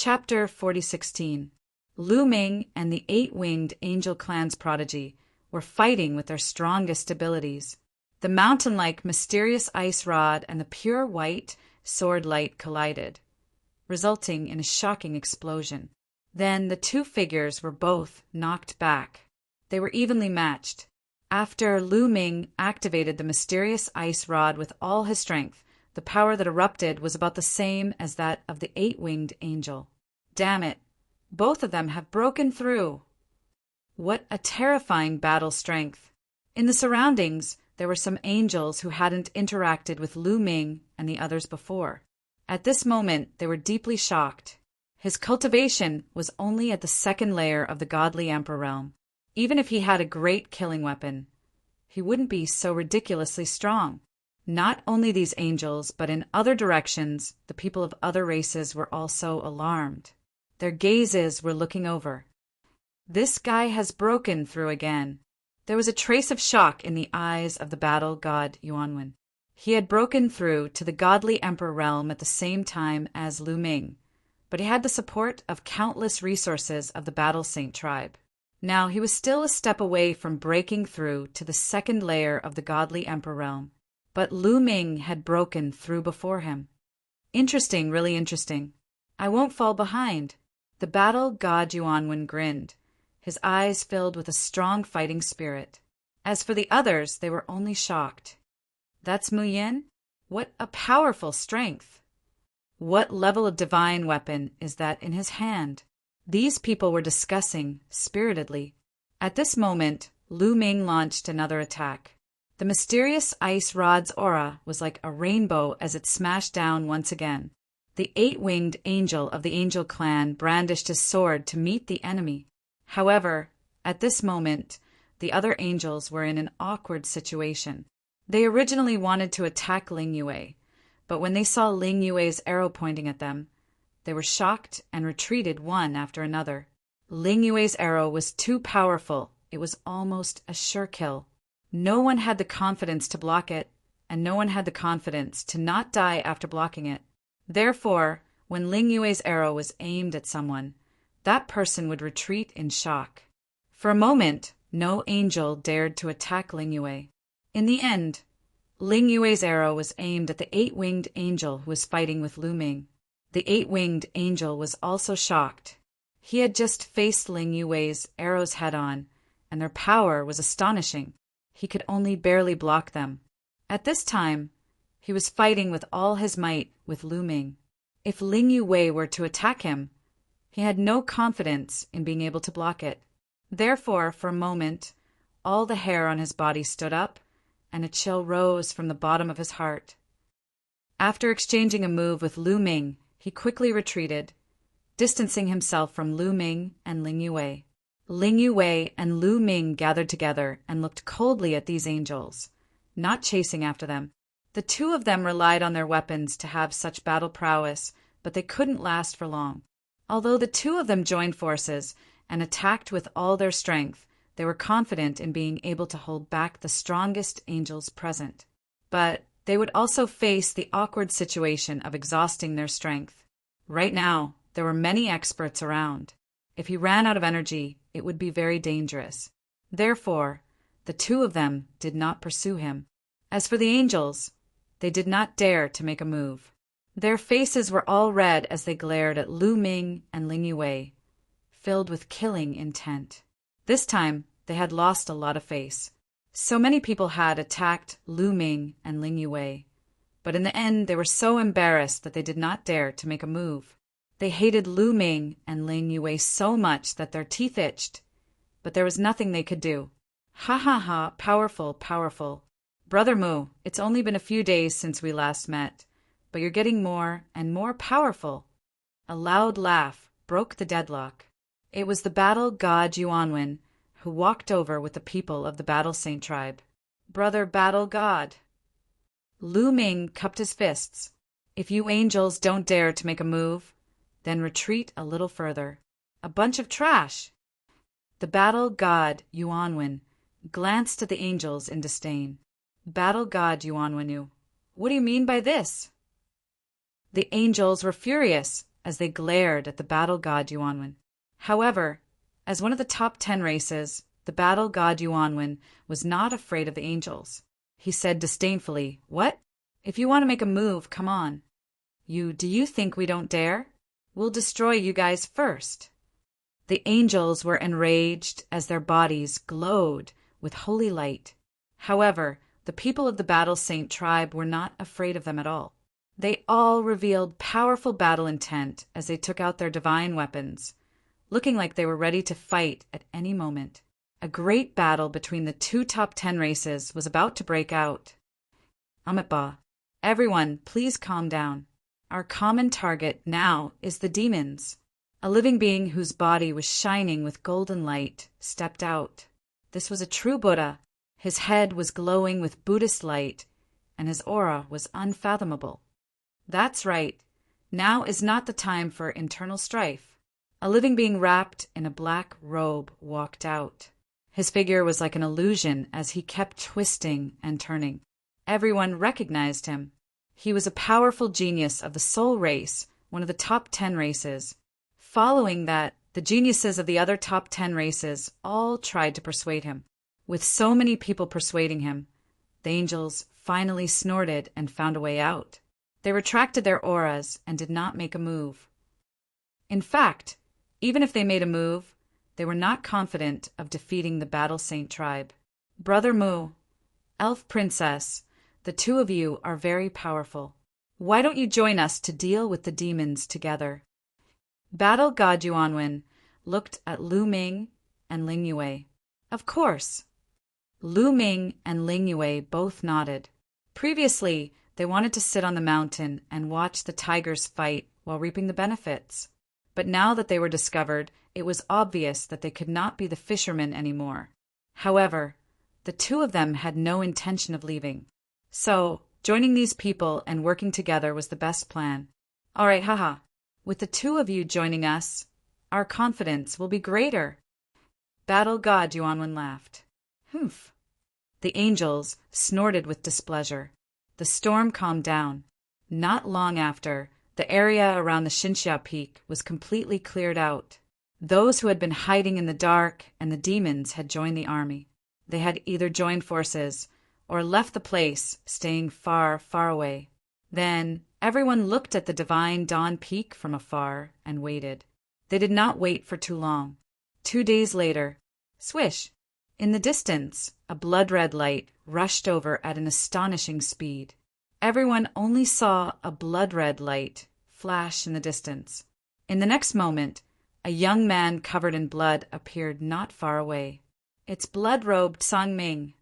Chapter 4016. Lu Ming and the eight-winged angel clan's prodigy were fighting with their strongest abilities. The mountain-like mysterious ice rod and the pure white sword light collided, resulting in a shocking explosion. Then the two figures were both knocked back. They were evenly matched. After Lu Ming activated the mysterious ice rod with all his strength, the power that erupted was about the same as that of the eight-winged angel. Damn it! Both of them have broken through! What a terrifying battle strength! In the surroundings, there were some angels who hadn't interacted with Lu Ming and the others before. At this moment, they were deeply shocked. His cultivation was only at the second layer of the godly emperor realm. Even if he had a great killing weapon, he wouldn't be so ridiculously strong. Not only these angels, but in other directions, the people of other races were also alarmed. Their gazes were looking over. This guy has broken through again. There was a trace of shock in the eyes of the battle god Yuanwen. He had broken through to the godly emperor realm at the same time as Lu Ming, but he had the support of countless resources of the battle saint tribe. Now he was still a step away from breaking through to the second layer of the godly emperor realm, but Lu Ming had broken through before him. Interesting, really interesting. I won't fall behind. The battle god Yuanwen grinned, his eyes filled with a strong fighting spirit. As for the others, they were only shocked. That's Mu Yin? What a powerful strength! What level of divine weapon is that in his hand? These people were discussing spiritedly. At this moment, Lu Ming launched another attack. The mysterious ice rod's aura was like a rainbow as it smashed down once again. The eight-winged angel of the angel clan brandished his sword to meet the enemy. However, at this moment, the other angels were in an awkward situation. They originally wanted to attack Ling Yue, but when they saw Ling Yue's arrow pointing at them, they were shocked and retreated one after another. Ling Yue's arrow was too powerful. It was almost a sure kill. No one had the confidence to block it, and no one had the confidence to not die after blocking it. Therefore, when Ling Yue's arrow was aimed at someone, that person would retreat in shock. For a moment, no angel dared to attack Ling Yue. In the end, Ling Yue's arrow was aimed at the eight-winged angel who was fighting with Lu Ming. The eight-winged angel was also shocked. He had just faced Ling Yue's arrows head-on, and their power was astonishing. He could only barely block them. At this time, he was fighting with all his might with Lu Ming. If Ling Yue were to attack him, he had no confidence in being able to block it. Therefore, for a moment, all the hair on his body stood up, and a chill rose from the bottom of his heart. After exchanging a move with Lu Ming, he quickly retreated, distancing himself from Lu Ming and Ling Yue. Ling Yue and Lu Ming gathered together and looked coldly at these angels, not chasing after them. The two of them relied on their weapons to have such battle prowess, but they couldn't last for long. Although the two of them joined forces and attacked with all their strength, they were confident in being able to hold back the strongest angels present. But they would also face the awkward situation of exhausting their strength. Right now, there were many experts around. If he ran out of energy, it would be very dangerous. Therefore, the two of them did not pursue him. As for the angels, they did not dare to make a move. Their faces were all red as they glared at Lu Ming and Ling Yue, filled with killing intent. This time, they had lost a lot of face. So many people had attacked Lu Ming and Ling Yue, but in the end they were so embarrassed that they did not dare to make a move. They hated Lu Ming and Ling Yue so much that their teeth itched, but there was nothing they could do. Ha ha ha, powerful, powerful. Brother Mu, it's only been a few days since we last met, but you're getting more and more powerful. A loud laugh broke the deadlock. It was the battle god Yuanwen, who walked over with the people of the battle saint tribe. Brother battle god. Lu Ming cupped his fists. If you angels don't dare to make a move, then retreat a little further. A bunch of trash. The battle god Yuanwen glanced at the angels in disdain. Battle god Yuanwenu, what do you mean by this? The angels were furious as they glared at the battle god Yuanwen. However, as one of the top 10 races, the battle god Yuanwen was not afraid of the angels. He said disdainfully, "What? If you want to make a move, come on. Do you think we don't dare? We'll destroy you guys first." The angels were enraged as their bodies glowed with holy light. However, the people of the Battle Saint tribe were not afraid of them at all. They all revealed powerful battle intent as they took out their divine weapons, looking like they were ready to fight at any moment. A great battle between the two top 10 races was about to break out. Amitba, everyone, please calm down. Our common target now is the demons. A living being whose body was shining with golden light stepped out. This was a true Buddha. His head was glowing with Buddhist light, and his aura was unfathomable. That's right. Now is not the time for internal strife. A living being wrapped in a black robe walked out. His figure was like an illusion as he kept twisting and turning. Everyone recognized him. He was a powerful genius of the soul race, one of the top 10 races. Following that, the geniuses of the other top 10 races all tried to persuade him. With so many people persuading him, the angels finally snorted and found a way out. They retracted their auras and did not make a move. In fact, even if they made a move, they were not confident of defeating the Battle Saint tribe. Brother Mu, Elf Princess, the two of you are very powerful. Why don't you join us to deal with the demons together? Battle God Yuanwen looked at Lu Ming and Ling Yue. Of course. Lu Ming and Ling Yue both nodded. Previously, they wanted to sit on the mountain and watch the tigers fight while reaping the benefits. But now that they were discovered, it was obvious that they could not be the fishermen anymore. However, the two of them had no intention of leaving. So, joining these people and working together was the best plan. All right, haha. With the two of you joining us, our confidence will be greater. Battle God Yuanwen laughed. Humph. The angels snorted with displeasure. The storm calmed down. Not long after, the area around the Xinxia Peak was completely cleared out. Those who had been hiding in the dark and the demons had joined the army. They had either joined forces or left the place, staying far, far away. Then everyone looked at the divine dawn peak from afar and waited. They did not wait for too long. 2 days later, swish! In the distance, a blood-red light rushed over at an astonishing speed. Everyone only saw a blood-red light flash in the distance. In the next moment, a young man covered in blood appeared not far away. It's blood-robed Sangming.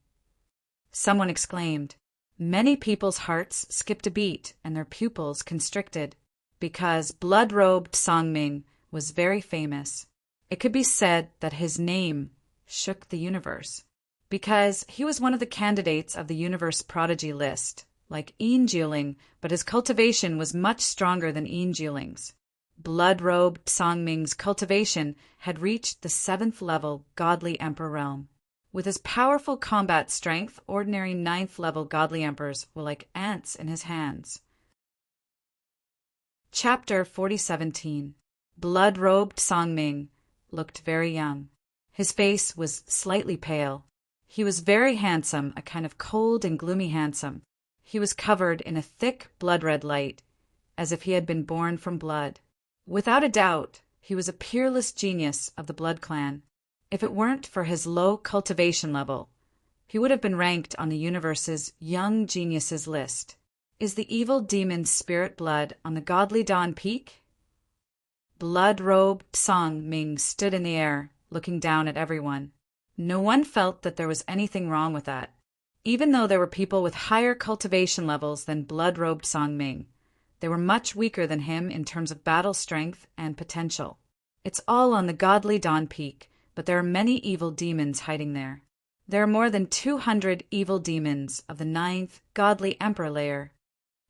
Someone exclaimed. Many people's hearts skipped a beat and their pupils constricted, because blood-robed Sangming was very famous. It could be said that his name shook the universe, because he was one of the candidates of the universe prodigy list, like Yin Jieling, but his cultivation was much stronger than Yin Jieling's. Blood-robed Sangming's cultivation had reached the 7th level godly emperor realm. With his powerful combat strength, ordinary 9th level godly emperors were like ants in his hands. Chapter 4017. Blood-robed Sangming looked very young. His face was slightly pale. He was very handsome, a kind of cold and gloomy handsome. He was covered in a thick blood-red light, as if he had been born from blood. Without a doubt, he was a peerless genius of the Blood Clan. If it weren't for his low cultivation level, he would have been ranked on the universe's young geniuses list. Is the evil demon's spirit blood on the godly dawn peak? Blood-robed Sangming stood in the air, looking down at everyone. No one felt that there was anything wrong with that. Even though there were people with higher cultivation levels than blood-robed Sangming, they were much weaker than him in terms of battle strength and potential. It's all on the godly dawn peak, but there are many evil demons hiding there. There are more than 200 evil demons of the 9th godly emperor layer,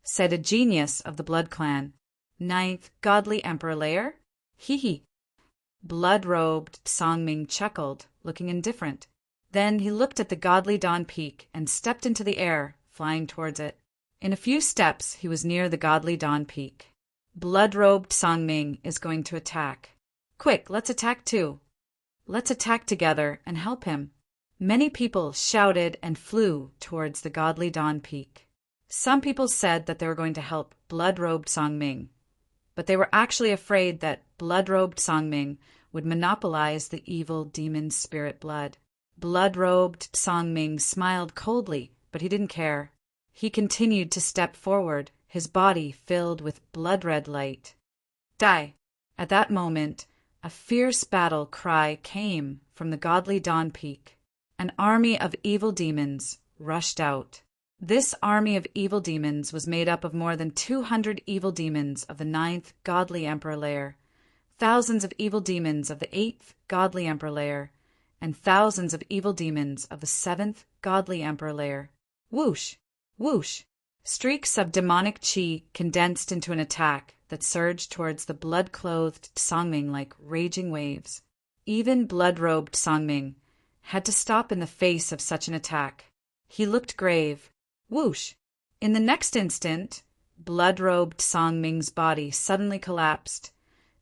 said a genius of the Blood Clan. 9th godly emperor layer? Hee hee. Blood-robed Sangming chuckled, looking indifferent. Then he looked at the godly dawn peak and stepped into the air, flying towards it. In a few steps he was near the godly dawn peak. Blood-robed Songming is going to attack. Quick, let's attack too. Let's attack together and help him. Many people shouted and flew towards the godly Dawn Peak. Some people said that they were going to help blood-robed Songming, but they were actually afraid that blood-robed Songming would monopolize the evil demon spirit blood. Blood-robed Songming smiled coldly, but he didn't care. He continued to step forward, his body filled with blood-red light. Die! At that moment, a fierce battle cry came from the godly Dawn Peak. An army of evil demons rushed out. This army of evil demons was made up of more than 200 evil demons of the 9th godly emperor layer, thousands of evil demons of the 8th godly emperor layer, and thousands of evil demons of the 7th godly emperor layer. Whoosh! Whoosh! Streaks of demonic chi condensed into an attack that surged towards the blood-clothed Songming like raging waves. Even blood-robed Songming had to stop in the face of such an attack. He looked grave. Whoosh! In the next instant, blood-robed Songming's body suddenly collapsed,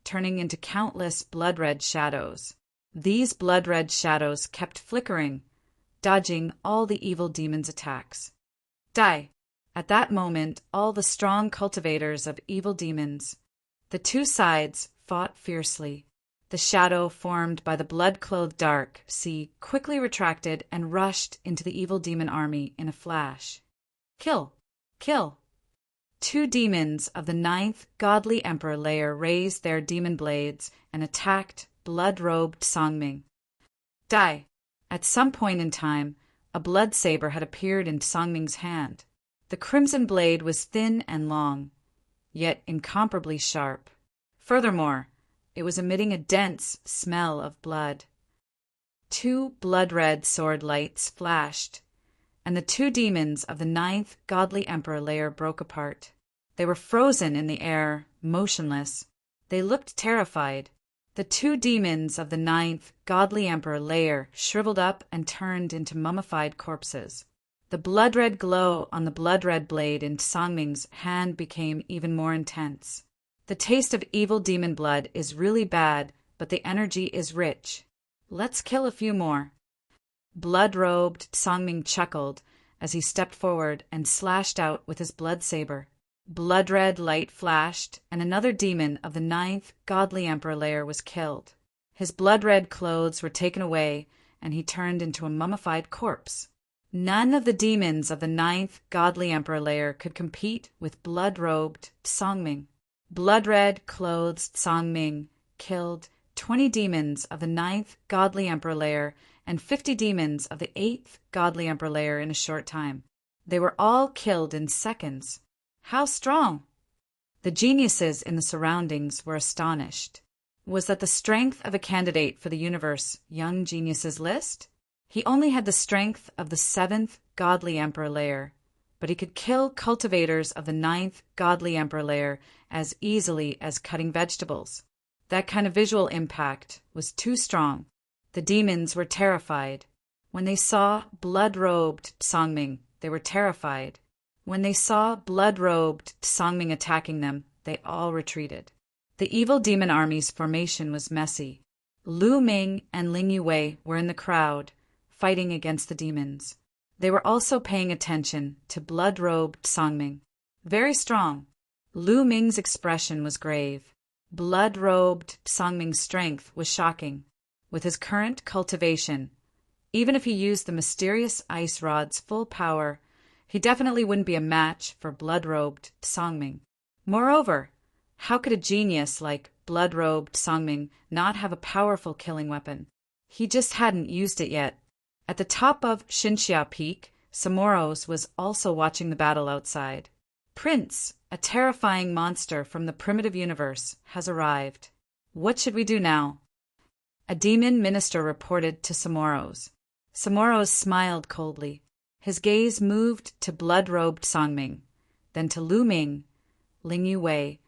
turning into countless blood-red shadows. These blood-red shadows kept flickering, dodging all the evil demon's attacks. Die! At that moment, all the strong cultivators of evil demons, the two sides, fought fiercely. The shadow formed by the blood-clothed dark sea quickly retracted and rushed into the evil demon army in a flash. Kill! Kill! 2 demons of the 9th godly emperor layer raised their demon blades and attacked blood-robed Songming. Die! At some point in time, a blood saber had appeared in Songming's hand. The crimson blade was thin and long, yet incomparably sharp. Furthermore, it was emitting a dense smell of blood. 2 blood-red sword lights flashed, and the 2 demons of the 9th godly emperor layer broke apart. They were frozen in the air, motionless. They looked terrified. The 2 demons of the 9th godly emperor layer shriveled up and turned into mummified corpses. The blood-red glow on the blood-red blade in Songming's hand became even more intense. The taste of evil demon blood is really bad, but the energy is rich. Let's kill a few more. Blood-robed Songming chuckled as he stepped forward and slashed out with his blood saber. Blood-red light flashed, and another demon of the 9th godly emperor layer was killed. His blood-red clothes were taken away, and he turned into a mummified corpse. None of the demons of the 9th godly emperor layer could compete with blood-robed Songming. Blood-red clothed Songming killed 20 demons of the 9th godly emperor layer and 50 demons of the 8th godly emperor layer in a short time. They were all killed in seconds. How strong! The geniuses in the surroundings were astonished. Was that the strength of a candidate for the universe young geniuses list? He only had the strength of the 7th godly emperor layer, but he could kill cultivators of the 9th godly emperor layer as easily as cutting vegetables. That kind of visual impact was too strong. The demons were terrified. When they saw blood-robed Songming, they were terrified. When they saw blood-robed Songming attacking them, they all retreated. The evil demon army's formation was messy. Lu Ming and Ling Yuwei were in the crowd, fighting against the demons. They were also paying attention to blood-robed Songming. Very strong. Lu Ming's expression was grave. Blood-robed Songming's strength was shocking. With his current cultivation, even if he used the mysterious ice rod's full power, he definitely wouldn't be a match for blood-robed Songming. Moreover, how could a genius like blood-robed Songming not have a powerful killing weapon? He just hadn't used it yet. At the top of Xinxia Peak, Samoros was also watching the battle outside. Prince, a terrifying monster from the primitive universe, has arrived. What should we do now? A demon minister reported to Samoros. Samoros smiled coldly. His gaze moved to blood-robed Songming, then to Lu Ming, Ling Yuwei,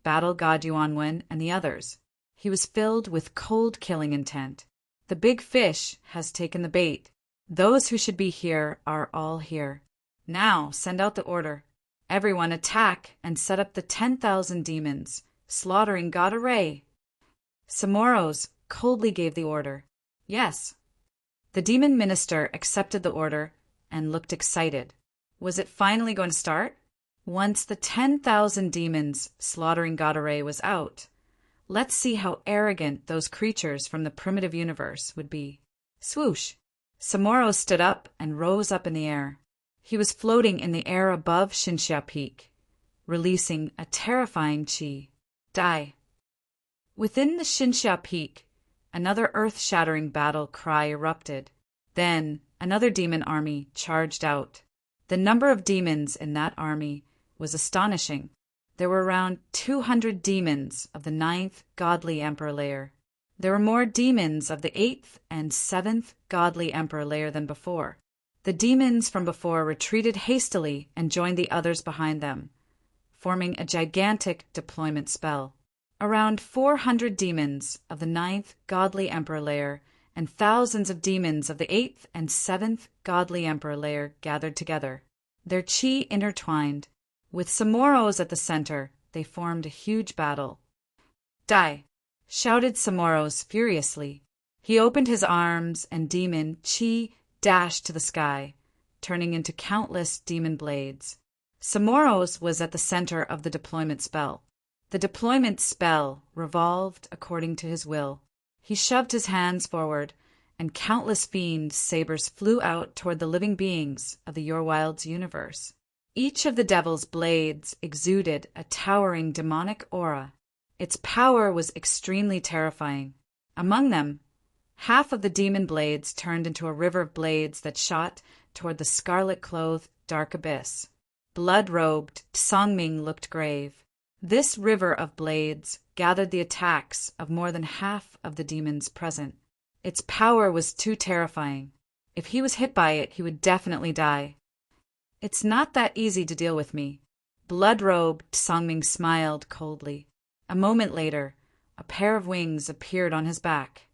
Battle God Yuanwen, and the others. He was filled with cold killing intent. The big fish has taken the bait. Those who should be here are all here. Now send out the order. Everyone attack and set up the 10,000 demons, slaughtering God Array. Samoros coldly gave the order. Yes. The demon minister accepted the order and looked excited. Was it finally going to start? Once the 10,000 demons slaughtering God Array was out, let's see how arrogant those creatures from the primitive universe would be. Swoosh! Samoros stood up and rose up in the air. He was floating in the air above Xinxia Peak, releasing a terrifying chi. Die. Within the Xinxia Peak, another earth-shattering battle cry erupted. Then another demon army charged out. The number of demons in that army was astonishing. There were around 200 demons of the 9th godly emperor layer. There were more demons of the 8th and 7th godly emperor layer than before. The demons from before retreated hastily and joined the others behind them, forming a gigantic deployment spell. Around 400 demons of the 9th godly emperor layer and thousands of demons of the 8th and 7th godly emperor layer gathered together. Their chi intertwined. With Samoros at the center, they formed a huge battle. Die! Shouted Samoros furiously. He opened his arms and demon chi dashed to the sky, turning into countless demon blades. Samoros was at the center of the deployment spell. The deployment spell revolved according to his will. He shoved his hands forward, and countless fiend sabers flew out toward the living beings of the Your Wilds universe. Each of the devil's blades exuded a towering demonic aura. Its power was extremely terrifying. Among them, half of the demon blades turned into a river of blades that shot toward the scarlet-clothed dark abyss. Blood-robed, Songming looked grave. This river of blades gathered the attacks of more than half of the demons present. Its power was too terrifying. If he was hit by it, he would definitely die. It's not that easy to deal with me. Blood-robed, Songming smiled coldly. A moment later, a pair of wings appeared on his back.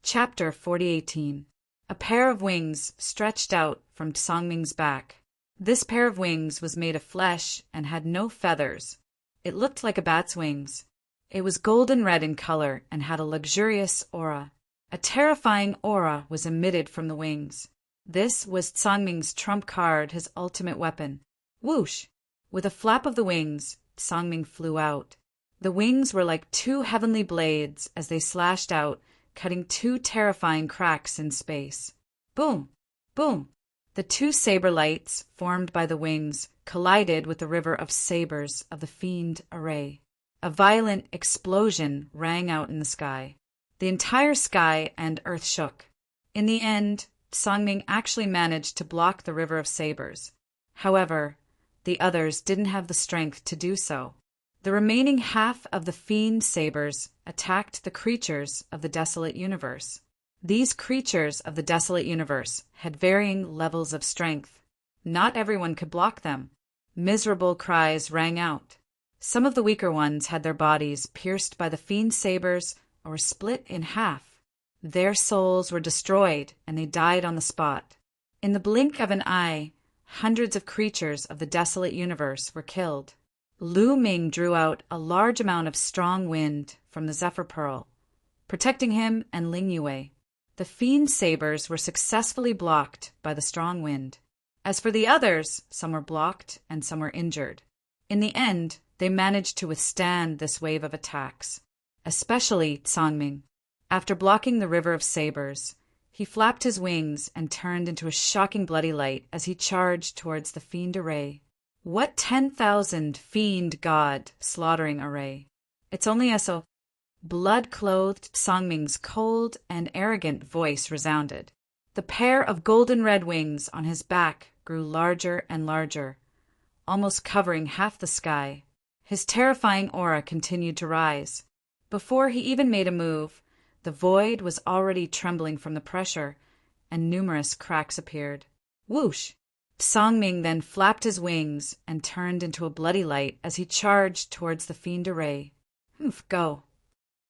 Chapter 4018. A pair of wings stretched out from Songming's back. This pair of wings was made of flesh and had no feathers. It looked like a bat's wings. It was golden red in color and had a luxurious aura. A terrifying aura was emitted from the wings. This was Songming's trump card, his ultimate weapon. Whoosh! With a flap of the wings, Songming flew out. The wings were like two heavenly blades as they slashed out, cutting two terrifying cracks in space. Boom! Boom! The two saber lights, formed by the wings, collided with the river of sabers of the fiend array. A violent explosion rang out in the sky. The entire sky and earth shook. In the end, Songming actually managed to block the river of sabers. However, the others didn't have the strength to do so. The remaining half of the fiend sabers attacked the creatures of the desolate universe. These creatures of the desolate universe had varying levels of strength. Not everyone could block them. Miserable cries rang out. Some of the weaker ones had their bodies pierced by the fiend sabers or split in half. Their souls were destroyed and they died on the spot. In the blink of an eye, hundreds of creatures of the desolate universe were killed. Lu Ming drew out a large amount of strong wind from the Zephyr Pearl, protecting him and Ling Yue. The fiend sabers were successfully blocked by the strong wind. As for the others, some were blocked and some were injured. In the end, they managed to withstand this wave of attacks, especially Songming. After blocking the river of sabers, he flapped his wings and turned into a shocking bloody light as he charged towards the fiend array. What 10,000 fiend god slaughtering array? It's only a blood-clothed Songming's cold and arrogant voice resounded. The pair of golden red wings on his back grew larger and larger, almost covering half the sky. His terrifying aura continued to rise. Before he even made a move, the void was already trembling from the pressure, and numerous cracks appeared. Whoosh! Songming then flapped his wings and turned into a bloody light as he charged towards the fiend array. Go!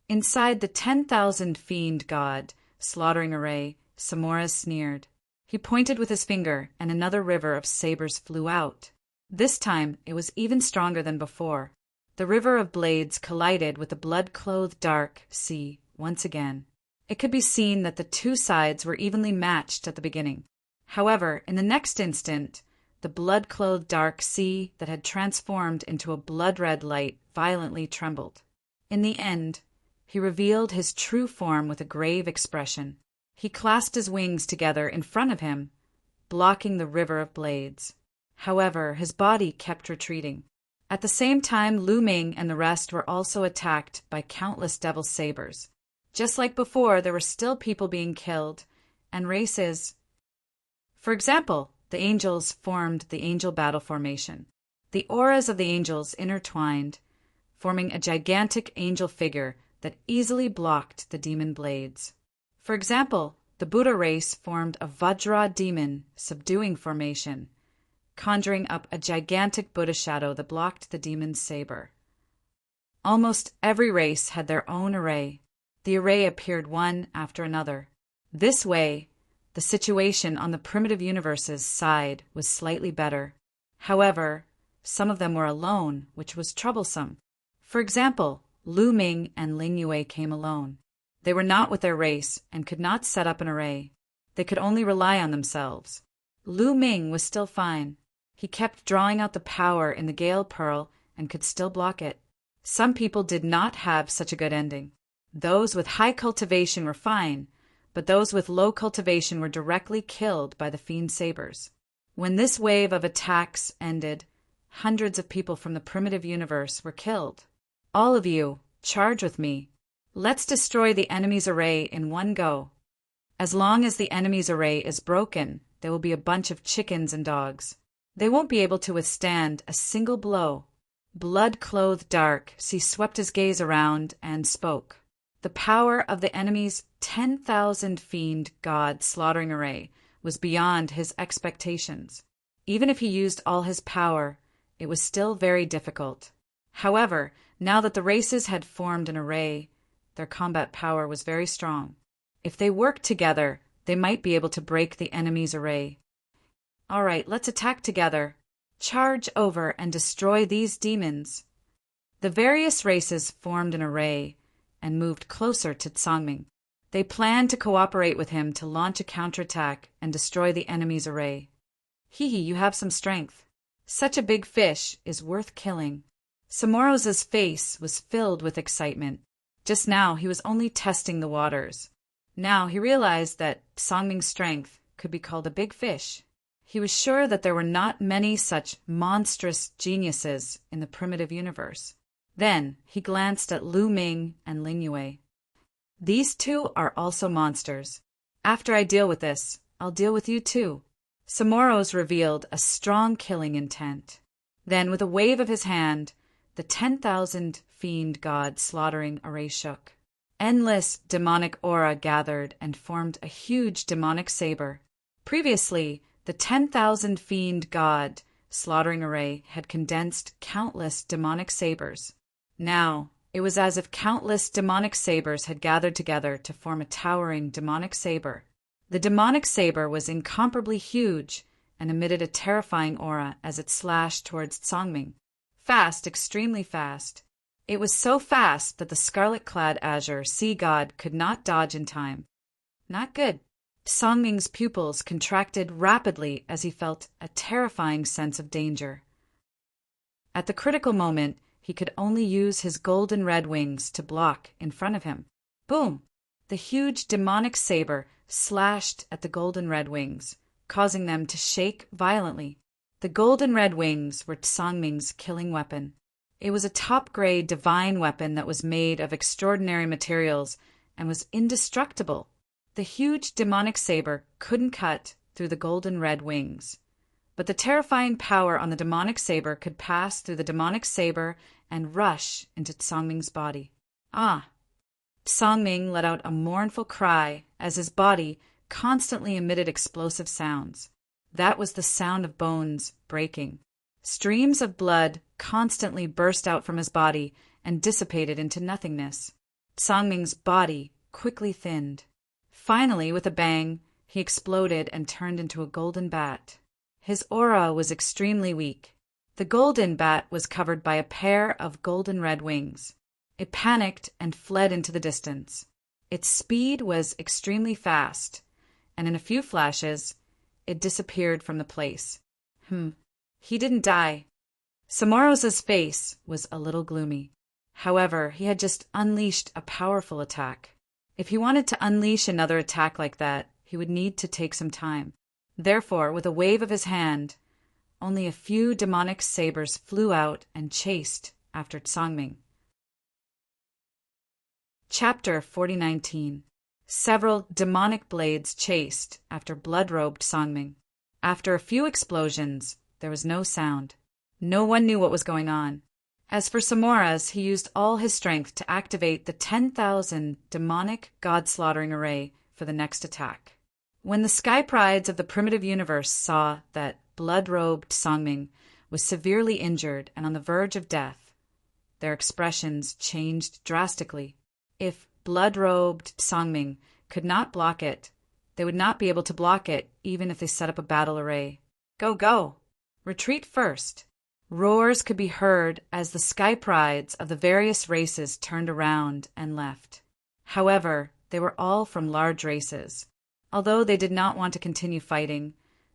Inside the 10,000 fiend god slaughtering array, Samora sneered. He pointed with his finger, and another river of sabers flew out. This time it was even stronger than before. The river of blades collided with the blood-clothed dark sea once again. It could be seen that the two sides were evenly matched at the beginning. However, in the next instant, the blood-clothed dark sea that had transformed into a blood-red light violently trembled. In the end, he revealed his true form with a grave expression. He clasped his wings together in front of him, blocking the river of blades. However, his body kept retreating. At the same time, Lu Ming and the rest were also attacked by countless devil sabers. Just like before, there were still people being killed, and races. For example, the angels formed the angel battle formation. The auras of the angels intertwined, forming a gigantic angel figure that easily blocked the demon blades. For example, the Buddha race formed a Vajra demon subduing formation, conjuring up a gigantic Buddha shadow that blocked the demon's saber. Almost every race had their own array. The array appeared one after another. This way, the situation on the primitive universe's side was slightly better. However, some of them were alone, which was troublesome. For example, Lu Ming and Ling Yue came alone. They were not with their race and could not set up an array. They could only rely on themselves. Lu Ming was still fine. He kept drawing out the power in the Gale Pearl and could still block it. Some people did not have such a good ending. Those with high cultivation were fine, but those with low cultivation were directly killed by the fiend sabers. When this wave of attacks ended, hundreds of people from the primitive universe were killed. All of you, charge with me. Let's destroy the enemy's array in one go. As long as the enemy's array is broken, there will be a bunch of chickens and dogs. They won't be able to withstand a single blow. Blood-clothed dark, he swept his gaze around and spoke. The power of the enemy's 10,000 fiend god slaughtering array was beyond his expectations. Even if he used all his power, it was still very difficult. However, now that the races had formed an array, their combat power was very strong. If they worked together, they might be able to break the enemy's array. All right, let's attack together. Charge over and destroy these demons. The various races formed an array and moved closer to Tsangming. They planned to cooperate with him to launch a counterattack and destroy the enemy's array. Hee, you have some strength. Such a big fish is worth killing. Samorosa's face was filled with excitement. Just now he was only testing the waters. Now he realized that Sangming's strength could be called a big fish. He was sure that there were not many such monstrous geniuses in the primitive universe. Then he glanced at Lu Ming and Ling Yue. These two are also monsters. After I deal with this, I'll deal with you too. Samoros revealed a strong killing intent. Then, with a wave of his hand, the 10,000 fiend god slaughtering array shook. Endless demonic aura gathered and formed a huge demonic saber. Previously, the 10,000 fiend god slaughtering array had condensed countless demonic sabers. Now, it was as if countless demonic sabers had gathered together to form a towering demonic saber. The demonic saber was incomparably huge and emitted a terrifying aura as it slashed towards Tsangming. Fast, extremely fast. It was so fast that the scarlet-clad azure sea god could not dodge in time. Not good. Sangming's pupils contracted rapidly as he felt a terrifying sense of danger. At the critical moment, he could only use his golden red wings to block in front of him. Boom! The huge demonic saber slashed at the golden red wings, causing them to shake violently. The golden red wings were Sangming's killing weapon. It was a top-grade divine weapon that was made of extraordinary materials and was indestructible. The huge demonic saber couldn't cut through the golden red wings, but the terrifying power on the demonic saber could pass through the demonic saber and rush into Tsangming's body. Ah! Tsangming let out a mournful cry as his body constantly emitted explosive sounds. That was the sound of bones breaking. Streams of blood constantly burst out from his body and dissipated into nothingness. Tsangming's body quickly thinned. Finally, with a bang, he exploded and turned into a golden bat. His aura was extremely weak. The golden bat was covered by a pair of golden red wings. It panicked and fled into the distance. Its speed was extremely fast, and in a few flashes, it disappeared from the place. He didn't die. Samorosa's face was a little gloomy. However, he had just unleashed a powerful attack. If he wanted to unleash another attack like that, he would need to take some time. Therefore, with a wave of his hand, only a few demonic sabers flew out and chased after Songming. Chapter 4019. Several demonic blades chased after blood-robed Songming. After a few explosions, there was no sound. No one knew what was going on. As for Samoras, he used all his strength to activate the 10,000 demonic god-slaughtering array for the next attack. When the sky prides of the primitive universe saw that blood-robed Songming was severely injured and on the verge of death, their expressions changed drastically. If blood-robed Songming could not block it, they would not be able to block it even if they set up a battle array. Go, go! Retreat first! Roars could be heard as the sky prides of the various races turned around and left. However, they were all from large races. Although they did not want to continue fighting,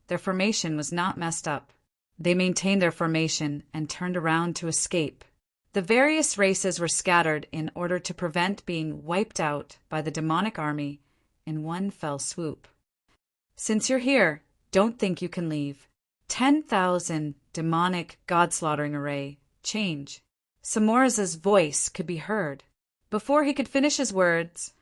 their formation was not messed up. They maintained their formation and turned around to escape. The various races were scattered in order to prevent being wiped out by the demonic army in one fell swoop. Since you're here, don't think you can leave. 10,000 demonic god-slaughtering array, change. Samoras's voice could be heard. Before he could finish his words,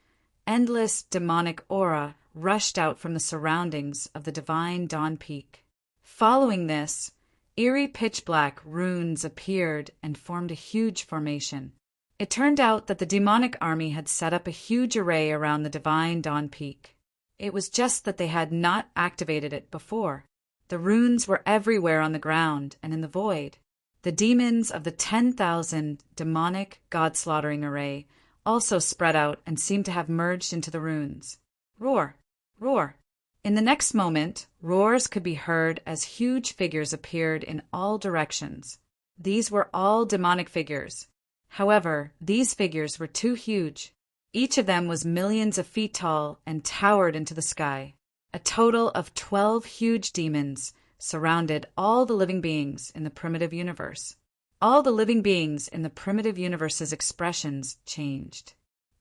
endless demonic aura rushed out from the surroundings of the divine dawn peak. Following this, eerie pitch-black runes appeared and formed a huge formation. It turned out that the demonic army had set up a huge array around the divine dawn peak. It was just that they had not activated it before. The runes were everywhere on the ground and in the void. The demons of the 10,000 demonic god-slaughtering array also spread out and seemed to have merged into the runes. Roar! Roar! In the next moment, roars could be heard as huge figures appeared in all directions. These were all demonic figures. However, these figures were too huge. Each of them was millions of feet tall and towered into the sky. A total of 12 huge demons surrounded all the living beings in the primitive universe. All the living beings in the primitive universe's expressions changed.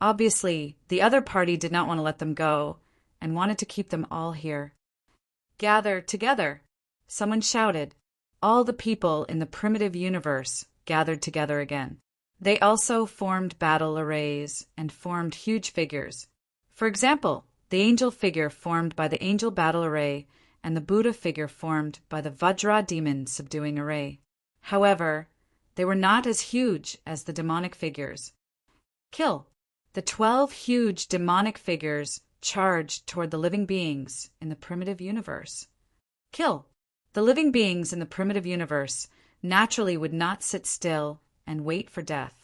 Obviously, the other party did not want to let them go and wanted to keep them all here. Gather together, someone shouted. All the people in the primitive universe gathered together again. They also formed battle arrays and formed huge figures. For example, the angel figure formed by the angel battle array and the Buddha figure formed by the Vajra demon subduing array. However, they were not as huge as the demonic figures. Kill! The 12 huge demonic figures charged toward the living beings in the primitive universe. Kill! The living beings in the primitive universe naturally would not sit still and wait for death.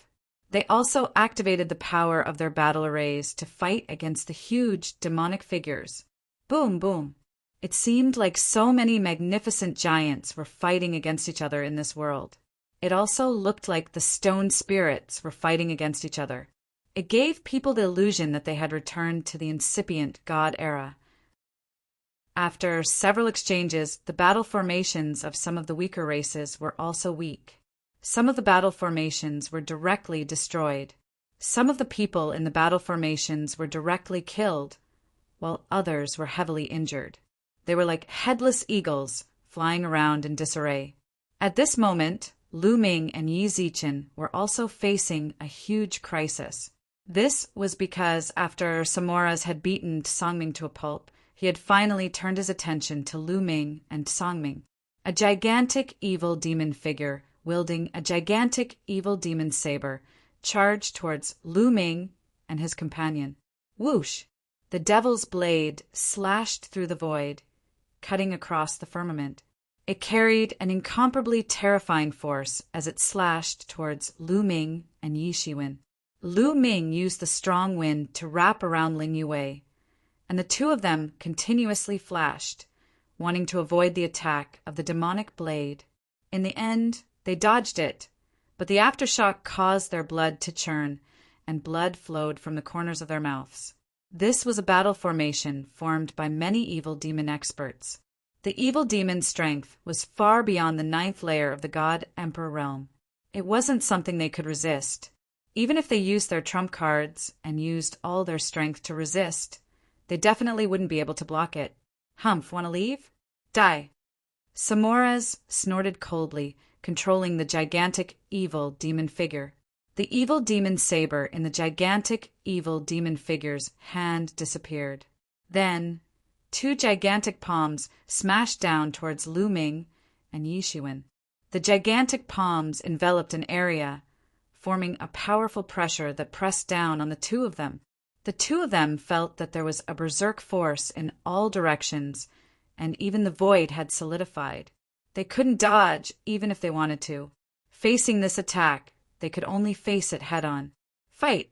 They also activated the power of their battle arrays to fight against the huge demonic figures. Boom, boom. It seemed like so many magnificent giants were fighting against each other in this world. It also looked like the stone spirits were fighting against each other. It gave people the illusion that they had returned to the incipient God era. After several exchanges, the battle formations of some of the weaker races were also weak. Some of the battle formations were directly destroyed. Some of the people in the battle formations were directly killed, while others were heavily injured. They were like headless eagles flying around in disarray. At this moment, Lu Ming and Yi Zichen were also facing a huge crisis. This was because after Samoras had beaten Songming to a pulp, he had finally turned his attention to Lu Ming and Songming. A gigantic evil demon figure wielding a gigantic evil demon saber charged towards Lu Ming and his companion. Whoosh! The devil's blade slashed through the void, cutting across the firmament. It carried an incomparably terrifying force as it slashed towards Lu Ming and Yi Shiwen. Lu Ming used the strong wind to wrap around Ling Yue, and the two of them continuously flashed, wanting to avoid the attack of the demonic blade. In the end, they dodged it, but the aftershock caused their blood to churn, and blood flowed from the corners of their mouths. This was a battle formation formed by many evil demon experts. The evil demon's strength was far beyond the 9th layer of the God-Emperor realm. It wasn't something they could resist. Even if they used their trump cards and used all their strength to resist, they definitely wouldn't be able to block it. Humph, want to leave? Die. Samoras snorted coldly, controlling the gigantic evil demon figure. The evil demon saber in the gigantic evil demon figure's hand disappeared. Then, 2 gigantic palms smashed down towards Lu Ming and Yixuan. The gigantic palms enveloped an area, forming a powerful pressure that pressed down on the two of them. The two of them felt that there was a berserk force in all directions, and even the void had solidified. They couldn't dodge, even if they wanted to. Facing this attack, they could only face it head-on. Fight!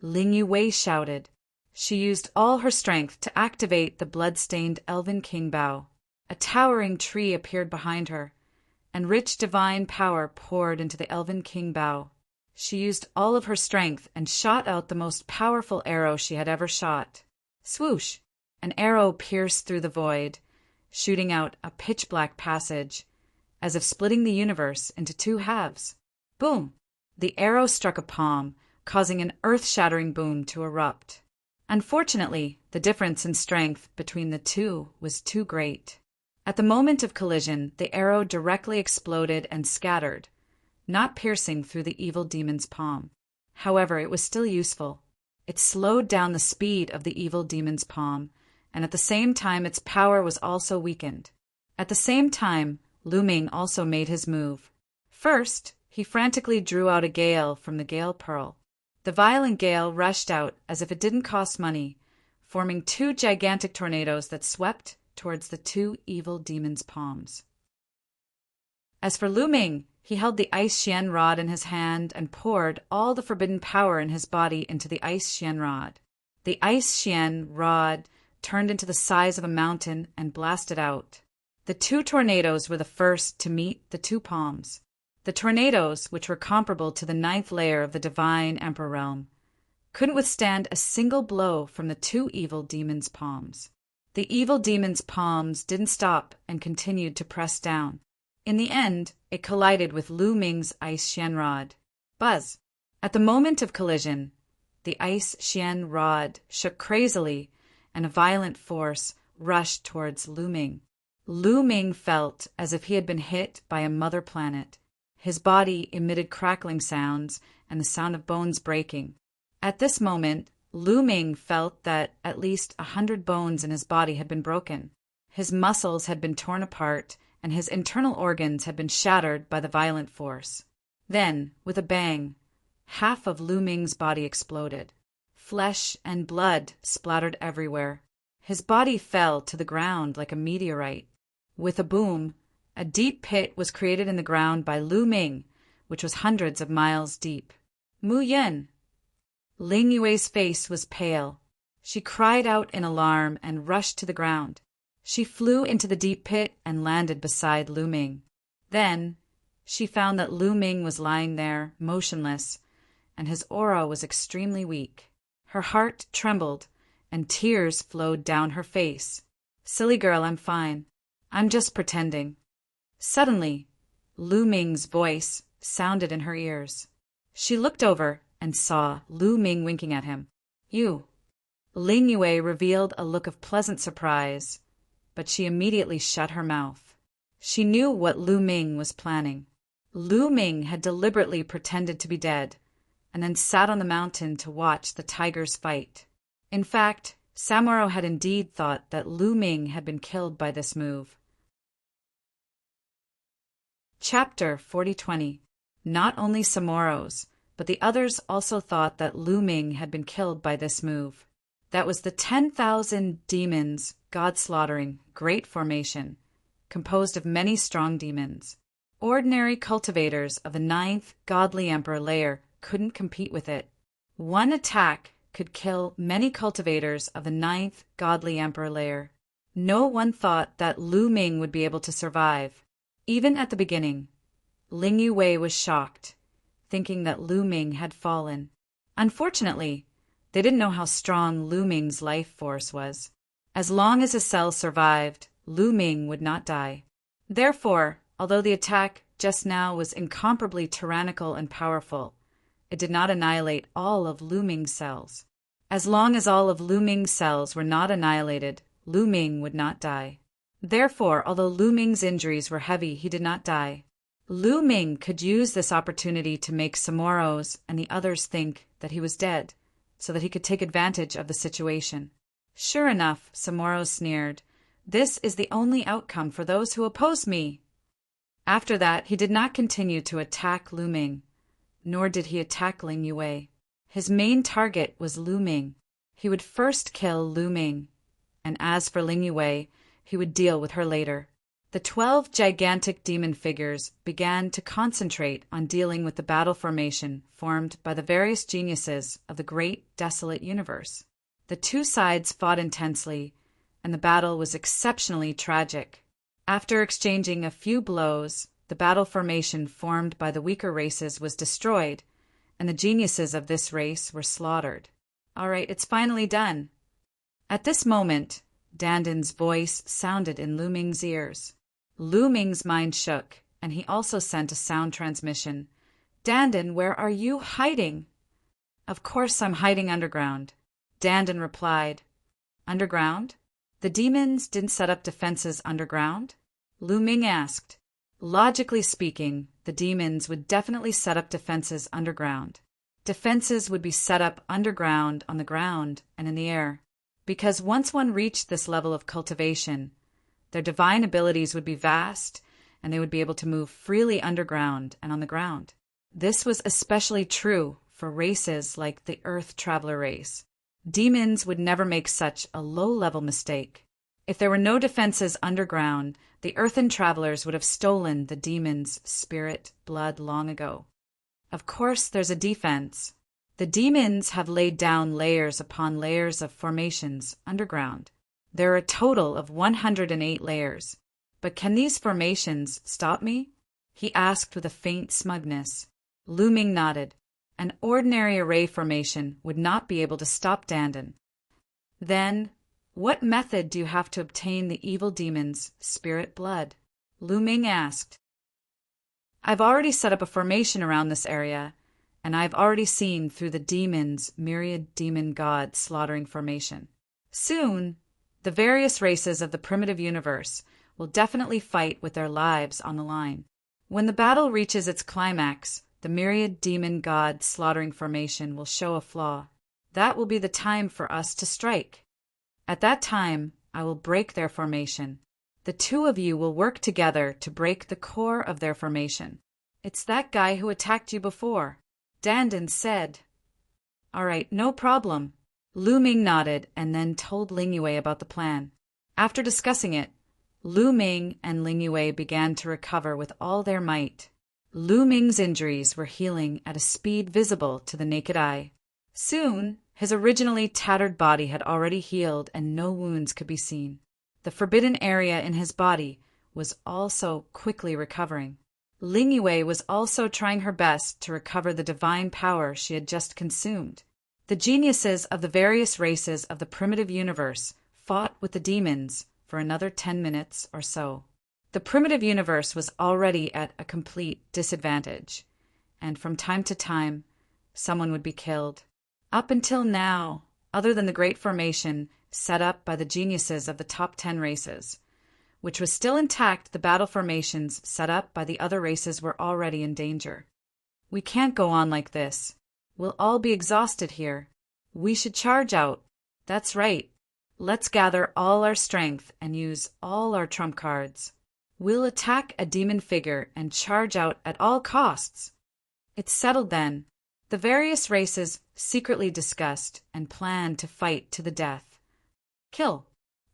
Ling Yue shouted. She used all her strength to activate the blood-stained Elven King Bao. A towering tree appeared behind her, and rich divine power poured into the Elven King Bao. She used all of her strength and shot out the most powerful arrow she had ever shot. Swoosh! An arrow pierced through the void, shooting out a pitch-black passage, as if splitting the universe into 2 halves. Boom! The arrow struck a palm, causing an earth-shattering boom to erupt. Unfortunately, the difference in strength between the two was too great. At the moment of collision, the arrow directly exploded and scattered, not piercing through the evil demon's palm. However, it was still useful. It slowed down the speed of the evil demon's palm, and at the same time its power was also weakened. At the same time, Lu Ming also made his move. First, he frantically drew out a gale from the gale pearl. The violent gale rushed out as if it didn't cost money, forming 2 gigantic tornadoes that swept towards the 2 evil demons' palms. As for Lu Ming, he held the ice Xian rod in his hand and poured all the forbidden power in his body into the ice Xian rod. The ice Xian rod turned into the size of a mountain and blasted out. The 2 tornadoes were the first to meet the 2 palms. The tornadoes, which were comparable to the 9th layer of the divine Emperor realm, couldn't withstand a single blow from the 2 evil demons' palms. The evil demon's palms didn't stop and continued to press down. In the end, it collided with Lu Ming's ice Xian rod. Buzz! At the moment of collision, the ice Xian rod shook crazily, and a violent force rushed towards Lu Ming. Lu Ming felt as if he had been hit by a mother planet. His body emitted crackling sounds and the sound of bones breaking. At this moment, Lu Ming felt that at least 100 bones in his body had been broken. His muscles had been torn apart, and his internal organs had been shattered by the violent force. Then, with a bang, half of Lu Ming's body exploded. Flesh and blood splattered everywhere. His body fell to the ground like a meteorite. With a boom, a deep pit was created in the ground by Lu Ming, which was hundreds of miles deep. Mu Yin! Ling Yue's face was pale. She cried out in alarm and rushed to the ground. She flew into the deep pit and landed beside Lu Ming. Then, she found that Lu Ming was lying there, motionless, and his aura was extremely weak. Her heart trembled, and tears flowed down her face. Silly girl, I'm fine. I'm just pretending. Suddenly, Lu Ming's voice sounded in her ears. She looked over and saw Lu Ming winking at him. You. Ling Yue revealed a look of pleasant surprise, but she immediately shut her mouth. She knew what Lu Ming was planning. Lu Ming had deliberately pretended to be dead, and then sat on the mountain to watch the tigers fight. In fact, Samuro had indeed thought that Lu Ming had been killed by this move. Chapter 4020. Not only Samoros, but the others also thought that Lu Ming had been killed by this move. That was the 10,000 demons, god-slaughtering, great formation, composed of many strong demons. Ordinary cultivators of the 9th godly emperor layer couldn't compete with it. One attack could kill many cultivators of the ninth godly emperor layer. No one thought that Lu Ming would be able to survive. Even at the beginning, Ling Yue was shocked, thinking that Lu Ming had fallen. Unfortunately, they didn't know how strong Lu Ming's life force was. As long as his cell survived, Lu Ming would not die. Therefore, although the attack just now was incomparably tyrannical and powerful, it did not annihilate all of Lu Ming's cells. As long as all of Lu Ming's cells were not annihilated, Lu Ming would not die. Therefore, although Lu Ming's injuries were heavy, he did not die. Lu Ming could use this opportunity to make Samoros and the others think that he was dead, so that he could take advantage of the situation. Sure enough, Samoro sneered, "This is the only outcome for those who oppose me." After that, he did not continue to attack Lu Ming, nor did he attack Ling Yue. His main target was Lu Ming. He would first kill Lu Ming, and as for Ling Yue, he would deal with her later. The 12 gigantic demon figures began to concentrate on dealing with the battle formation formed by the various geniuses of the great desolate universe. The two sides fought intensely, and the battle was exceptionally tragic. After exchanging a few blows, the battle formation formed by the weaker races was destroyed, and the geniuses of this race were slaughtered. "All right, it's finally done." At this moment, Dandan's voice sounded in Lu Ming's ears. Lu Ming's mind shook, and he also sent a sound transmission. "Dandan, where are you hiding?" "Of course I'm hiding underground," Dandan replied. "Underground? The demons didn't set up defenses underground?" Lu Ming asked. Logically speaking, the demons would definitely set up defenses underground. Defenses would be set up underground, on the ground, and in the air. Because once one reached this level of cultivation, their divine abilities would be vast, and they would be able to move freely underground and on the ground. This was especially true for races like the Earth Traveler race. Demons would never make such a low-level mistake. If there were no defenses underground, the Earthen Travelers would have stolen the demons' spirit blood long ago. Of course, there's a defense. The demons have laid down layers upon layers of formations underground. There are a total of 108 layers. But can these formations stop me? He asked with a faint smugness. Lu Ming nodded. An ordinary array formation would not be able to stop Dandan. Then, what method do you have to obtain the evil demon's spirit blood? Lu Ming asked. I've already set up a formation around this area, and I've already seen through the demon's myriad demon god slaughtering formation. Soon, the various races of the primitive universe will definitely fight with their lives on the line. When the battle reaches its climax, the myriad demon god slaughtering formation will show a flaw. That will be the time for us to strike. At that time, I will break their formation. The two of you will work together to break the core of their formation. It's that guy who attacked you before, Dandan said. All right, no problem. Lu Ming nodded and then told Ling Yue about the plan. After discussing it, Lu Ming and Ling Yue began to recover with all their might. Lu Ming's injuries were healing at a speed visible to the naked eye. Soon, his originally tattered body had already healed and no wounds could be seen. The forbidden area in his body was also quickly recovering. Ling Yue was also trying her best to recover the divine power she had just consumed. The geniuses of the various races of the primitive universe fought with the demons for another 10 minutes or so. The primitive universe was already at a complete disadvantage, and from time to time, someone would be killed. Up until now, other than the Great Formation set up by the geniuses of the top 10 races, which was still intact, the battle formations set up by the other races were already in danger. We can't go on like this. We'll all be exhausted here. We should charge out. That's right. Let's gather all our strength and use all our trump cards. We'll attack a demon figure and charge out at all costs. It's settled then. The various races secretly discussed and planned to fight to the death. Kill.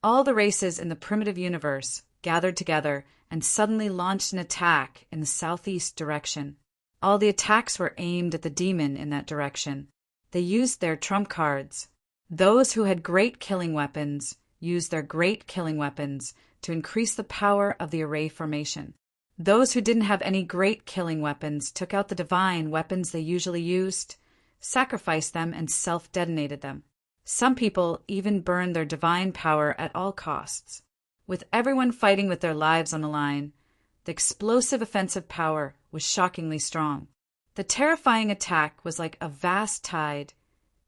All the races in the primitive universe gathered together and suddenly launched an attack in the southeast direction. All the attacks were aimed at the demon in that direction. They used their trump cards. Those who had great killing weapons used their great killing weapons to increase the power of the array formation. Those who didn't have any great killing weapons took out the divine weapons they usually used, sacrificed them, and self-detonated them. Some people even burned their divine power at all costs. With everyone fighting with their lives on the line, the explosive offensive power was shockingly strong. The terrifying attack was like a vast tide,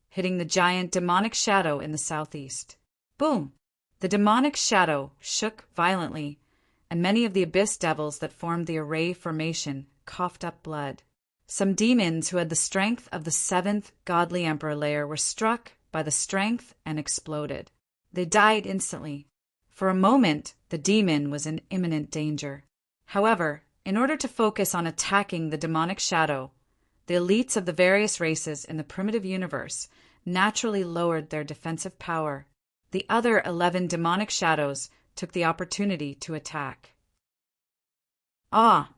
hitting the giant demonic shadow in the southeast. Boom! The demonic shadow shook violently, and many of the abyss devils that formed the array formation coughed up blood. Some demons who had the strength of the seventh godly emperor layer were struck by the strength and exploded. They died instantly. For a moment, the demon was in imminent danger. However, in order to focus on attacking the demonic shadow, the elites of the various races in the primitive universe naturally lowered their defensive power. The other 11 demonic shadows took the opportunity to attack.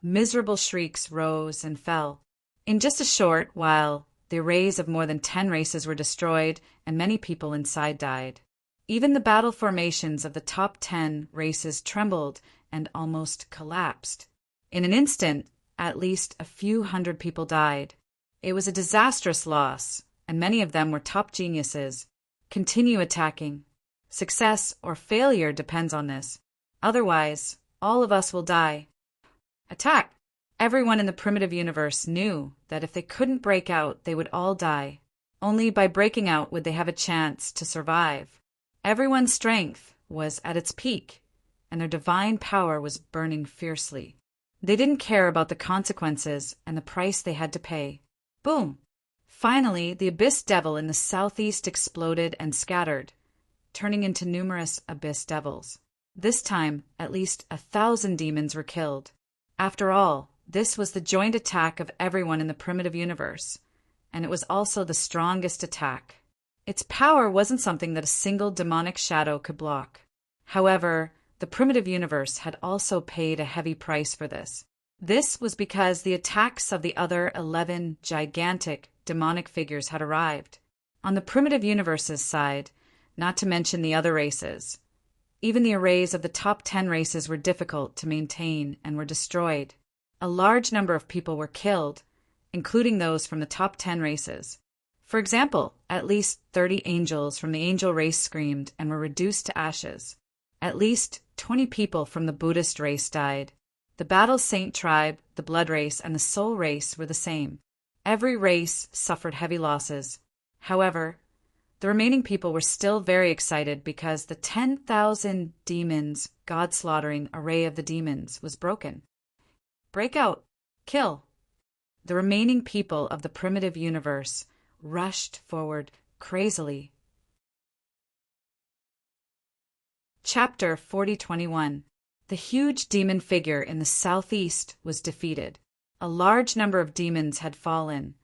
Miserable shrieks rose and fell. In just a short while, the arrays of more than 10 races were destroyed, and many people inside died. Even the battle formations of the top 10 races trembled and almost collapsed. In an instant, at least a few hundred people died. It was a disastrous loss, and many of them were top geniuses. Continue attacking. Success or failure depends on this. Otherwise, all of us will die. Attack! Everyone in the primitive universe knew that if they couldn't break out, they would all die. Only by breaking out would they have a chance to survive. Everyone's strength was at its peak, and their divine power was burning fiercely. They didn't care about the consequences and the price they had to pay. Boom! Finally, the abyss devil in the southeast exploded and scattered, turning into numerous abyss devils. This time, at least 1,000 demons were killed. After all, this was the joint attack of everyone in the primitive universe, and it was also the strongest attack. Its power wasn't something that a single demonic shadow could block. However, the primitive universe had also paid a heavy price for this. This was because the attacks of the other 11 gigantic demonic figures had arrived. On the primitive universe's side, not to mention the other races, even the arrays of the top 10 races were difficult to maintain and were destroyed. A large number of people were killed, including those from the top 10 races. For example, at least 30 angels from the angel race screamed and were reduced to ashes. At least 20 people from the Buddhist race died. The Battle Saint tribe, the Blood race, and the Soul race were the same. Every race suffered heavy losses. However, the remaining people were still very excited because the 10,000 demons, God-slaughtering array of the demons was broken. Break out! Kill! The remaining people of the primitive universe rushed forward crazily. Chapter 4021. The huge demon figure in the southeast was defeated. A large number of demons had fallen,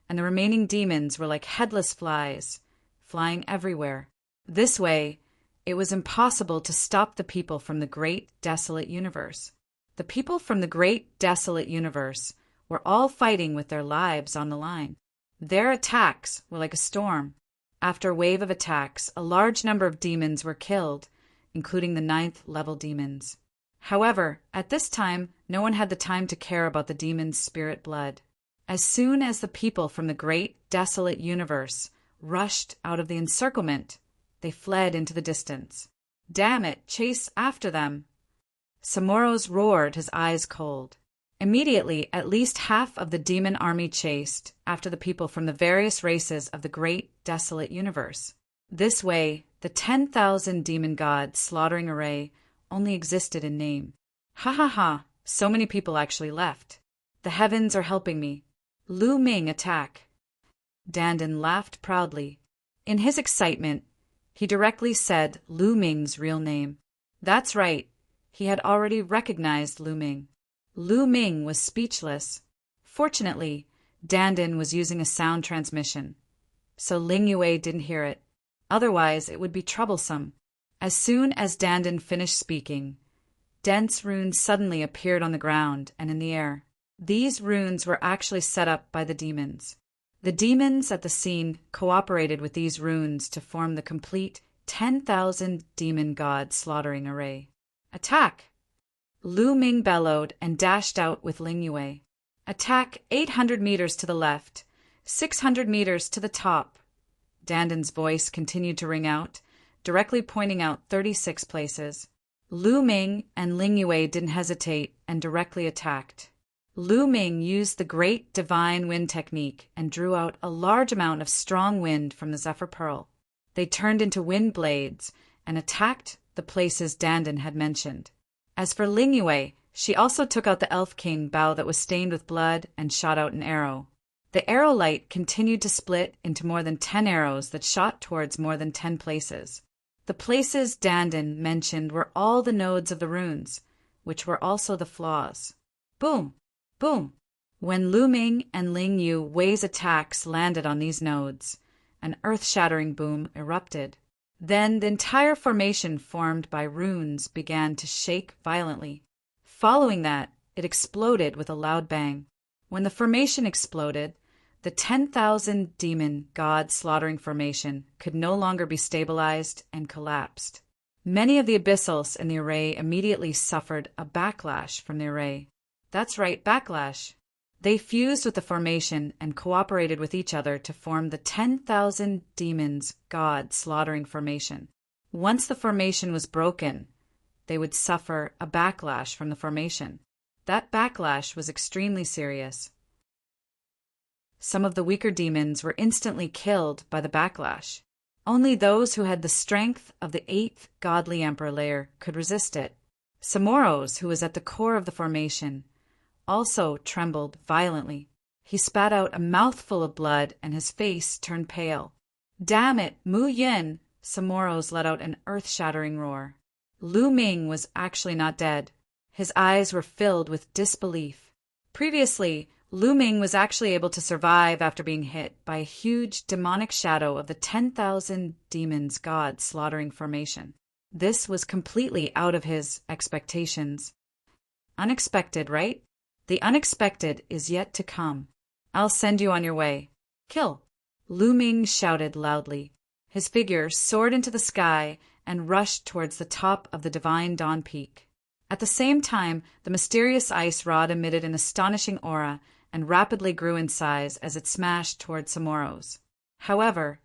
and the remaining demons were like headless flies, flying everywhere. This way, it was impossible to stop the people from the great desolate universe. The people from the great desolate universe were all fighting with their lives on the line. Their attacks were like a storm. After a wave of attacks, a large number of demons were killed, including the 9th level demons. However, at this time, no one had the time to care about the demons' spirit blood. As soon as the people from the great desolate universe rushed out of the encirclement, they fled into the distance. Damn it, chase after them! Samoros roared, his eyes cold. Immediately, at least half of the demon army chased after the people from the various races of the great desolate universe. This way, the 10,000 demon god slaughtering array only existed in name. Ha ha ha, so many people actually left. The heavens are helping me. Lu Ming attack. Dandan laughed proudly. In his excitement, he directly said Lu Ming's real name. That's right, he had already recognized Lu Ming. Lu Ming was speechless. Fortunately, Dandan was using a sound transmission, so Ling Yue didn't hear it. Otherwise, it would be troublesome. As soon as Dandan finished speaking, dense runes suddenly appeared on the ground and in the air. These runes were actually set up by the demons. The demons at the scene cooperated with these runes to form the complete 10,000 demon god slaughtering array. Attack! Lu Ming bellowed and dashed out with Ling Yue. Attack 800 meters to the left, 600 meters to the top. Danden's voice continued to ring out, directly pointing out 36 places. Lu Ming and Ling Yue didn't hesitate and directly attacked. Lu Ming used the Great Divine Wind technique and drew out a large amount of strong wind from the Zephyr Pearl. They turned into wind blades and attacked the places Danden had mentioned. As for Ling Yue, she also took out the Elf King bow that was stained with blood and shot out an arrow. The arrow light continued to split into more than 10 arrows that shot towards more than 10 places. The places Danden mentioned were all the nodes of the runes, which were also the flaws. Boom! Boom! When Lu Ming and Ling Yue's attacks landed on these nodes, an earth-shattering boom erupted. Then the entire formation formed by runes began to shake violently. Following that, it exploded with a loud bang. When the formation exploded, the 10,000 demon god slaughtering formation could no longer be stabilized and collapsed. Many of the abyssals in the array immediately suffered a backlash from the array. That's right, backlash. They fused with the formation and cooperated with each other to form the 10,000 demons god slaughtering formation. Once the formation was broken, they would suffer a backlash from the formation. That backlash was extremely serious. Some of the weaker demons were instantly killed by the backlash. Only those who had the strength of the 8th godly emperor layer could resist it. Samoros, who was at the core of the formation, also trembled violently. He spat out a mouthful of blood and his face turned pale. Damn it, Mu Yin! Samoros let out an earth-shattering roar. Lu Ming was actually not dead. His eyes were filled with disbelief. Previously, Lu Ming was actually able to survive after being hit by a huge demonic shadow of the 10,000 demons god slaughtering formation. This was completely out of his expectations. Unexpected, right? The unexpected is yet to come. I'll send you on your way. Kill! Lu Ming shouted loudly. His figure soared into the sky and rushed towards the top of the Divine Dawn Peak. At the same time, the mysterious ice rod emitted an astonishing aura and rapidly grew in size as it smashed toward Samoros. However,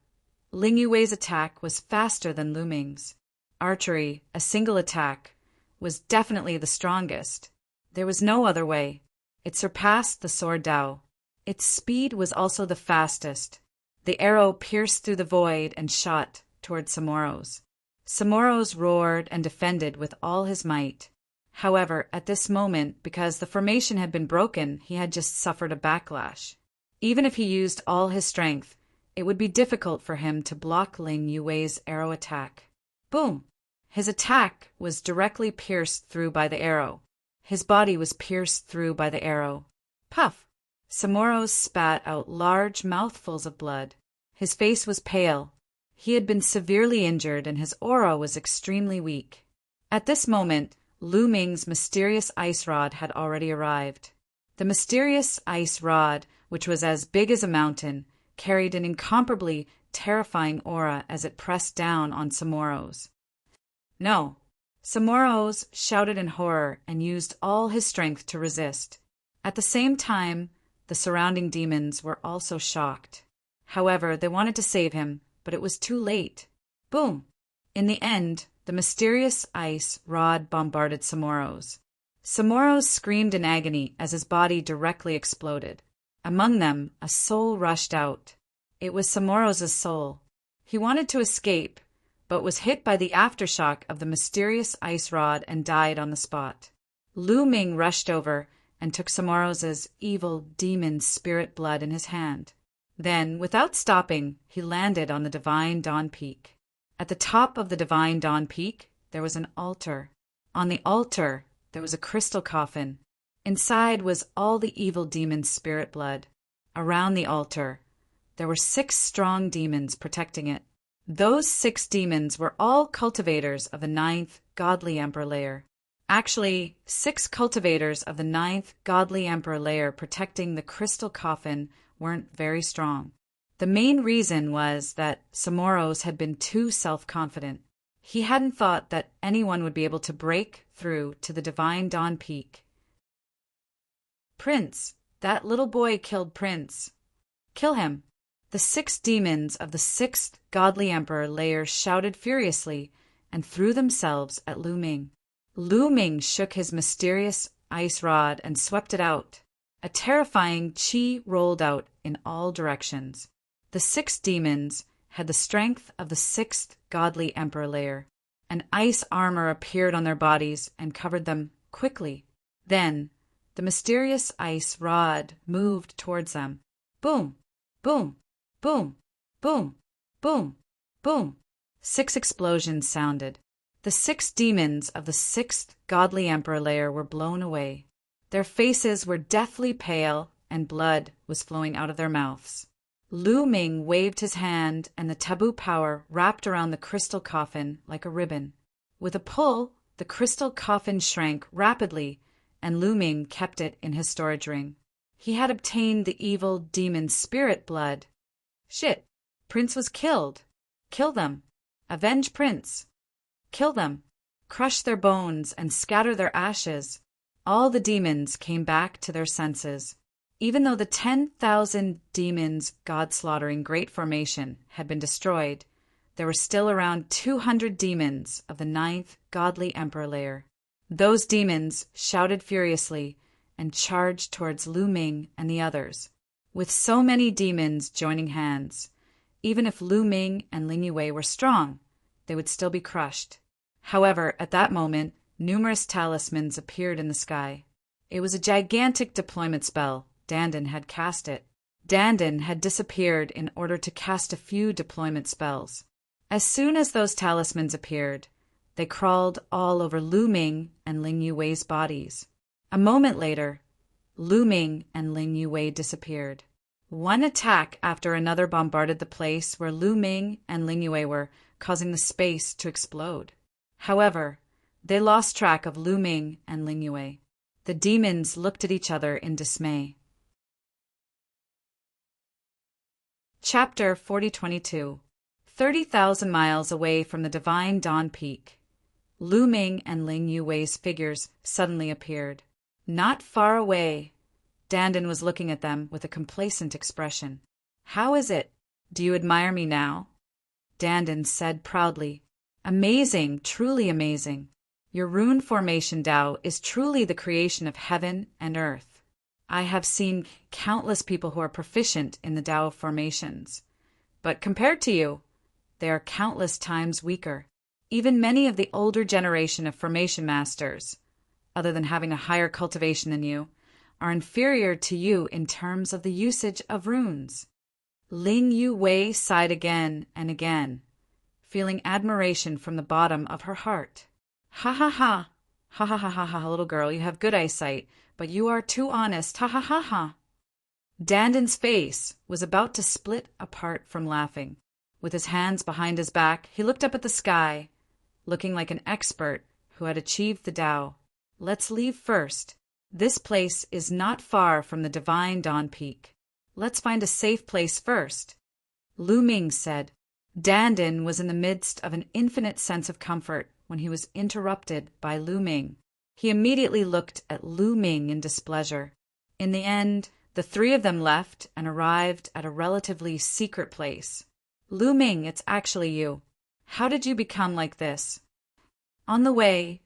Ling Yue's attack was faster than Lu Ming's. Archery, a single attack, was definitely the strongest. There was no other way. It surpassed the sword Dao. Its speed was also the fastest. The arrow pierced through the void and shot toward Samoros. Samoros roared and defended with all his might. However, at this moment, because the formation had been broken, he had just suffered a backlash. Even if he used all his strength, it would be difficult for him to block Ling Yue's arrow attack. Boom! His attack was directly pierced through by the arrow. His body was pierced through by the arrow. Puff! Samoros spat out large mouthfuls of blood. His face was pale. He had been severely injured and his aura was extremely weak. At this moment, Lu Ming's mysterious ice rod had already arrived. The mysterious ice rod, which was as big as a mountain, carried an incomparably terrifying aura as it pressed down on Samoros. No! Samoros shouted in horror and used all his strength to resist. At the same time, the surrounding demons were also shocked. However, they wanted to save him, but it was too late. Boom! In the end, the mysterious ice rod bombarded Samoros. Samoros screamed in agony as his body directly exploded. Among them, a soul rushed out. It was Samoros' soul. He wanted to escape, but was hit by the aftershock of the mysterious ice rod and died on the spot. Lu Ming rushed over and took Samoros' evil demon spirit blood in his hand. Then, without stopping, he landed on the Divine Dawn Peak. At the top of the Divine Dawn Peak, there was an altar. On the altar, there was a crystal coffin. Inside was all the evil demon's spirit blood. Around the altar, there were 6 strong demons protecting it. Those 6 demons were all cultivators of the 9th godly emperor layer. Actually, 6 cultivators of the 9th godly emperor layer protecting the crystal coffin weren't very strong. The main reason was that Samoros had been too self-confident. He hadn't thought that anyone would be able to break through to the divine Dawn Peak. Prince, that little boy killed Prince. Kill him. The 6 demons of the 6th godly emperor layer shouted furiously and threw themselves at Lu Ming. Lu Ming shook his mysterious ice rod and swept it out. A terrifying qi rolled out in all directions. The 6 demons had the strength of the 6th godly emperor layer. An ice armor appeared on their bodies and covered them quickly. Then, the mysterious ice rod moved towards them. Boom! Boom! Boom! Boom! Boom! Boom! 6 explosions sounded. The 6 demons of the 6th godly emperor layer were blown away. Their faces were deathly pale and blood was flowing out of their mouths. Lu Ming waved his hand and the taboo power wrapped around the crystal coffin like a ribbon. With a pull, the crystal coffin shrank rapidly and Lu Ming kept it in his storage ring. He had obtained the evil demon spirit blood. Shit! Prince was killed. Kill them. Avenge Prince. Kill them. Crush their bones and scatter their ashes. All the demons came back to their senses. Even though the 10,000 demons god-slaughtering Great Formation had been destroyed, there were still around 200 demons of the 9th godly emperor layer. Those demons shouted furiously and charged towards Lu Ming and the others. With so many demons joining hands, even if Lu Ming and Lin Yue were strong, they would still be crushed. However, at that moment, numerous talismans appeared in the sky. It was a gigantic deployment spell. Dandan had cast it. Dandan had disappeared in order to cast a few deployment spells. As soon as those talismans appeared, they crawled all over Lu Ming and Lin Yue's bodies. A moment later, Lu Ming and Lin Yue disappeared. One attack after another bombarded the place where Lu Ming and Lin Yue were, causing the space to explode. However, they lost track of Lu Ming and Lin Yue. The demons looked at each other in dismay. Chapter 4022. 30,000 miles away from the divine Dawn Peak, Lu Ming and Lin Yue's figures suddenly appeared. Not far away, Dandan was looking at them with a complacent expression. How is it? Do you admire me now? Dandan said proudly. Amazing, truly amazing. Your rune formation Tao is truly the creation of heaven and earth. I have seen countless people who are proficient in the Tao of formations, but compared to you, they are countless times weaker. Even many of the older generation of formation masters, other than having a higher cultivation than you, are inferior to you in terms of the usage of runes. Ling Yue sighed again and again, feeling admiration from the bottom of her heart. Ha ha ha! Ha ha ha ha ha, little girl, you have good eyesight, but you are too honest, ha ha ha ha! Dandan's face was about to split apart from laughing. With his hands behind his back, he looked up at the sky, looking like an expert who had achieved the Tao. Let's leave first. This place is not far from the divine Dawn Peak. Let's find a safe place first. Lu Ming said. Dandan was in the midst of an infinite sense of comfort when he was interrupted by Lu Ming. He immediately looked at Lu Ming in displeasure. In the end, the 3 of them left and arrived at a relatively secret place. Lu Ming, it's actually you. How did you become like this? On the way,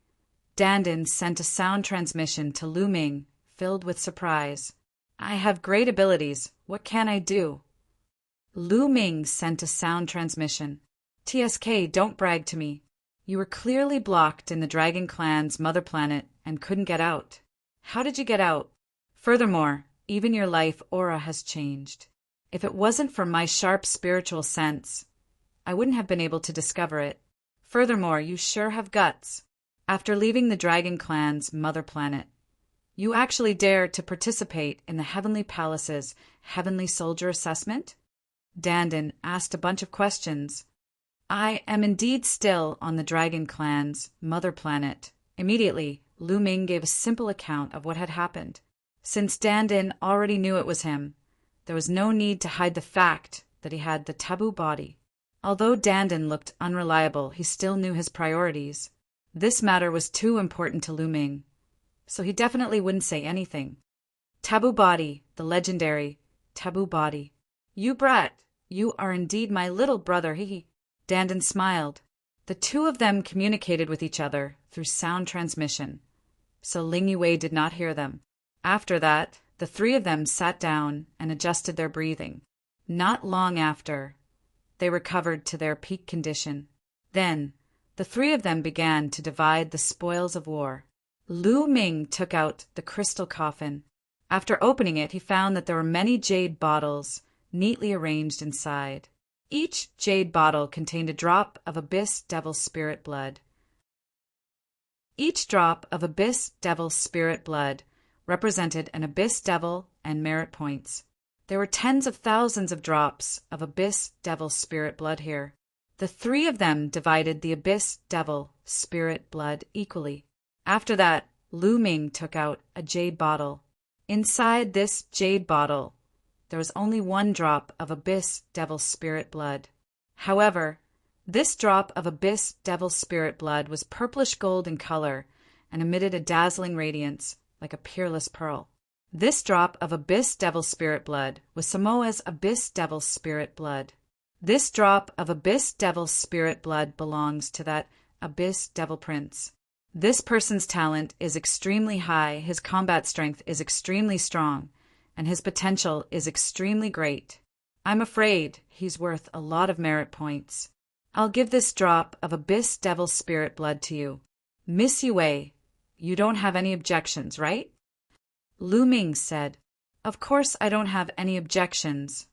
Dandan sent a sound transmission to Lu Ming, filled with surprise. I have great abilities. What can I do? Lu Ming sent a sound transmission. TSK, don't brag to me. You were clearly blocked in the Dragon Clan's mother planet and couldn't get out. How did you get out? Furthermore, even your life aura has changed. If it wasn't for my sharp spiritual sense, I wouldn't have been able to discover it. Furthermore, you sure have guts. After leaving the Dragon Clan's mother planet, you actually dared to participate in the Heavenly Palace's Heavenly Soldier Assessment? Dandan asked a bunch of questions. I am indeed still on the Dragon Clan's mother planet. Immediately, Lu Ming gave a simple account of what had happened. Since Dandan already knew it was him, There was no need to hide the fact that he had the taboo body. Although Dandan looked unreliable, he still knew his priorities. This matter was too important to Lu Ming, so he definitely wouldn't say anything. Taboo body, the legendary taboo body. You brat, you are indeed my little brother, he. Dandan smiled. The two of them communicated with each other through sound transmission, so Ling Yue did not hear them. After that, the three of them sat down and adjusted their breathing. Not long after, they recovered to their peak condition. Then, the three of them began to divide the spoils of war. Lu Ming took out the crystal coffin. After opening it, he found that there were many jade bottles neatly arranged inside. Each jade bottle contained a drop of Abyss Devil Spirit blood. Each drop of Abyss Devil Spirit blood represented an Abyss Devil and merit points. There were tens of thousands of drops of Abyss Devil Spirit blood here. The three of them divided the Abyss Devil Spirit blood equally. After that, Lu Ming took out a jade bottle. Inside this jade bottle, there was only one drop of Abyss Devil Spirit blood. However, this drop of Abyss Devil Spirit blood was purplish gold in color and emitted a dazzling radiance like a peerless pearl. This drop of Abyss Devil Spirit blood was Samoa's Abyss Devil Spirit blood. This drop of Abyss Devil Spirit blood belongs to that Abyss Devil Prince. This person's talent is extremely high, his combat strength is extremely strong, and his potential is extremely great. I'm afraid he's worth a lot of merit points. I'll give this drop of Abyss Devil Spirit blood to you. Miss Yue, you don't have any objections, right? Lu Ming said, Of course I don't have any objections.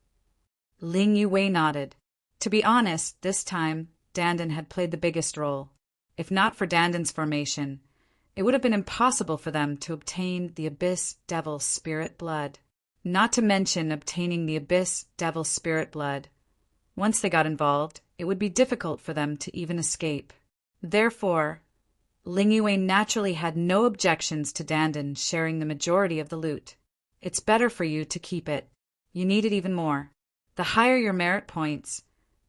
Ling Yue nodded. To be honest, this time, Dandan had played the biggest role. If not for Dandan's formation, it would have been impossible for them to obtain the Abyss Devil Spirit blood. Not to mention obtaining the Abyss Devil Spirit blood. Once they got involved, it would be difficult for them to even escape. Therefore, Ling Yue naturally had no objections to Dandan sharing the majority of the loot. It's better for you to keep it. You need it even more. The higher your merit points,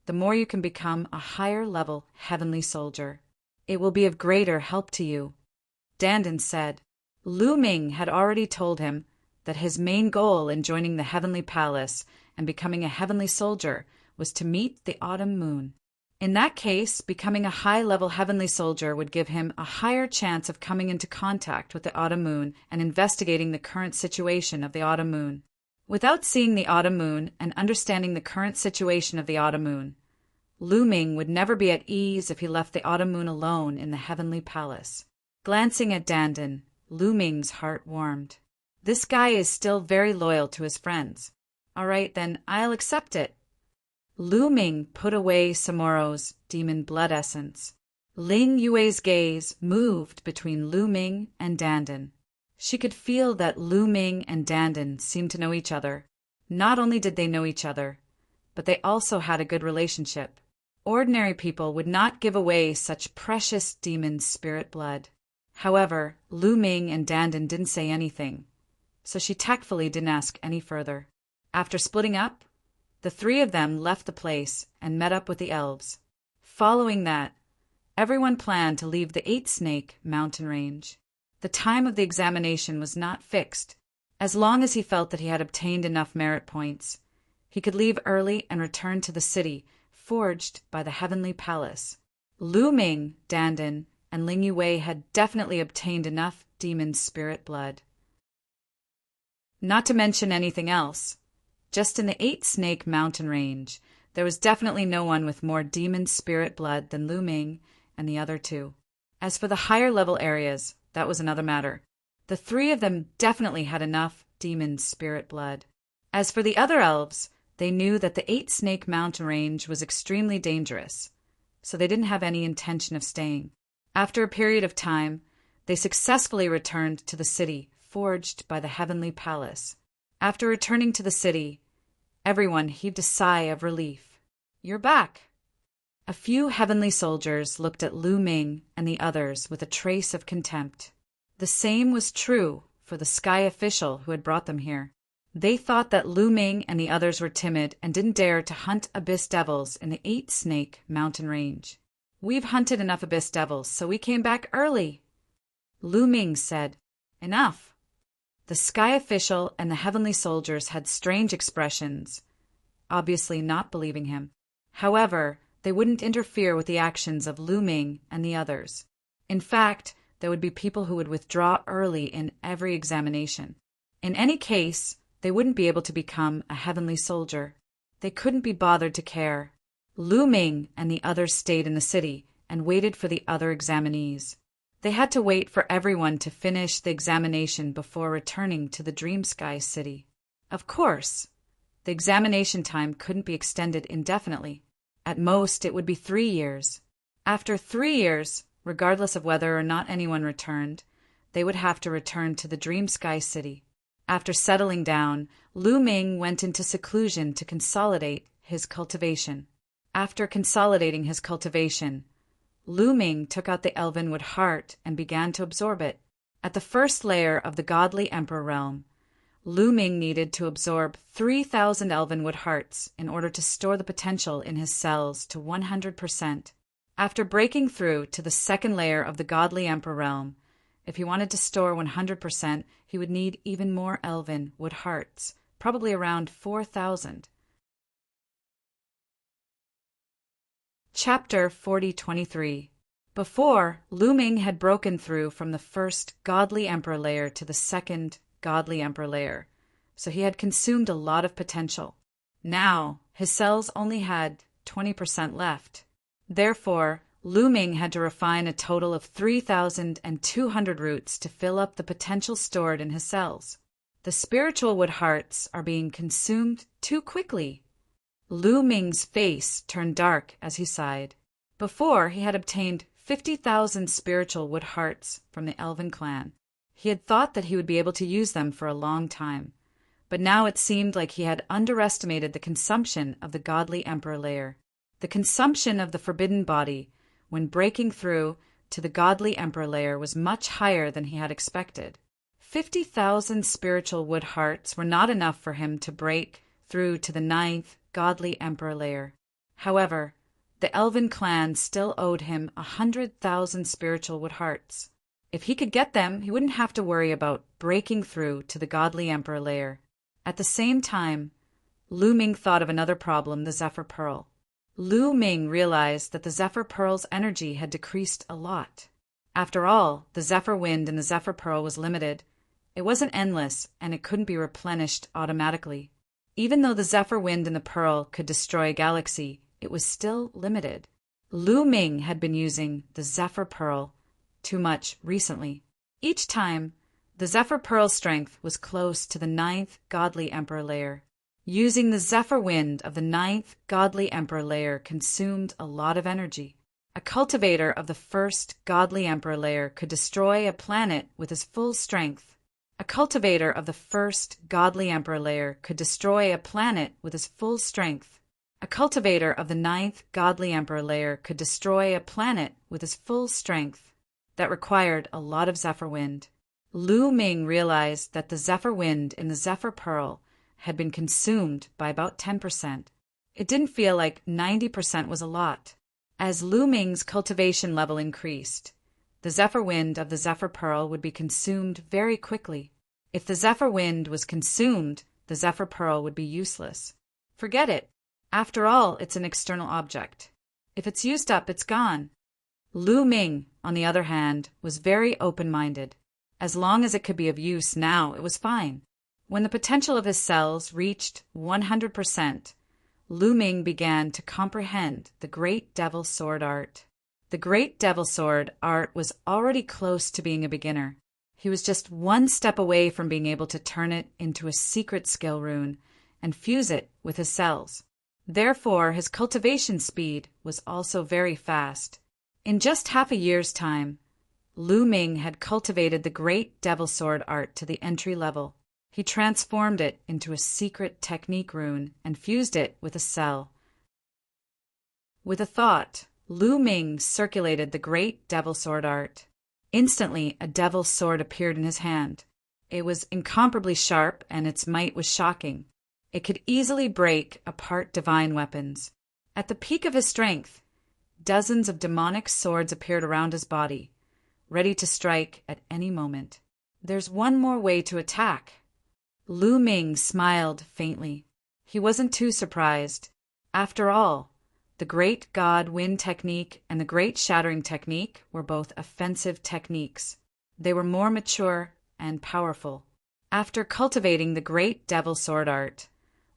the more you can become a higher level heavenly soldier. It will be of greater help to you. Dandan said. Lu Ming had already told him that his main goal in joining the Heavenly Palace and becoming a heavenly soldier was to meet the autumn moon. In that case, becoming a high-level heavenly soldier would give him a higher chance of coming into contact with the autumn moon and investigating the current situation of the autumn moon. Without seeing the autumn moon and understanding the current situation of the autumn moon, Lu Ming would never be at ease if he left the autumn moon alone in the Heavenly Palace. Glancing at Dandan, Lu Ming's heart warmed. This guy is still very loyal to his friends. All right, then I'll accept it. Lu Ming put away Samoro's demon blood essence. Ling Yue's gaze moved between Lu Ming and Dandan. She could feel that Lu Ming and Dandan seemed to know each other. Not only did they know each other, but they also had a good relationship. Ordinary people would not give away such precious demon spirit blood. However, Lu Ming and Dandan didn't say anything, so she tactfully didn't ask any further. After splitting up, the three of them left the place and met up with the elves. Following that, everyone planned to leave the Eight-Snake mountain range. The time of the examination was not fixed. As long as he felt that he had obtained enough merit points, he could leave early and return to the city forged by the Heavenly Palace. Lu Ming, Dandan, and Ling Yue had definitely obtained enough demon spirit blood. Not to mention anything else, just in the Eight-Snake mountain range, there was definitely no one with more demon spirit blood than Lu Ming and the other two. As for the higher level areas, that was another matter. The three of them definitely had enough demon spirit blood. As for the other elves, they knew that the Eight-Snake mountain range was extremely dangerous, so they didn't have any intention of staying. After a period of time, they successfully returned to the city forged by the Heavenly Palace. After returning to the city, everyone heaved a sigh of relief. You're back. A few heavenly soldiers looked at Lu Ming and the others with a trace of contempt. The same was true for the sky official who had brought them here. They thought that Lu Ming and the others were timid and didn't dare to hunt abyss devils in the 8-snake mountain range. "We've hunted enough abyss devils, so we came back early." Lu Ming said, "Enough." The sky official and the heavenly soldiers had strange expressions, obviously not believing him. However, they wouldn't interfere with the actions of Lu Ming and the others. In fact, there would be people who would withdraw early in every examination. In any case, they wouldn't be able to become a heavenly soldier. They couldn't be bothered to care. Lu Ming and the others stayed in the city and waited for the other examinees. They had to wait for everyone to finish the examination before returning to the Dream Sky City. Of course, the examination time couldn't be extended indefinitely. At most, it would be 3 years. After 3 years, regardless of whether or not anyone returned, they would have to return to the Dream Sky City. After settling down, Lu Ming went into seclusion to consolidate his cultivation. After consolidating his cultivation, Lu Ming took out the Elvenwood heart and began to absorb it. At the first layer of the godly emperor realm, Lu Ming needed to absorb 3,000 Elvenwood hearts in order to store the potential in his cells to 100%. After breaking through to the second layer of the godly emperor realm, if he wanted to store 100%, he would need even more Elvenwood hearts, probably around 4,000. Chapter 4023. Before, Lu Ming had broken through from the first godly emperor layer to the second godly emperor layer, so he had consumed a lot of potential. Now, his cells only had 20% left. Therefore, Lu Ming had to refine a total of 3,200 roots to fill up the potential stored in his cells. The spiritual wood hearts are being consumed too quickly. Lu Ming's face turned dark as he sighed. Before, he had obtained 50,000 spiritual wood hearts from the Elven clan. He had thought that he would be able to use them for a long time, but now it seemed like he had underestimated the consumption of the godly emperor layer. The consumption of the forbidden body when breaking through to the godly emperor layer was much higher than he had expected. 50,000 spiritual wood hearts were not enough for him to break through to the 9th godly emperor layer. However, the Elven clan still owed him 100,000 spiritual wood hearts. If he could get them, he wouldn't have to worry about breaking through to the godly emperor layer. At the same time, Lu Ming thought of another problem, the Zephyr Pearl. Lu Ming realized that the Zephyr Pearl's energy had decreased a lot. After all, the Zephyr Wind in the Zephyr Pearl was limited. It wasn't endless, and it couldn't be replenished automatically. Even though the Zephyr Wind in the Pearl could destroy a galaxy, it was still limited. Lu Ming had been using the Zephyr Pearl too much recently. Each time, the Zephyr Pearl's strength was close to the 9th godly emperor layer. Using the Zephyr Wind of the 9th godly emperor layer consumed a lot of energy. A cultivator of the 1st godly emperor layer could destroy a planet with his full strength. A cultivator of the 1st godly emperor layer could destroy a planet with his full strength. A cultivator of the 9th godly emperor layer could destroy a planet with his full strength. That required a lot of Zephyr Wind. Lu Ming realized that the Zephyr Wind in the Zephyr Pearl had been consumed by about 10%. It didn't feel like 90% was a lot. As Lu Ming's cultivation level increased, the Zephyr Wind of the Zephyr Pearl would be consumed very quickly. If the Zephyr Wind was consumed, the Zephyr Pearl would be useless. Forget it. After all, it's an external object. If it's used up, it's gone. Lu Ming, on the other hand, was very open-minded. As long as it could be of use now, it was fine. When the potential of his cells reached 100%, Lu Ming began to comprehend the Great Devil Sword art. The Great Devil Sword art was already close to being a beginner. He was just one step away from being able to turn it into a secret skill rune and fuse it with his cells. Therefore, his cultivation speed was also very fast. In just half a year's time, Lu Ming had cultivated the Great Devil Sword art to the entry level. He transformed it into a secret technique rune and fused it with a cell. With a thought, Lu Ming circulated the Great Devil Sword art. Instantly, a devil's sword appeared in his hand. It was incomparably sharp, and its might was shocking. It could easily break apart divine weapons. At the peak of his strength, dozens of demonic swords appeared around his body, ready to strike at any moment. "There's one more way to attack." Lu Ming smiled faintly. He wasn't too surprised. After all, the Great God Wind technique and the Great Shattering technique were both offensive techniques. They were more mature and powerful. After cultivating the Great Devil Sword art,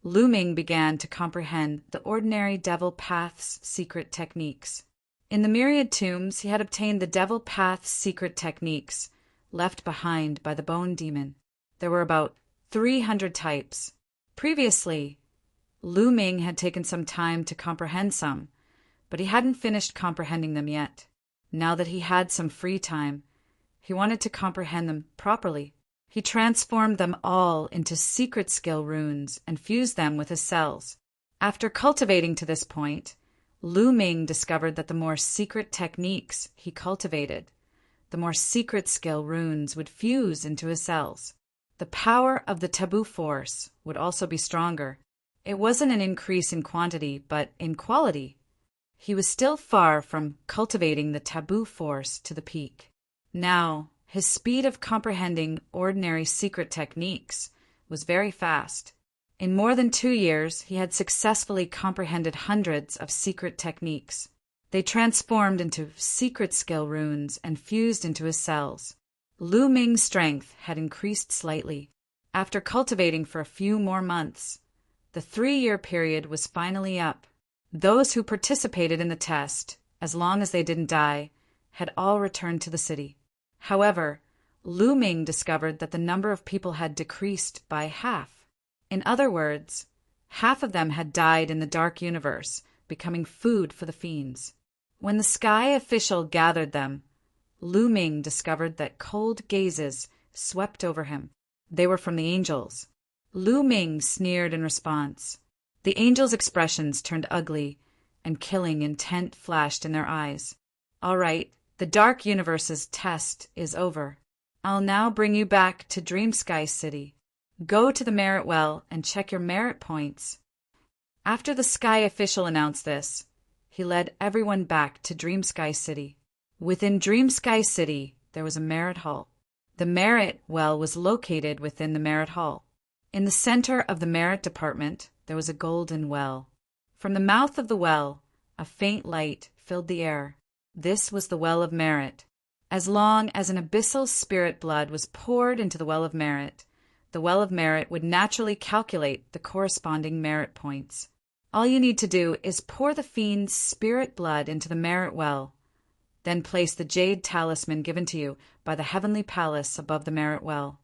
Lu Ming began to comprehend the ordinary Devil Path's secret techniques. In the myriad tombs, he had obtained the Devil Path's secret techniques left behind by the Bone Demon. There were about 300 types. Previously, Lu Ming had taken some time to comprehend some, but he hadn't finished comprehending them yet. Now that he had some free time, he wanted to comprehend them properly. He transformed them all into secret skill runes and fused them with his cells. After cultivating to this point, Lu Ming discovered that the more secret techniques he cultivated, the more secret skill runes would fuse into his cells. The power of the taboo force would also be stronger. It wasn't an increase in quantity, but in quality. He was still far from cultivating the taboo force to the peak. Now, his speed of comprehending ordinary secret techniques was very fast. In more than 2 years, he had successfully comprehended hundreds of secret techniques. They transformed into secret skill runes and fused into his cells. Lu Ming's strength had increased slightly. After cultivating for a few more months, the 3-year period was finally up. Those who participated in the test, as long as they didn't die, had all returned to the city. However, Lu Ming discovered that the number of people had decreased by half. In other words, half of them had died in the dark universe, becoming food for the fiends. When the sky official gathered them, Lu Ming discovered that cold gazes swept over him. They were from the angels. Lu Ming sneered in response. The angels' expressions turned ugly, and killing intent flashed in their eyes. "All right, the dark universe's test is over. I'll now bring you back to Dream Sky City. Go to the merit well and check your merit points." After the sky official announced this, he led everyone back to Dream Sky City. Within Dream Sky City, there was a merit hall. The merit well was located within the merit hall. In the center of the merit department, there was a golden well. From the mouth of the well, a faint light filled the air. This was the well of merit. As long as an abyssal spirit blood was poured into the well of merit would naturally calculate the corresponding merit points. All you need to do is pour the fiend's spirit blood into the merit well, then place the jade talisman given to you by the heavenly palace above the merit well.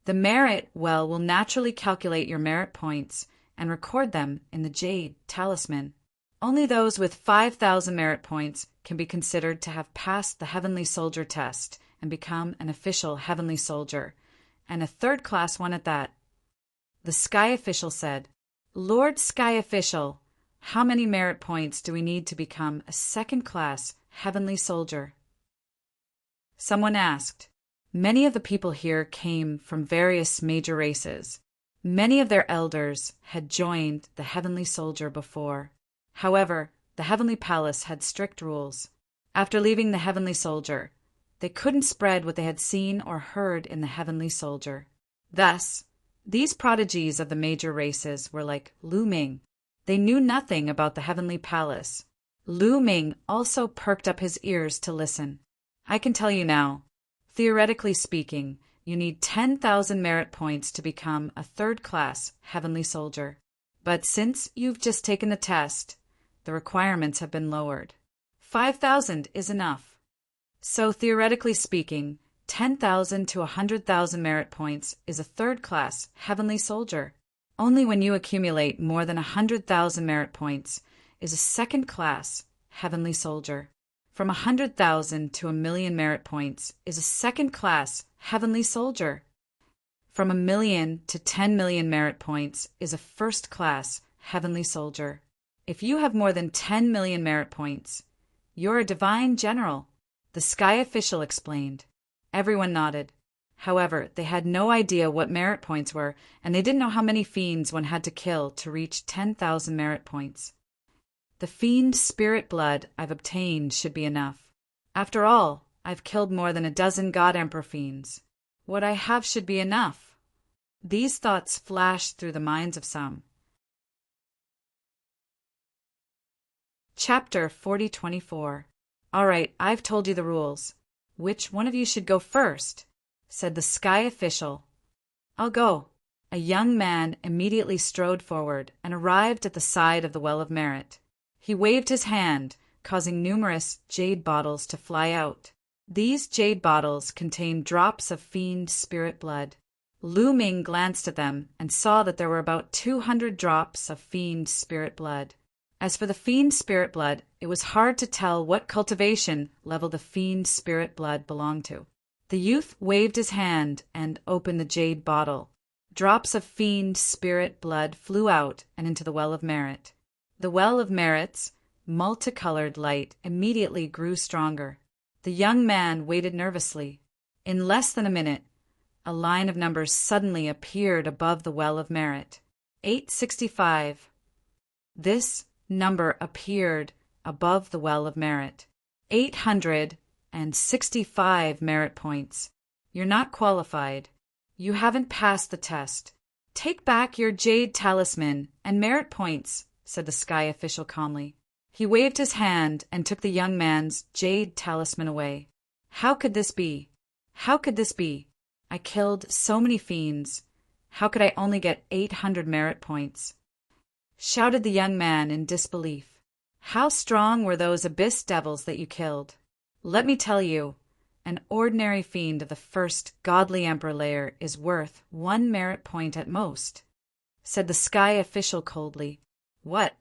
The merit well will naturally calculate your merit points and record them in the jade talisman. Only those with 5,000 merit points can be considered to have passed the heavenly soldier test and become an official heavenly soldier, and a third-class one at that. The sky official said, "Lord Sky Official, how many merit points do we need to become a second-class heavenly soldier?" Someone asked. Many of the people here came from various major races. Many of their elders had joined the heavenly soldier before. However, the heavenly palace had strict rules. After leaving the heavenly soldier, they couldn't spread what they had seen or heard in the heavenly soldier. Thus, these prodigies of the major races were like Lu Ming. They knew nothing about the heavenly palace. Lu Ming also perked up his ears to listen. I can tell you now, theoretically speaking, you need 10,000 merit points to become a third-class heavenly soldier. But since you've just taken the test, the requirements have been lowered. 5,000 is enough. So theoretically speaking, 10,000 to 100,000 merit points is a third-class heavenly soldier. Only when you accumulate more than 100,000 merit points is a second-class heavenly soldier. From 100,000 to 1,000,000 merit points is a second-class heavenly soldier. From 1,000,000 to 10,000,000 merit points is a first-class heavenly soldier. If you have more than 10,000,000 merit points, you're a divine general, the sky official explained. Everyone nodded. However, they had no idea what merit points were, and they didn't know how many fiends one had to kill to reach 10,000 merit points. The fiend spirit blood I've obtained should be enough. After all, I've killed more than a dozen God Emperor fiends. What I have should be enough. These thoughts flashed through the minds of some. Chapter 4024. All right, I've told you the rules. Which one of you should go first? Said the sky official. I'll go. A young man immediately strode forward and arrived at the side of the Well of Merit. He waved his hand, causing numerous jade bottles to fly out. These jade bottles contained drops of fiend spirit blood. Lu Ming glanced at them and saw that there were about 200 drops of fiend spirit blood. As for the fiend spirit blood, it was hard to tell what cultivation level the fiend spirit blood belonged to. The youth waved his hand and opened the jade bottle. Drops of fiend spirit blood flew out and into the Well of Merit. The Well of Merit's multicolored light immediately grew stronger. The young man waited nervously. In less than a minute, a line of numbers suddenly appeared above the Well of Merit. 865. This number appeared above the Well of Merit. 865 merit points. You're not qualified. You haven't passed the test. Take back your jade talisman and merit points, said the sky official calmly. He waved his hand and took the young man's jade talisman away. How could this be? How could this be? I killed so many fiends. How could I only get 800 merit points? Shouted the young man in disbelief. How strong were those abyss devils that you killed? Let me tell you, an ordinary fiend of the first godly emperor layer is worth 1 merit point at most, said the sky official coldly. What?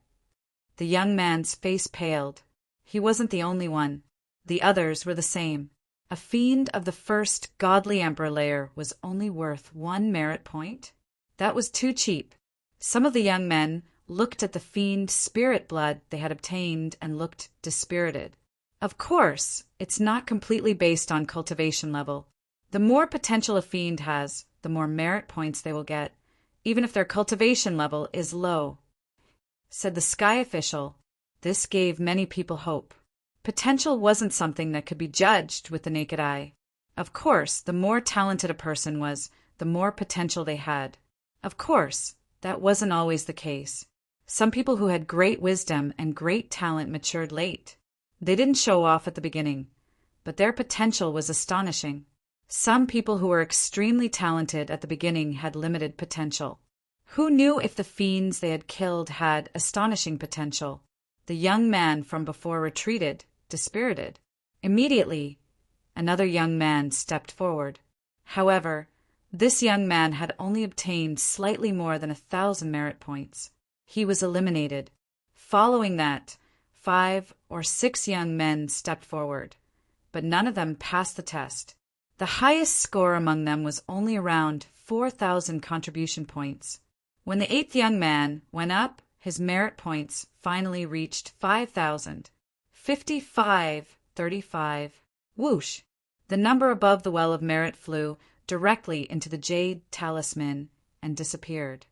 The young man's face paled. He wasn't the only one. The others were the same. A fiend of the first godly emperor layer was only worth 1 merit point? That was too cheap. Some of the young men looked at the fiend spirit blood they had obtained and looked dispirited. Of course, it's not completely based on cultivation level. The more potential a fiend has, the more merit points they will get, even if their cultivation level is low, said the sky official. This gave many people hope. Potential wasn't something that could be judged with the naked eye. Of course, the more talented a person was, the more potential they had. Of course, that wasn't always the case. Some people who had great wisdom and great talent matured late. They didn't show off at the beginning, but their potential was astonishing. Some people who were extremely talented at the beginning had limited potential. Who knew if the fiends they had killed had astonishing potential? The young man from before retreated, dispirited. Immediately, another young man stepped forward. However, this young man had only obtained slightly more than 1,000 merit points. He was eliminated. Following that, 5 or 6 young men stepped forward, but none of them passed the test. The highest score among them was only around 4,000 contribution points. When the 8th young man went up, his merit points finally reached 5,000. 5535. Whoosh! The number above the Well of Merit flew directly into the jade talisman and disappeared.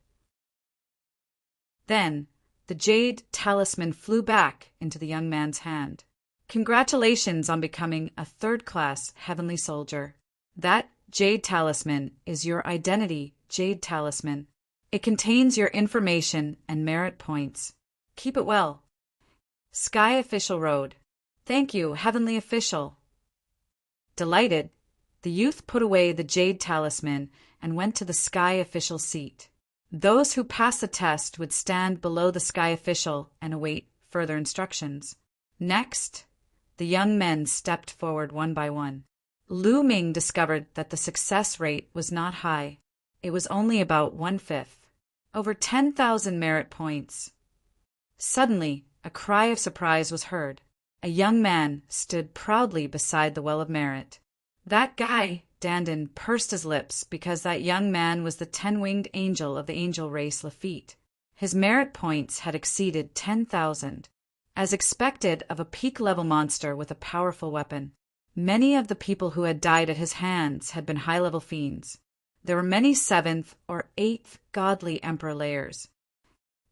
Then, the jade talisman flew back into the young man's hand. Congratulations on becoming a 3rd-class heavenly soldier. That jade talisman is your identity jade talisman. It contains your information and merit points. Keep it well. Sky official rode. Thank you, heavenly official. Delighted, the youth put away the jade talisman and went to the sky official's seat. Those who passed the test would stand below the sky official and await further instructions. Next, the young men stepped forward one by one. Lu Ming discovered that the success rate was not high. It was only about 1/5. Over 10,000 merit points. Suddenly, a cry of surprise was heard. A young man stood proudly beside the Well of Merit. That guy! Dandin pursed his lips because that young man was the 10-winged angel of the angel race Lafitte. His merit points had exceeded 10,000. As expected of a peak-level monster with a powerful weapon. Many of the people who had died at his hands had been high-level fiends. There were many 7th or 8th godly emperor layers.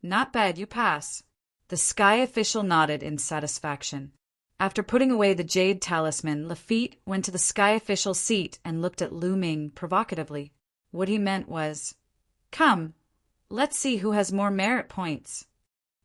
Not bad, you pass. The sky official nodded in satisfaction. After putting away the jade talisman, Lafitte went to the sky official's seat and looked at Lu Ming provocatively. What he meant was, "Come, let's see who has more merit points."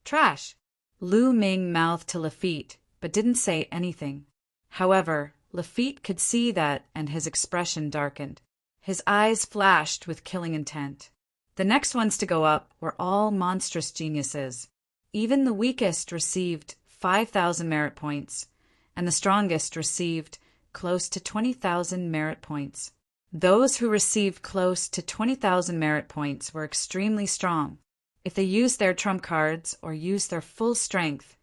Trash! Lu Ming mouthed to Lafitte, but didn't say anything. However, Lafitte could see that, and his expression darkened. His eyes flashed with killing intent. The next ones to go up were all monstrous geniuses. Even the weakest received 5,000 merit points, and the strongest received close to 20,000 merit points. Those who received close to 20,000 merit points were extremely strong. If they used their trump cards or used their full strength,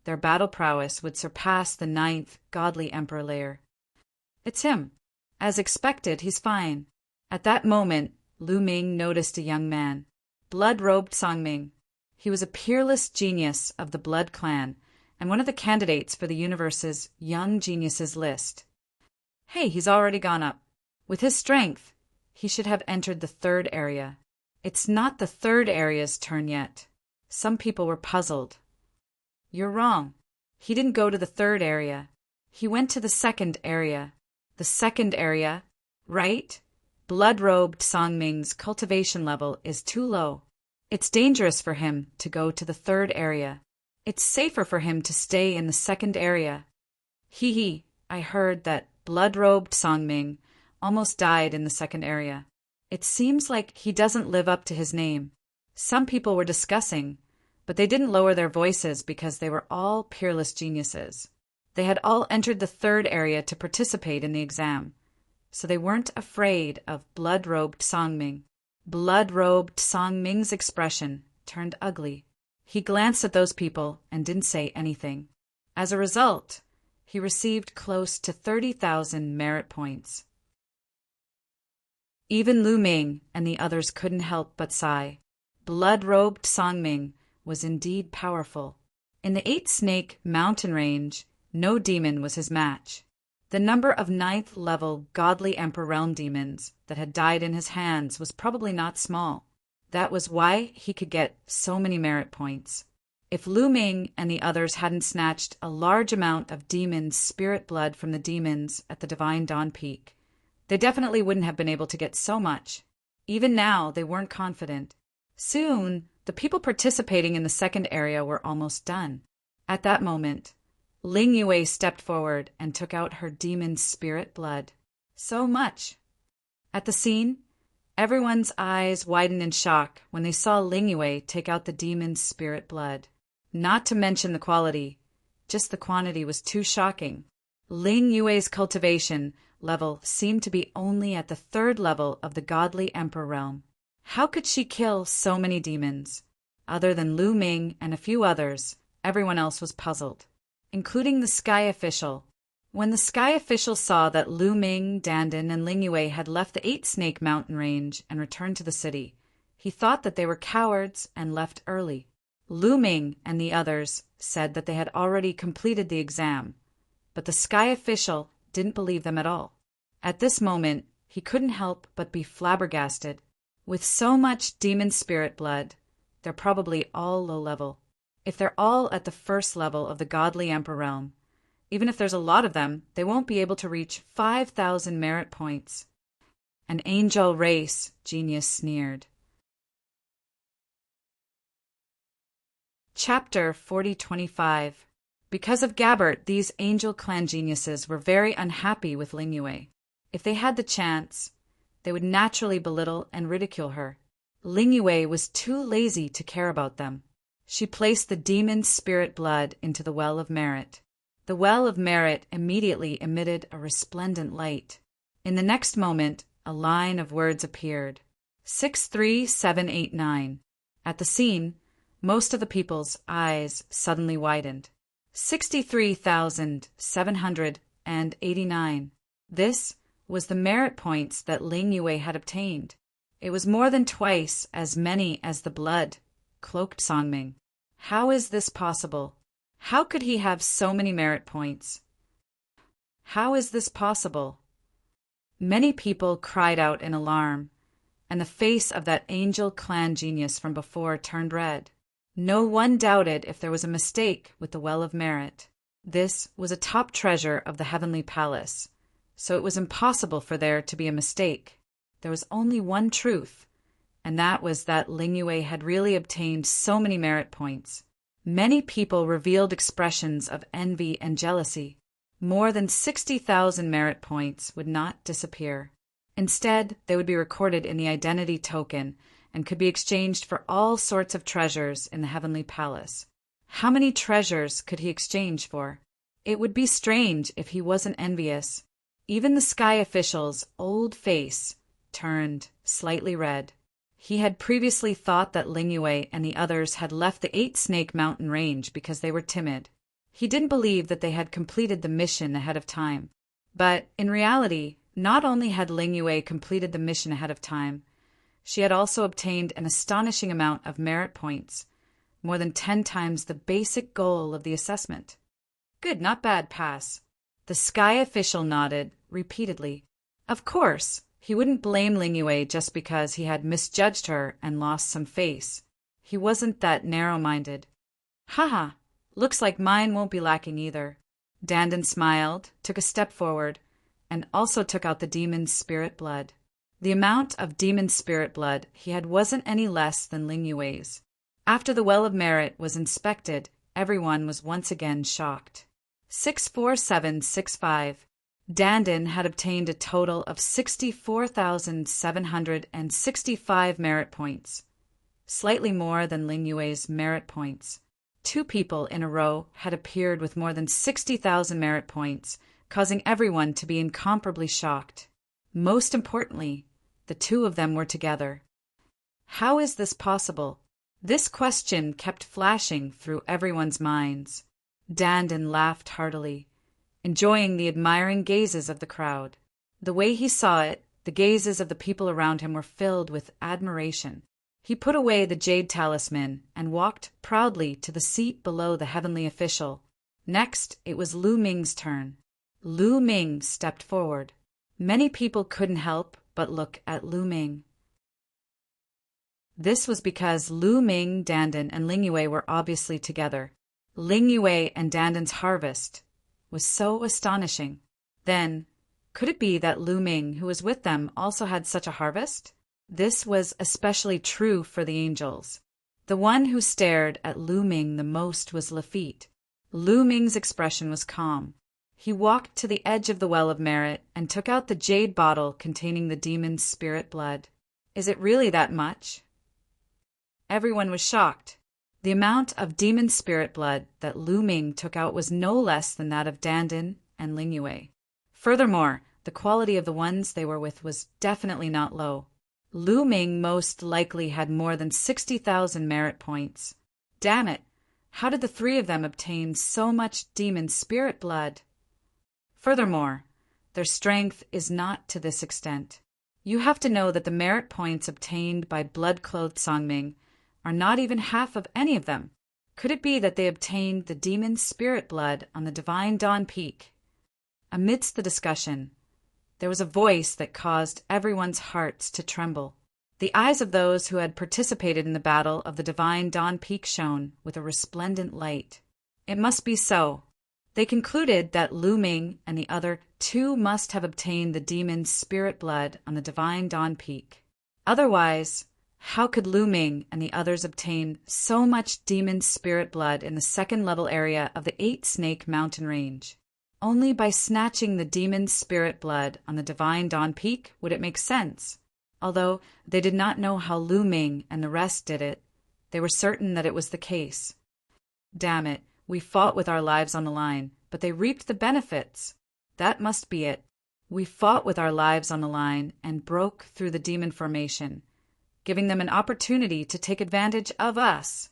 their battle prowess would surpass the 9th godly emperor layer. It's him. As expected, he's fine. At that moment, Lu Ming noticed a young man, blood-robed Songming. He was a peerless genius of the Blood Clan and one of the candidates for the universe's Young Geniuses list. Hey, he's already gone up. With his strength, he should have entered the 3rd area. It's not the 3rd area's turn yet. Some people were puzzled. You're wrong. He didn't go to the 3rd area. He went to the 2nd area. The 2nd area, right? Blood-robed Songming's cultivation level is too low. It's dangerous for him to go to the 3rd area. It's safer for him to stay in the 2nd area. I heard that blood-robed Songming almost died in the 2nd area. It seems like he doesn't live up to his name. Some people were discussing, but they didn't lower their voices because they were all peerless geniuses. They had all entered the 3rd area to participate in the exam, so they weren't afraid of blood-robed Songming. Blood-robed Songming's expression turned ugly. He glanced at those people and didn't say anything. As a result, he received close to 30,000 merit points. Even Lu Ming and the others couldn't help but sigh. Blood-robed Songming was indeed powerful. In the 8-snake mountain range, no demon was his match. The number of 9th level godly Emperor Realm demons that had died in his hands was probably not small. That was why he could get so many merit points. If Lu Ming and the others hadn't snatched a large amount of demon spirit blood from the demons at the Divine Dawn Peak, they definitely wouldn't have been able to get so much. Even now, they weren't confident. Soon, the people participating in the 2nd area were almost done. At that moment, Ling Yue stepped forward and took out her demon spirit blood. So much! At the scene, everyone's eyes widened in shock when they saw Ling Yue take out the demon spirit blood. Not to mention the quality, just the quantity was too shocking. Ling Yue's cultivation level seemed to be only at the 3rd level of the godly Emperor Realm. How could she kill so many demons? Other than Lu Ming and a few others, everyone else was puzzled, including the Sky Official. When the Sky Official saw that Lu Ming, Dandin, and Ling Yue had left the 8-snake mountain range and returned to the city, he thought that they were cowards and left early. Lu Ming and the others said that they had already completed the exam, but the Sky Official didn't believe them at all. At this moment, he couldn't help but be flabbergasted. With so much demon spirit blood, they're probably all low level. If they're all at the 1st level of the godly Emperor Realm, even if there's a lot of them, they won't be able to reach 5,000 merit points. An angel race, genius sneered. Chapter 4025. Because of Gabbert, these angel clan geniuses were very unhappy with Ling Yue. If they had the chance, they would naturally belittle and ridicule her. Ling Yue was too lazy to care about them. She placed the demon spirit blood into the well of merit. The well of merit immediately emitted a resplendent light. In the next moment, a line of words appeared. 63789. At the scene, most of the people's eyes suddenly widened. 63,789. This was the merit points that Ling Yue had obtained. It was more than twice as many as the blood-cloaked Songming. How is this possible? How could he have so many merit points? How is this possible? Many people cried out in alarm, and the face of that angel clan genius from before turned red. No one doubted if there was a mistake with the Well of Merit. This was a top treasure of the heavenly palace, so it was impossible for there to be a mistake. There was only one truth, and that was that Ling Yue had really obtained so many merit points. Many people revealed expressions of envy and jealousy. More than 60,000 merit points would not disappear. Instead, they would be recorded in the identity token and could be exchanged for all sorts of treasures in the heavenly palace. How many treasures could he exchange for? It would be strange if he wasn't envious. Even the sky official's old face turned slightly red. He had previously thought that Ling Yue and the others had left the Eight Snake Mountain range because they were timid. He didn't believe that they had completed the mission ahead of time. But in reality, not only had Ling Yue completed the mission ahead of time, she had also obtained an astonishing amount of merit points, more than 10 times the basic goal of the assessment. Good, not bad, pass. The sky official nodded repeatedly. Of course, he wouldn't blame Ling Yue just because he had misjudged her and lost some face. He wasn't that narrow-minded. Haha, looks like mine won't be lacking either. Dandan smiled, took a step forward, and also took out the demon's spirit blood. The amount of demon spirit blood he had wasn't any less than Ling Yue's. After the Well of Merit was inspected, everyone was once again shocked. 64765. Dandan had obtained a total of 64,765 merit points, slightly more than Ling Yue's merit points. 2 people in a row had appeared with more than 60,000 merit points, causing everyone to be incomparably shocked. Most importantly, the 2 of them were together. How is this possible? This question kept flashing through everyone's minds. Dandan laughed heartily, enjoying the admiring gazes of the crowd. The way he saw it, the gazes of the people around him were filled with admiration. He put away the jade talisman and walked proudly to the seat below the heavenly official. Next, it was Lu Ming's turn. Lu Ming stepped forward. Many people couldn't help but look at Lu Ming. This was because Lu Ming, Dandan, and Ling Yue were obviously together. Ling Yue and Dandan's harvest was so astonishing. Then, could it be that Lu Ming, who was with them, also had such a harvest? This was especially true for the angels. The one who stared at Lu Ming the most was Lafitte. Lu Ming's expression was calm. He walked to the edge of the Well of Merit and took out the jade bottle containing the demon's spirit blood. Is it really that much? Everyone was shocked. The amount of demon spirit blood that Lu Ming took out was no less than that of Dandan and Ling Yue. Furthermore, the quality of the ones they were with was definitely not low. Lu Ming most likely had more than 60,000 merit points. Damn it! How did the 3 of them obtain so much demon spirit blood? Furthermore, their strength is not to this extent. You have to know that the merit points obtained by blood-clothed Songming are not even half of any of them. Could it be that they obtained the demon spirit blood on the Divine Dawn Peak? Amidst the discussion, there was a voice that caused everyone's hearts to tremble. The eyes of those who had participated in the battle of the Divine Dawn Peak shone with a resplendent light. It must be so. They concluded that Lu Ming and the other 2 must have obtained the demon's spirit blood on the Divine Dawn Peak. Otherwise, how could Lu Ming and the others obtain so much demon spirit blood in the 2nd level area of the 8 Snake Mountain Range? Only by snatching the demon's spirit blood on the Divine Dawn Peak would it make sense. Although they did not know how Lu Ming and the rest did it, they were certain that it was the case. Damn it, we fought with our lives on the line, but they reaped the benefits. That must be it. We fought with our lives on the line and broke through the demon formation, giving them an opportunity to take advantage of us.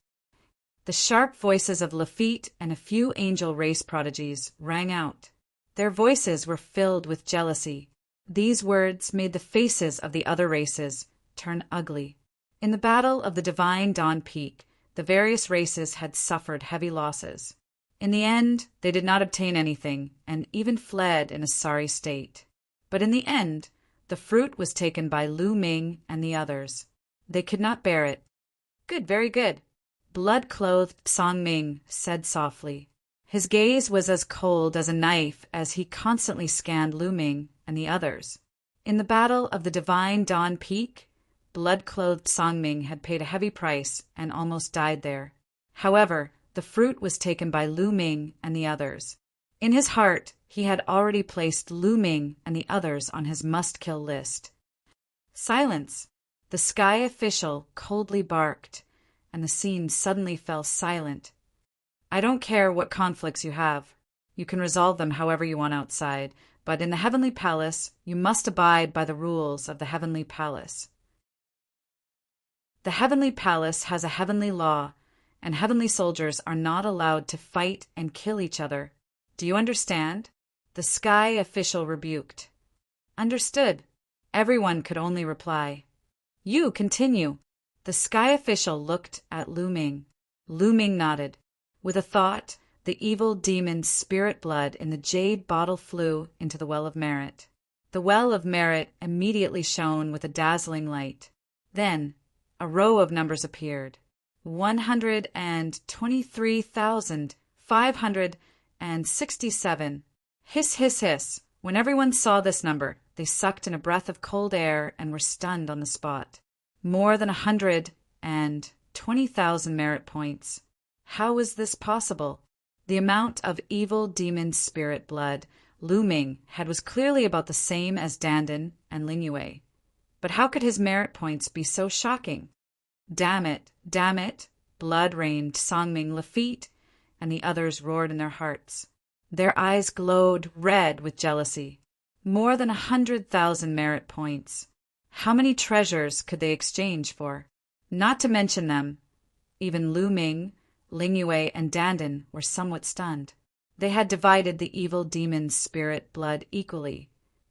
The sharp voices of Lafitte and a few angel race prodigies rang out. Their voices were filled with jealousy. These words made the faces of the other races turn ugly. In the battle of the Divine Dawn Peak, the various races had suffered heavy losses. In the end, they did not obtain anything, and even fled in a sorry state. But in the end, the fruit was taken by Lu Ming and the others. They could not bear it. Good, very good, blood-clothed Song Ming said softly. His gaze was as cold as a knife as he constantly scanned Lu Ming and the others. In the Battle of the Divine Dawn Peak, blood-clothed Song Ming had paid a heavy price and almost died there. However, the fruit was taken by Lu Ming and the others. In his heart, he had already placed Lu Ming and the others on his must-kill list. Silence! The sky official coldly barked, and the scene suddenly fell silent. I don't care what conflicts you have. You can resolve them however you want outside, but in the Heavenly Palace, you must abide by the rules of the Heavenly Palace. The Heavenly Palace has a heavenly law, and heavenly soldiers are not allowed to fight and kill each other. Do you understand? The sky official rebuked. Understood. Everyone could only reply. You continue. The sky official looked at Lu Ming. Lu Ming nodded. With a thought, the evil demon's spirit blood in the jade bottle flew into the Well of Merit. The Well of Merit immediately shone with a dazzling light. Then, a row of numbers appeared. 123,567. Hiss, hiss, hiss. When everyone saw this number, they sucked in a breath of cold air and were stunned on the spot. More than 120,000 merit points. How was this possible? The amount of evil demon spirit blood Lu Ming had was clearly about the same as Dandan and Ling Yue. But how could his merit points be so shocking? Damn it, blood rained Song Ming Lafitte, and the others roared in their hearts. Their eyes glowed red with jealousy. More than 100,000 merit points. How many treasures could they exchange for? Not to mention them, even Lu Ming, Ling Yue, and Dandan were somewhat stunned. They had divided the evil demon's spirit blood equally.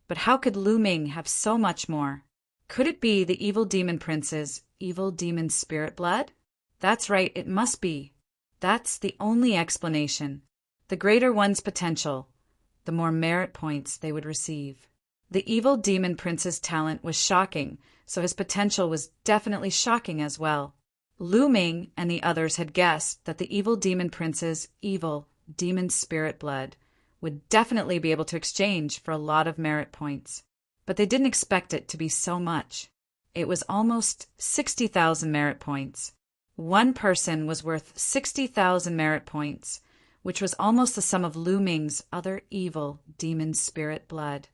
But how could Lu Ming have so much more? Could it be the evil demon prince's evil demon spirit blood? That's right, it must be. That's the only explanation. The greater one's potential, the more merit points they would receive. The evil demon prince's talent was shocking, so his potential was definitely shocking as well. Lu Ming and the others had guessed that the evil demon prince's evil demon spirit blood would definitely be able to exchange for a lot of merit points. But they didn't expect it to be so much. It was almost 60,000 merit points. One person was worth 60,000 merit points, which was almost the sum of Lu Ming's other evil demon spirit blood.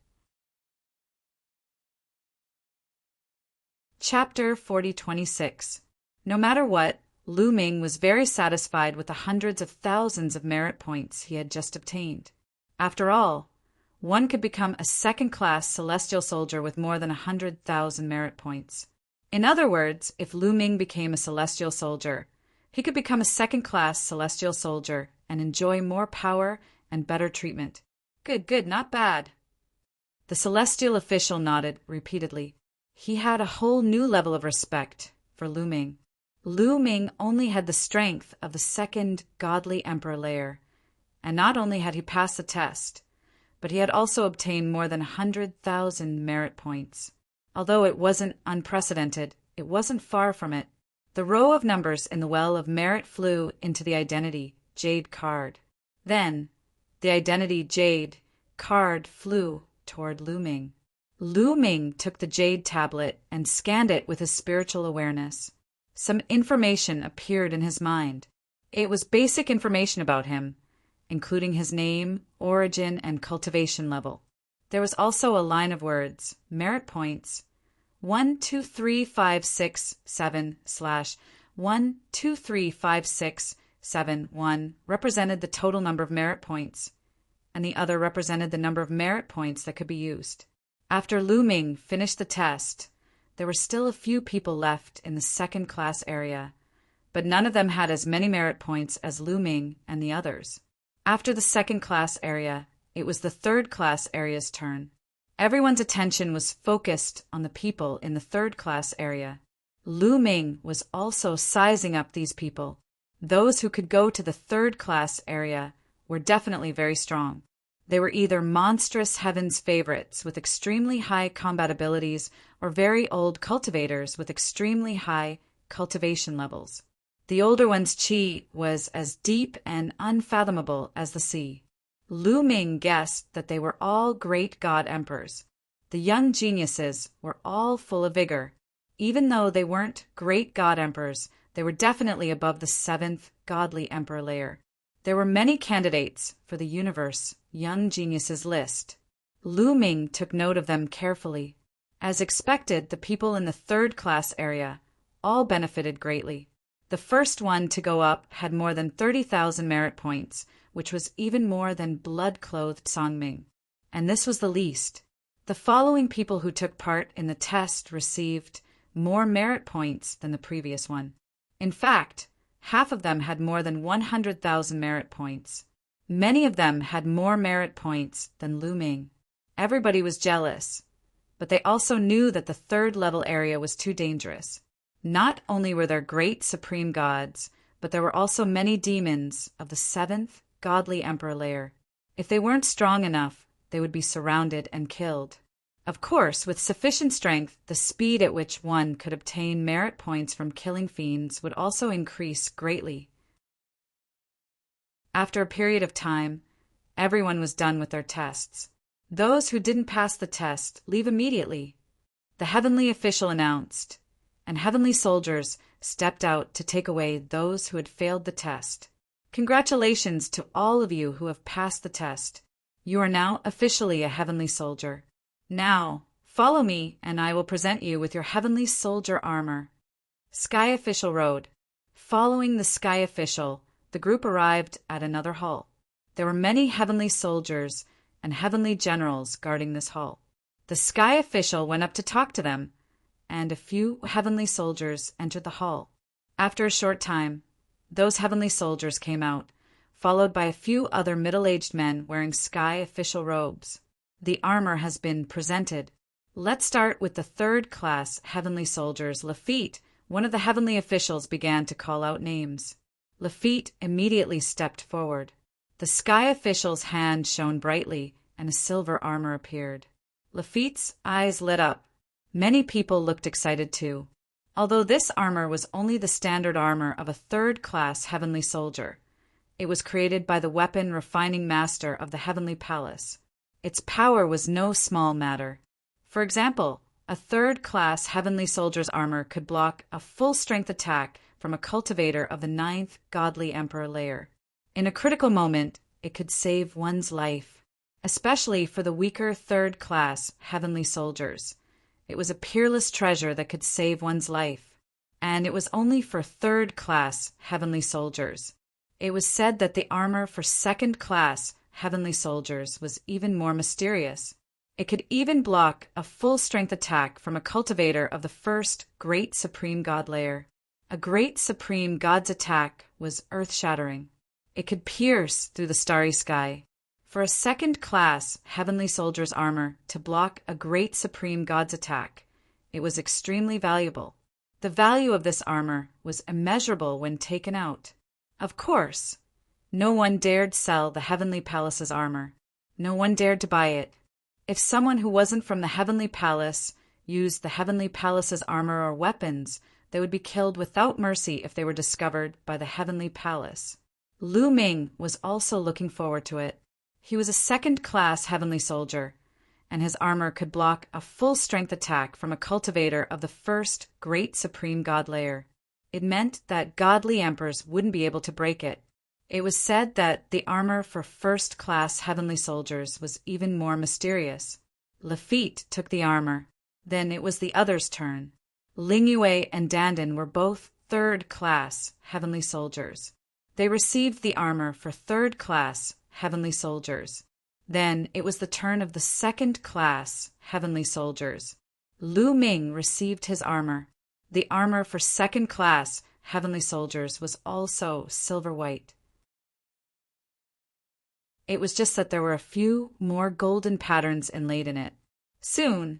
Chapter 4026. No matter what, Lu Ming was very satisfied with the hundreds of thousands of merit points he had just obtained. After all, one could become a second-class celestial soldier with more than 100,000 merit points. In other words, if Lu Ming became a celestial soldier, he could become a second-class celestial soldier and enjoy more power and better treatment. Good, not bad. The celestial official nodded repeatedly. He had a whole new level of respect for Lu Ming. Lu Ming only had the strength of the second godly emperor layer, and not only had he passed the test, but he had also obtained more than 100,000 merit points. Although it wasn't unprecedented, it wasn't far from it. The row of numbers in the Well of Merit flew into the identity Jade card. Then, the identity Jade card flew toward Lu Ming. Lu Ming took the Jade tablet and scanned it with his spiritual awareness. Some information appeared in his mind. It was basic information about him, including his name, origin, and cultivation level. There was also a line of words, merit points, 12357/1235671 represented the total number of merit points, and the other represented the number of merit points that could be used. After Lu Ming finished the test, there were still a few people left in the second-class area, but none of them had as many merit points as Lu Ming and the others. After the second-class area, it was the third-class area's turn. Everyone's attention was focused on the people in the third-class area. Lu Ming was also sizing up these people. Those who could go to the third-class area were definitely very strong. They were either monstrous heavens favorites with extremely high combat abilities or very old cultivators with extremely high cultivation levels. The older one's chi was as deep and unfathomable as the sea. Lu Ming guessed that they were all great god emperors. The young geniuses were all full of vigor. Even though they weren't great god emperors, they were definitely above the 7th godly emperor layer. There were many candidates for the universe young geniuses list. Lu Ming took note of them carefully. As expected, the people in the 3rd class area all benefited greatly. The first one to go up had more than 30,000 merit points, which was even more than blood-clothed Songming. And this was the least. The following people who took part in the test received more merit points than the previous one. In fact, half of them had more than 100,000 merit points. Many of them had more merit points than Lu Ming. Everybody was jealous, but they also knew that the 3rd level area was too dangerous. Not only were there great supreme gods, but there were also many demons of the 7th godly emperor layer. If they weren't strong enough, they would be surrounded and killed. Of course, with sufficient strength, the speed at which one could obtain merit points from killing fiends would also increase greatly. After a period of time, everyone was done with their tests. Those who didn't pass the test leave immediately. The heavenly official announced, and heavenly soldiers stepped out to take away those who had failed the test. Congratulations to all of you who have passed the test. You are now officially a heavenly soldier. Now, follow me, and I will present you with your heavenly soldier armor. Sky Official Road. Following the Sky Official, the group arrived at another hall. There were many heavenly soldiers and heavenly generals guarding this hall. The Sky Official went up to talk to them, and a few heavenly soldiers entered the hall. After a short time, those heavenly soldiers came out, followed by a few other middle-aged men wearing Sky Official robes. The armor has been presented. Let's start with the 3rd class heavenly soldiers. Lafitte, one of the heavenly officials, began to call out names. Lafitte immediately stepped forward. The Sky Official's hand shone brightly, and a silver armor appeared. Lafitte's eyes lit up. Many people looked excited too. Although this armor was only the standard armor of a 3rd class heavenly soldier, it was created by the weapon refining master of the heavenly palace. Its power was no small matter. For example, a 3rd class heavenly soldier's armor could block a full-strength attack from a cultivator of the 9th godly emperor layer. In a critical moment, it could save one's life, especially for the weaker 3rd class heavenly soldiers. It was a peerless treasure that could save one's life, and it was only for 3rd class heavenly soldiers. It was said that the armor for 2nd class heavenly soldiers was even more mysterious. It could even block a full-strength attack from a cultivator of the 1st Great Supreme God layer. A Great Supreme God's attack was earth-shattering. It could pierce through the starry sky. For a 2nd class heavenly soldier's armor to block a Great Supreme God's attack, it was extremely valuable. The value of this armor was immeasurable when taken out. Of course, no one dared sell the heavenly palace's armor. No one dared to buy it. If someone who wasn't from the heavenly palace used the heavenly palace's armor or weapons, they would be killed without mercy if they were discovered by the heavenly palace. Lu Ming was also looking forward to it. He was a 2nd class heavenly soldier, and his armor could block a full-strength attack from a cultivator of the 1st Great Supreme God layer. It meant that godly emperors wouldn't be able to break it. It was said that the armor for 1st class heavenly soldiers was even more mysterious. Lafitte took the armor. Then it was the others' turn. Ling Yue and Dandan were both 3rd class heavenly soldiers. They received the armor for 3rd class heavenly soldiers. Then it was the turn of the 2nd class heavenly soldiers. Lu Ming received his armor. The armor for 2nd class heavenly soldiers was also silver white. It was just that there were a few more golden patterns inlaid in it. Soon,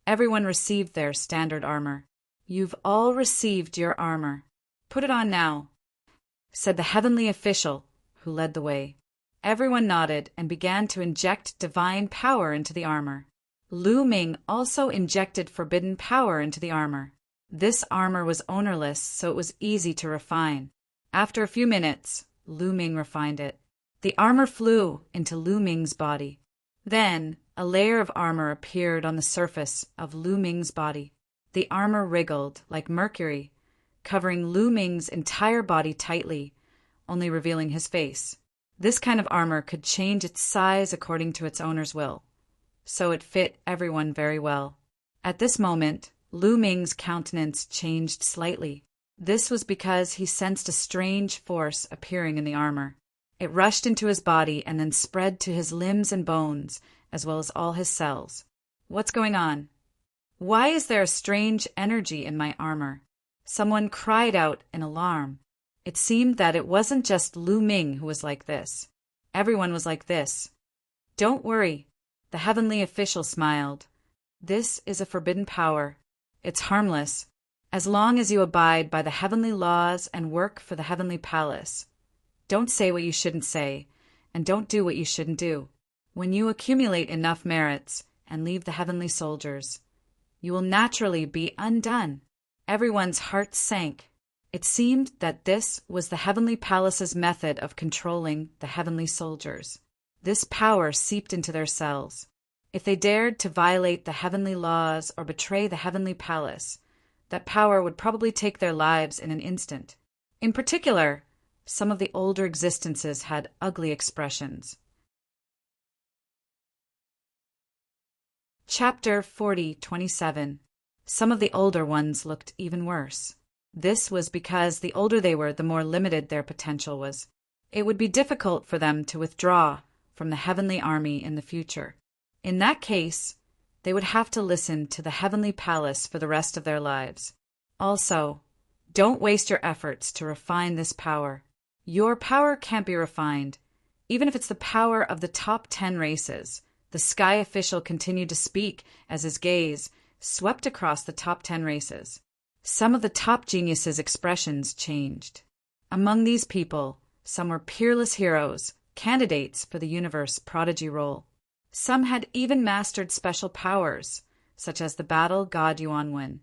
everyone received their standard armor. You've all received your armor. Put it on now, said the heavenly official who led the way. Everyone nodded and began to inject divine power into the armor. Lu Ming also injected forbidden power into the armor. This armor was ownerless, so it was easy to refine. After a few minutes, Lu Ming refined it. The armor flew into Lu Ming's body. Then, a layer of armor appeared on the surface of Lu Ming's body. The armor wriggled like mercury, covering Lu Ming's entire body tightly, only revealing his face. This kind of armor could change its size according to its owner's will, so it fit everyone very well. At this moment, Lu Ming's countenance changed slightly. This was because he sensed a strange force appearing in the armor. It rushed into his body and then spread to his limbs and bones, as well as all his cells. What's going on? Why is there a strange energy in my armor? Someone cried out in alarm. It seemed that it wasn't just Lu Ming who was like this. Everyone was like this. Don't worry, the heavenly official smiled. This is a forbidden power. It's harmless, as long as you abide by the heavenly laws and work for the heavenly palace. Don't say what you shouldn't say, and don't do what you shouldn't do. When you accumulate enough merits and leave the heavenly soldiers, you will naturally be undone. Everyone's heart sank. It seemed that this was the heavenly palace's method of controlling the heavenly soldiers. This power seeped into their cells. If they dared to violate the heavenly laws or betray the heavenly palace, that power would probably take their lives in an instant. In particular, some of the older existences had ugly expressions. Chapter 40:27. Some of the older ones looked even worse. This was because the older they were, the more limited their potential was. It would be difficult for them to withdraw from the heavenly army in the future. In that case, they would have to listen to the heavenly palace for the rest of their lives. Also, don't waste your efforts to refine this power. Your power can't be refined. Even if it's the power of the top 10 races, the sky official continued to speak as his gaze swept across the top 10 races. Some of the top geniuses' expressions changed. Among these people, some were peerless heroes, candidates for the universe prodigy role. Some had even mastered special powers, such as the battle god Yuanwen,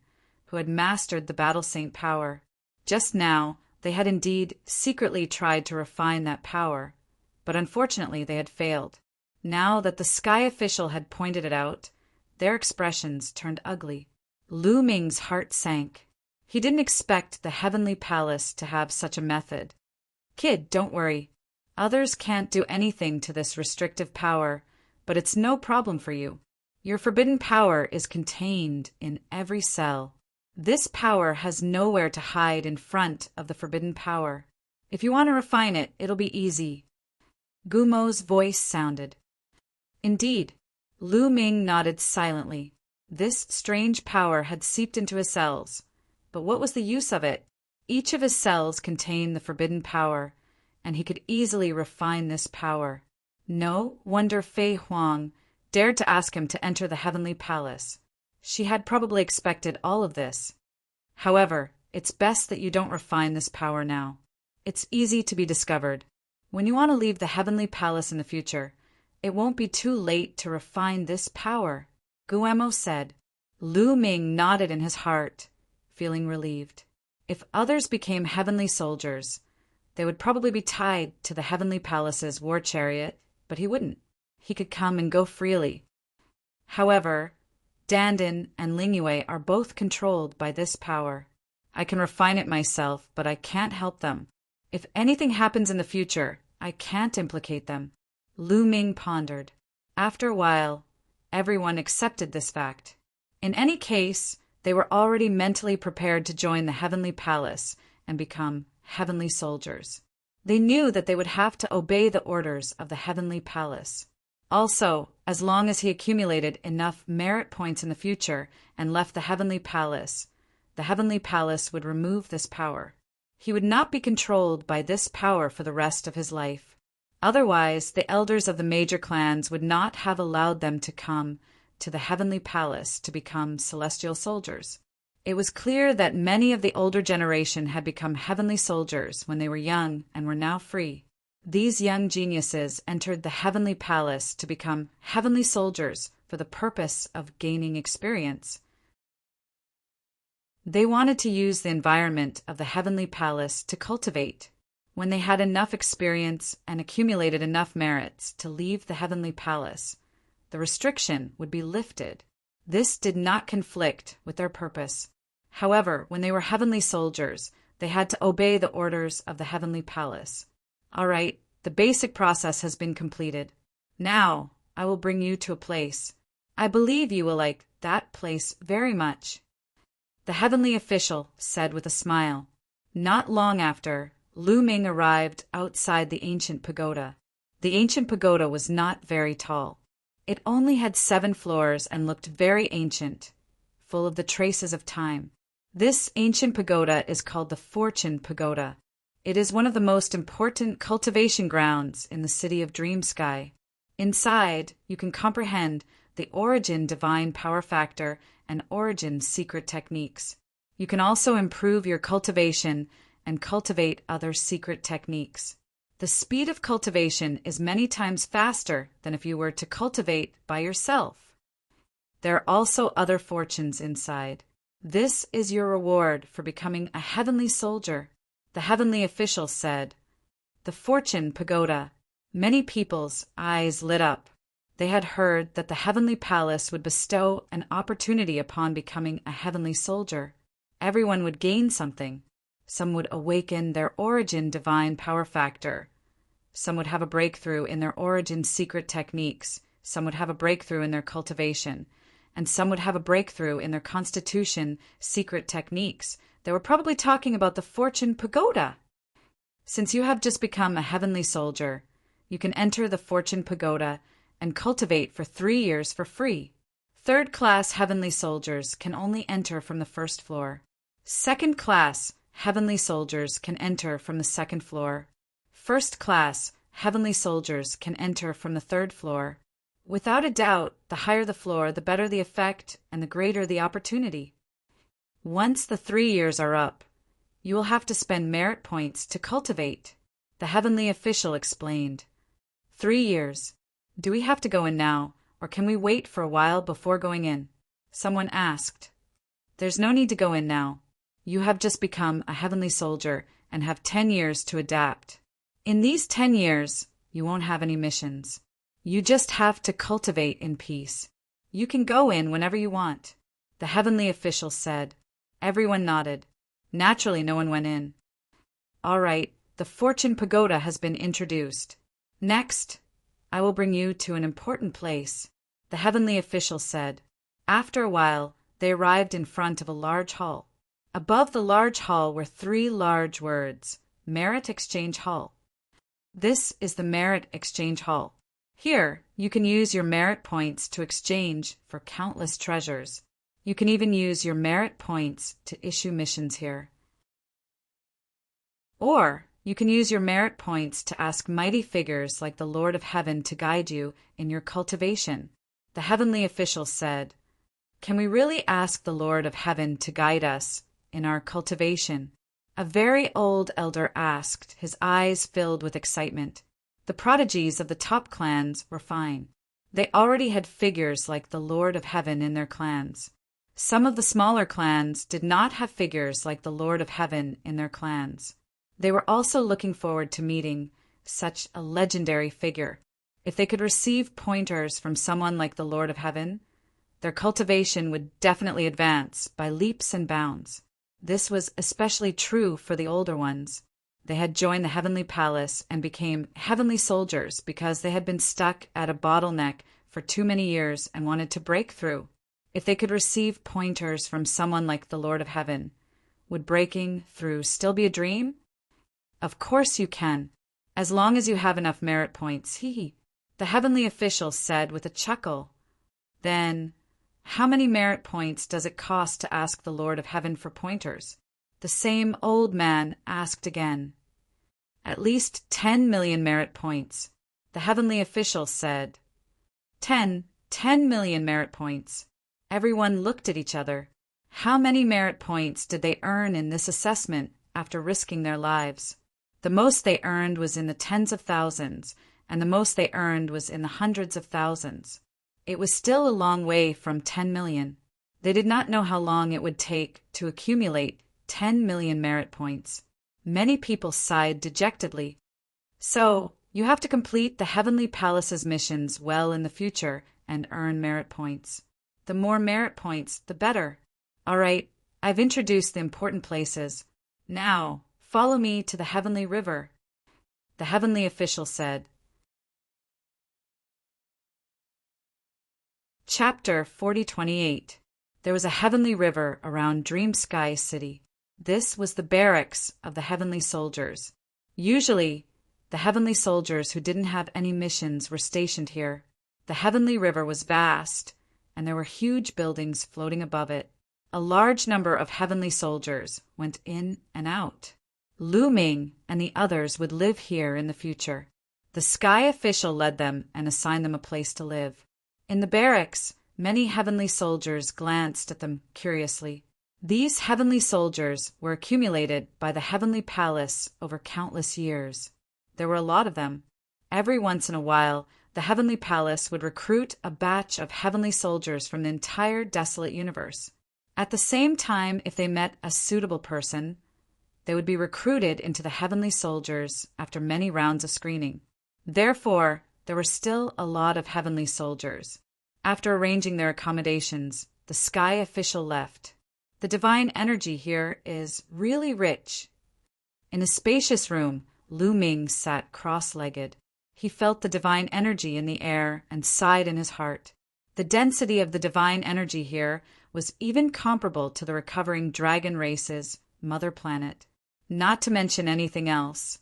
who had mastered the battle saint power. Just now, they had indeed secretly tried to refine that power, but unfortunately they had failed. Now that the sky official had pointed it out, their expressions turned ugly. Lu Ming's heart sank. He didn't expect the heavenly palace to have such a method. Kid, don't worry. Others can't do anything to this restrictive power, but it's no problem for you. Your forbidden power is contained in every cell. This power has nowhere to hide in front of the forbidden power. If you want to refine it, it'll be easy. Gumo's voice sounded. Indeed, Lu Ming nodded silently. This strange power had seeped into his cells. But what was the use of it? Each of his cells contained the forbidden power, and he could easily refine this power. No wonder Fei Huang dared to ask him to enter the heavenly palace. She had probably expected all of this. However, it's best that you don't refine this power now. It's easy to be discovered. When you want to leave the heavenly palace in the future, it won't be too late to refine this power, Guemo said. Lu Ming nodded in his heart, feeling relieved. If others became heavenly soldiers, they would probably be tied to the heavenly palace's war chariot, but he wouldn't. He could come and go freely. However, Dandan and Lingyue are both controlled by this power. I can refine it myself, but I can't help them. If anything happens in the future, I can't implicate them. Lu Ming pondered. After a while, everyone accepted this fact. In any case, they were already mentally prepared to join the heavenly palace and become heavenly soldiers. They knew that they would have to obey the orders of the heavenly palace. Also, as long as he accumulated enough merit points in the future and left the heavenly palace would remove this power. He would not be controlled by this power for the rest of his life. Otherwise, the elders of the major clans would not have allowed them to come to the heavenly palace to become celestial soldiers. It was clear that many of the older generation had become heavenly soldiers when they were young and were now free. These young geniuses entered the heavenly palace to become heavenly soldiers for the purpose of gaining experience. They wanted to use the environment of the heavenly palace to cultivate. When they had enough experience and accumulated enough merits to leave the heavenly palace, the restriction would be lifted. This did not conflict with their purpose. However, when they were heavenly soldiers, they had to obey the orders of the heavenly palace. All right, the basic process has been completed. Now, I will bring you to a place. I believe you will like that place very much. The heavenly official said with a smile. Not long after, Lu Ming arrived outside the ancient pagoda. The ancient pagoda was not very tall. It only had 7 floors and looked very ancient, full of the traces of time. This ancient pagoda is called the Fortune Pagoda. It is one of the most important cultivation grounds in the city of Dream Sky. Inside, you can comprehend the origin divine power factor and origin secret techniques. You can also improve your cultivation and cultivate other secret techniques. The speed of cultivation is many times faster than if you were to cultivate by yourself. There are also other fortunes inside. This is your reward for becoming a heavenly soldier, the heavenly official said. The Fortune Pagoda. Many people's eyes lit up. They had heard that the heavenly palace would bestow an opportunity upon becoming a heavenly soldier. Everyone would gain something. Some would awaken their origin divine power factor. Some would have a breakthrough in their origin secret techniques. Some would have a breakthrough in their cultivation. And some would have a breakthrough in their constitution secret techniques. They were probably talking about the Fortune Pagoda. Since you have just become a heavenly soldier, you can enter the Fortune Pagoda and cultivate for 3 years for free. 3rd-class heavenly soldiers can only enter from the 1st floor. 2nd-class heavenly soldiers can enter from the 2nd floor. 1st-class heavenly soldiers can enter from the 3rd floor. Without a doubt, the higher the floor, the better the effect and the greater the opportunity. Once the 3 years are up, you will have to spend merit points to cultivate, the heavenly official explained. 3 years. Do we have to go in now, or can we wait for a while before going in? Someone asked. There's no need to go in now. You have just become a heavenly soldier and have 10 years to adapt. In these 10 years, you won't have any missions. You just have to cultivate in peace. You can go in whenever you want, the heavenly official said. Everyone nodded. Naturally, no one went in. All right, the Fortune Pagoda has been introduced. Next, I will bring you to an important place, the heavenly official said. After a while, they arrived in front of a large hall. Above the large hall were 3 large words, Merit Exchange Hall. This is the Merit Exchange Hall. Here, you can use your merit points to exchange for countless treasures. You can even use your merit points to issue missions here. Or you can use your merit points to ask mighty figures like the Lord of Heaven to guide you in your cultivation. The heavenly official said, Can we really ask the Lord of Heaven to guide us in our cultivation? A very old elder asked, his eyes filled with excitement. The prodigies of the top clans were fine. They already had figures like the Lord of Heaven in their clans. Some of the smaller clans did not have figures like the Lord of Heaven in their clans. They were also looking forward to meeting such a legendary figure. If they could receive pointers from someone like the Lord of Heaven, their cultivation would definitely advance by leaps and bounds. This was especially true for the older ones. They had joined the heavenly palace and became heavenly soldiers because they had been stuck at a bottleneck for too many years and wanted to break through. If they could receive pointers from someone like the Lord of Heaven, would breaking through still be a dream? Of course you can, as long as you have enough merit points, hee. The heavenly official said with a chuckle. Then, how many merit points does it cost to ask the Lord of Heaven for pointers? The same old man asked again. At least 10 million merit points. The heavenly official said. 10 million merit points. Everyone looked at each other. How many merit points did they earn in this assessment after risking their lives? The most they earned was in the tens of thousands, and the most they earned was in the hundreds of thousands. It was still a long way from 10 million. They did not know how long it would take to accumulate 10 million merit points. Many people sighed dejectedly. So, you have to complete the Heavenly Palace's missions well in the future and earn merit points. The more merit points, the better. All right, I've introduced the important places. Now, follow me to the Heavenly River. The heavenly official said. Chapter 4028. There was a heavenly river around Dream Sky City. This was the barracks of the heavenly soldiers. Usually, the heavenly soldiers who didn't have any missions were stationed here. The heavenly river was vast, and there were huge buildings floating above it. A large number of heavenly soldiers went in and out. Lu Ming and the others would live here in the future. The sky official led them and assigned them a place to live. In the barracks, many heavenly soldiers glanced at them curiously. These heavenly soldiers were accumulated by the heavenly palace over countless years. There were a lot of them. Every once in a while, the heavenly palace would recruit a batch of heavenly soldiers from the entire desolate universe. At the same time, if they met a suitable person, they would be recruited into the heavenly soldiers after many rounds of screening. Therefore, there were still a lot of heavenly soldiers. After arranging their accommodations, the sky official left. The divine energy here is really rich. In a spacious room, Lu Ming sat cross-legged. He felt the divine energy in the air and sighed in his heart. The density of the divine energy here was even comparable to the recovering dragon race's mother planet. Not to mention anything else.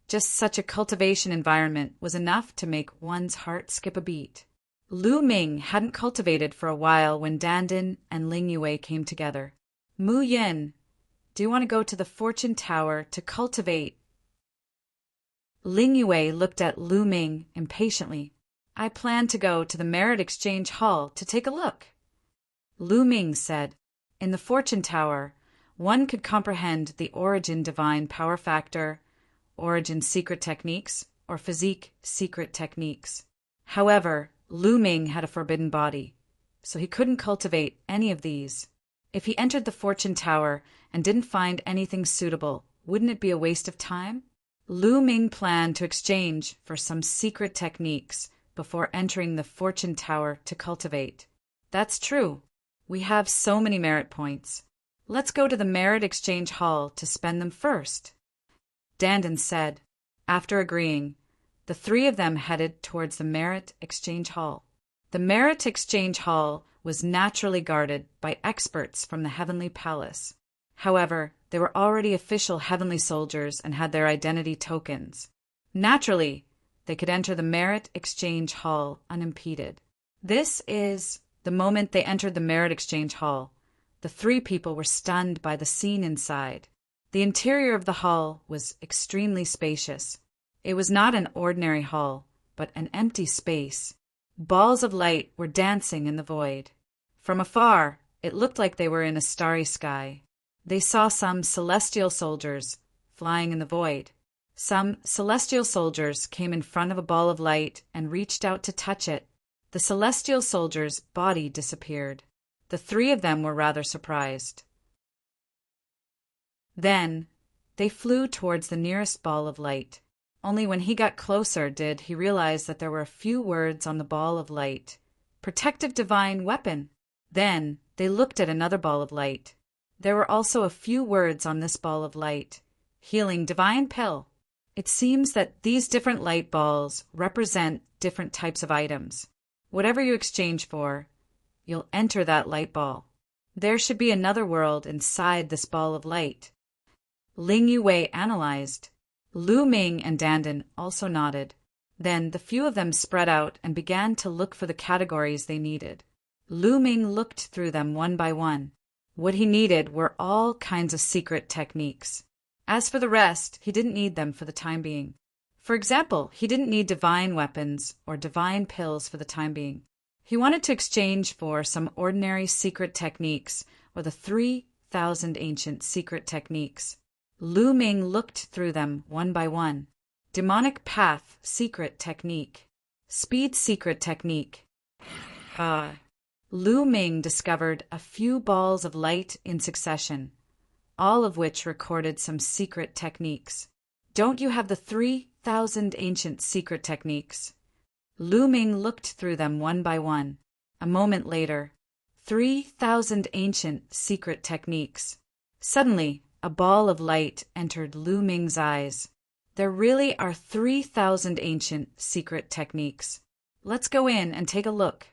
Just such a cultivation environment was enough to make one's heart skip a beat. Lu Ming hadn't cultivated for a while when Dandan and Ling Yue came together. Mu Yin, do you want to go to the fortune tower to cultivate? Ling Yue looked at Lu Ming impatiently. I plan to go to the Merit Exchange Hall to take a look. Lu Ming said, in the fortune tower, one could comprehend the origin divine power factor, origin secret techniques, or physique secret techniques. However, Lu Ming had a forbidden body, so he couldn't cultivate any of these. If he entered the fortune tower and didn't find anything suitable, wouldn't it be a waste of time? Lu Ming planned to exchange for some secret techniques before entering the fortune tower to cultivate. That's true. We have so many merit points. Let's go to the Merit Exchange Hall to spend them first. Dandan said. After agreeing, the three of them headed towards the Merit Exchange Hall. The Merit Exchange Hall was naturally guarded by experts from the Heavenly Palace. However, they were already official heavenly soldiers and had their identity tokens. Naturally, they could enter the Merit Exchange Hall unimpeded. The moment they entered the Merit Exchange Hall, the three people were stunned by the scene inside. The interior of the hall was extremely spacious. It was not an ordinary hall, but an empty space. Balls of light were dancing in the void. From afar, it looked like they were in a starry sky. They saw some celestial soldiers flying in the void. Some celestial soldiers came in front of a ball of light and reached out to touch it. The celestial soldier's body disappeared. The three of them were rather surprised. Then, they flew towards the nearest ball of light. Only when he got closer did he realize that there were a few words on the ball of light. Protective divine weapon. Then, they looked at another ball of light. There were also a few words on this ball of light. Healing divine pill. It seems that these different light balls represent different types of items. Whatever you exchange for, you'll enter that light ball. There should be another world inside this ball of light. Ling Yue analyzed. Lu Ming and Dandan also nodded. Then the few of them spread out and began to look for the categories they needed. Lu Ming looked through them one by one. What he needed were all kinds of secret techniques. As for the rest, he didn't need them for the time being. For example, he didn't need divine weapons or divine pills for the time being. He wanted to exchange for some ordinary secret techniques or the 3,000 ancient secret techniques. Lu Ming looked through them one by one. Demonic path, secret technique. Speed, secret technique. Lu Ming discovered a few balls of light in succession, all of which recorded some secret techniques. Don't you have the 3,000 ancient secret techniques? Lu Ming looked through them one by one. A moment later, 3,000 ancient secret techniques. Suddenly, a ball of light entered Lu Ming's eyes. There really are 3,000 ancient secret techniques. Let's go in and take a look.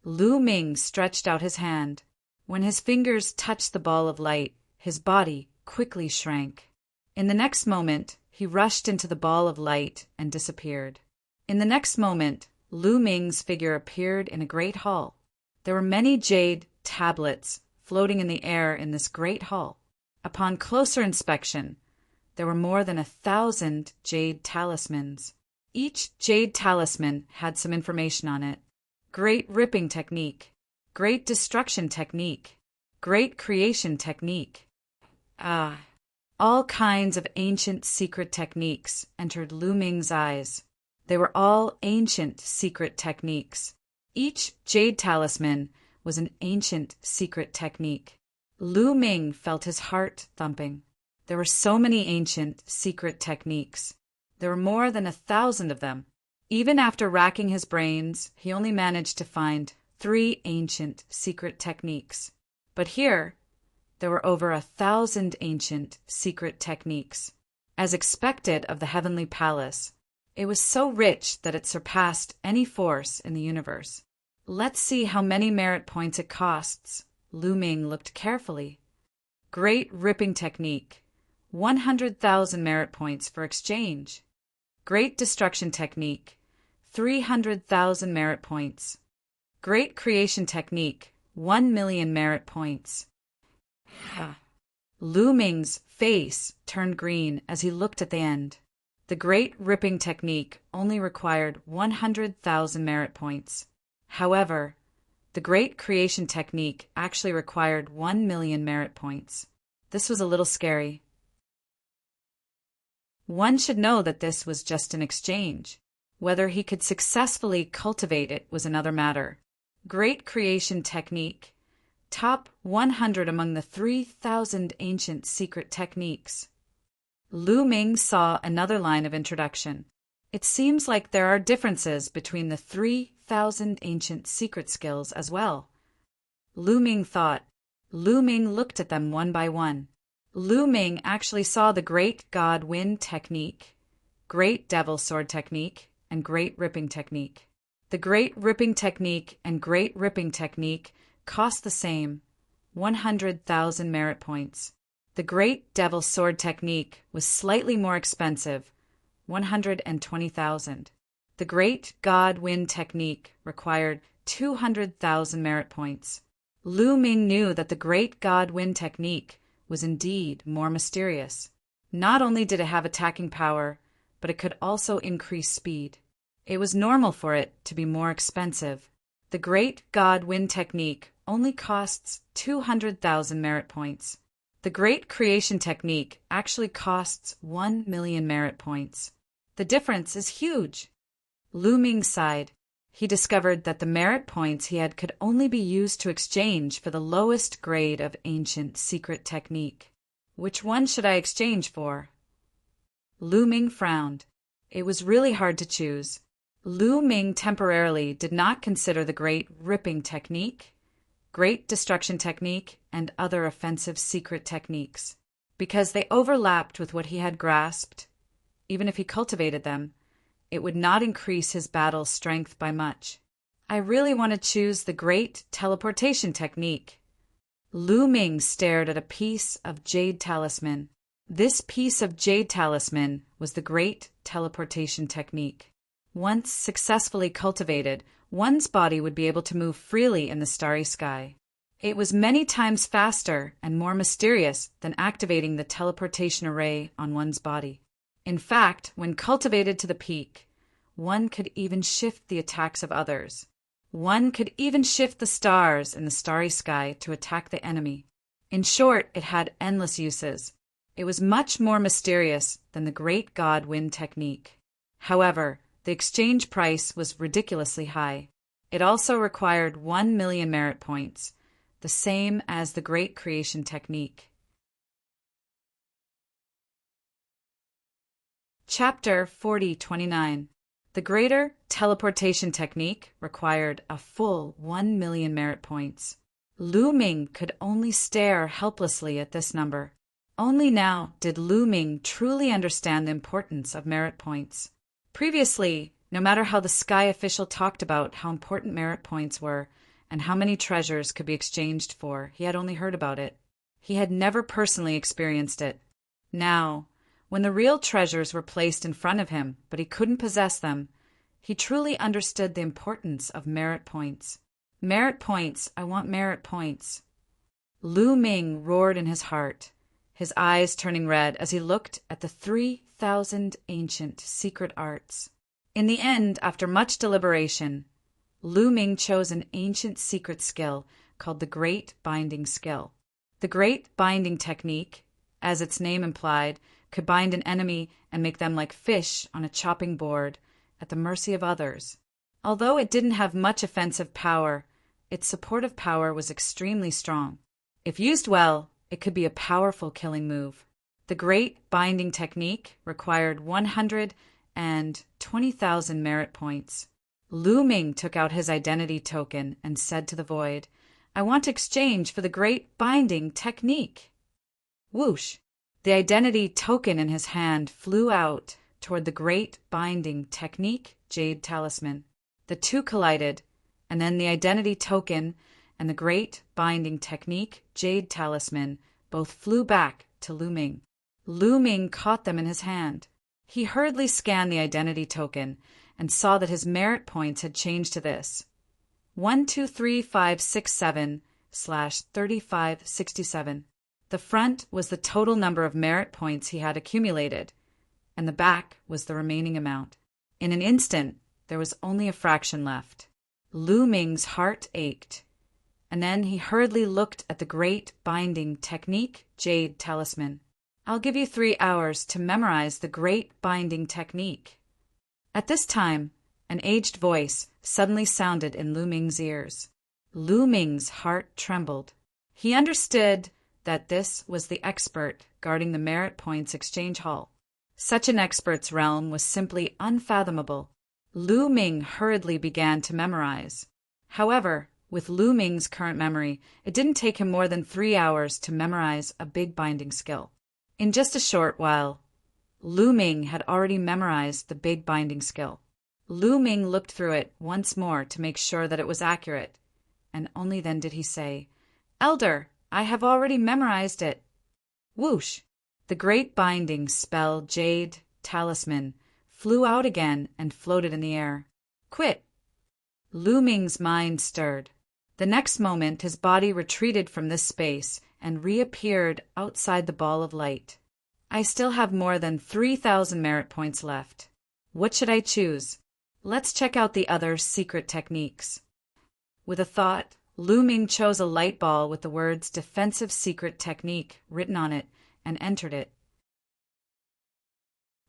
Lu Ming stretched out his hand. When his fingers touched the ball of light, his body quickly shrank. In the next moment, he rushed into the ball of light and disappeared. In the next moment, Lu Ming's figure appeared in a great hall. There were many jade tablets floating in the air in this great hall. Upon closer inspection, there were more than 1,000 jade talismans. Each jade talisman had some information on it. Great ripping technique. Great destruction technique. Great creation technique. All kinds of ancient secret techniques entered Lu Ming's eyes. They were all ancient secret techniques. Each jade talisman was an ancient secret technique. Lu Ming felt his heart thumping. There were so many ancient secret techniques. There were more than 1,000 of them. Even after racking his brains, he only managed to find 3 ancient secret techniques. But here, there were over 1,000 ancient secret techniques. As expected of the heavenly palace, it was so rich that it surpassed any force in the universe. Let's see how many merit points it costs. Lu Ming looked carefully. Great ripping technique. 100,000 merit points for exchange. Great destruction technique. 300,000 merit points. Great creation technique. 1,000,000 merit points. Lu Ming's face turned green as he looked at the end. The great ripping technique only required 100,000 merit points. However, the great creation technique actually required 1,000,000 merit points. This was a little scary. One should know that this was just an exchange. Whether he could successfully cultivate it was another matter. Great creation technique. Top 100 among the 3,000 ancient secret techniques. Lu Ming saw another line of introduction. It seems like there are differences between the 3,000 ancient secret skills as well. Lu Ming thought. Lu Ming looked at them one by one. Lu Ming actually saw the Great God Wind technique, Great Devil Sword technique, and Great Ripping technique. The Great Ripping technique and Great Ripping technique cost the same, 100,000 merit points. The Great Devil Sword technique was slightly more expensive, 120,000. The Great God Wind technique required 200,000 merit points. Lu Ming knew that the Great God Wind technique was indeed more mysterious. Not only did it have attacking power, but it could also increase speed. It was normal for it to be more expensive. The Great God Wind technique only costs 200,000 merit points. The Great Creation technique actually costs 1,000,000 merit points. The difference is huge. Lu Ming sighed. He discovered that the merit points he had could only be used to exchange for the lowest grade of ancient secret technique. Which one should I exchange for? Lu Ming frowned. It was really hard to choose. Lu Ming temporarily did not consider the Great Ripping technique, Great Destruction technique, and other offensive secret techniques, because they overlapped with what he had grasped. Even if he cultivated them, it would not increase his battle strength by much. I really want to choose the Great Teleportation technique. Lu Ming stared at a piece of jade talisman. This piece of jade talisman was the Great Teleportation technique. Once successfully cultivated, one's body would be able to move freely in the starry sky. It was many times faster and more mysterious than activating the teleportation array on one's body. In fact, when cultivated to the peak, one could even shift the attacks of others. One could even shift the stars in the starry sky to attack the enemy. In short, it had endless uses. It was much more mysterious than the Great God Wind technique. However, the exchange price was ridiculously high. It also required 1 million merit points, the same as the Great Creation technique. Chapter 4029. The Greater Teleportation Technique required a full 1 million merit points. Lu Ming could only stare helplessly at this number. Only now did Lu Ming truly understand the importance of merit points. Previously, no matter how the sky official talked about how important merit points were and how many treasures could be exchanged for, he had only heard about it. He had never personally experienced it. Now, when the real treasures were placed in front of him, but he couldn't possess them, he truly understood the importance of merit points. Merit points, I want merit points. Lu Ming roared in his heart, his eyes turning red as he looked at the 3,000 ancient secret arts. In the end, after much deliberation, Lu Ming chose an ancient secret skill called the Great Binding Skill. The Great Binding Technique, as its name implied, could bind an enemy and make them like fish on a chopping board at the mercy of others. Although it didn't have much offensive power, its supportive power was extremely strong. If used well, it could be a powerful killing move. The Great Binding Technique required 120,000 merit points. Lu Ming took out his identity token and said to the void, "I want to exchange for the Great Binding Technique." Whoosh! The identity token in his hand flew out toward the Great Binding Technique Jade Talisman. The two collided, and then the identity token and the Great Binding Technique Jade Talisman both flew back to Lu Ming. Lu Ming caught them in his hand. He hurriedly scanned the identity token and saw that his merit points had changed to this: 123567/3567. The front was the total number of merit points he had accumulated, and the back was the remaining amount. In an instant, there was only a fraction left. Lu Ming's heart ached, and then he hurriedly looked at the Great Binding Technique Jade Talisman. "I'll give you 3 hours to memorize the Great Binding Technique." At this time, an aged voice suddenly sounded in Lu Ming's ears. Lu Ming's heart trembled. He understood that this was the expert guarding the merit points exchange hall. Such an expert's realm was simply unfathomable. Lu Ming hurriedly began to memorize. However, with Lu Ming's current memory, it didn't take him more than 3 hours to memorize a big binding skill. In just a short while, Lu Ming had already memorized the big binding skill. Lu Ming looked through it once more to make sure that it was accurate, and only then did he say, "Elder, I have already memorized it." Whoosh! The Great Binding Spell Jade Talisman flew out again and floated in the air. "Quit!" Lu Ming's mind stirred. The next moment his body retreated from this space and reappeared outside the ball of light. "I still have more than 3,000 merit points left. What should I choose? Let's check out the other secret techniques." With a thought, Lu Ming chose a light ball with the words "Defensive Secret Technique" written on it and entered it.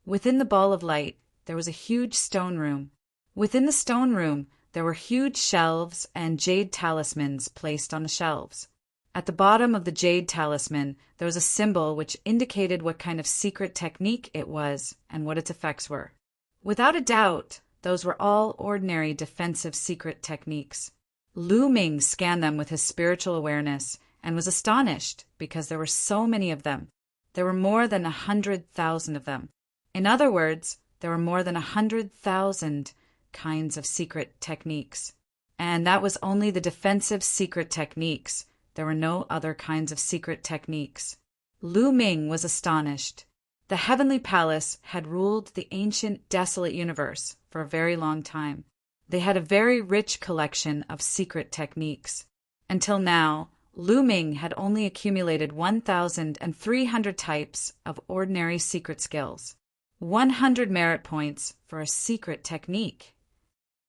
Within the ball of light, there was a huge stone room. Within the stone room, there were huge shelves and jade talismans placed on the shelves. At the bottom of the jade talisman, there was a symbol which indicated what kind of secret technique it was and what its effects were. Without a doubt, those were all ordinary defensive secret techniques. Lu Ming scanned them with his spiritual awareness and was astonished because there were so many of them. There were more than 100,000 of them. In other words, there were more than 100,000 kinds of secret techniques. And that was only the defensive secret techniques. There were no other kinds of secret techniques. Lu Ming was astonished. The Heavenly Palace had ruled the ancient, desolate universe for a very long time. They had a very rich collection of secret techniques. Until now, Lu Ming had only accumulated 1,300 types of ordinary secret skills. 100 merit points for a secret technique.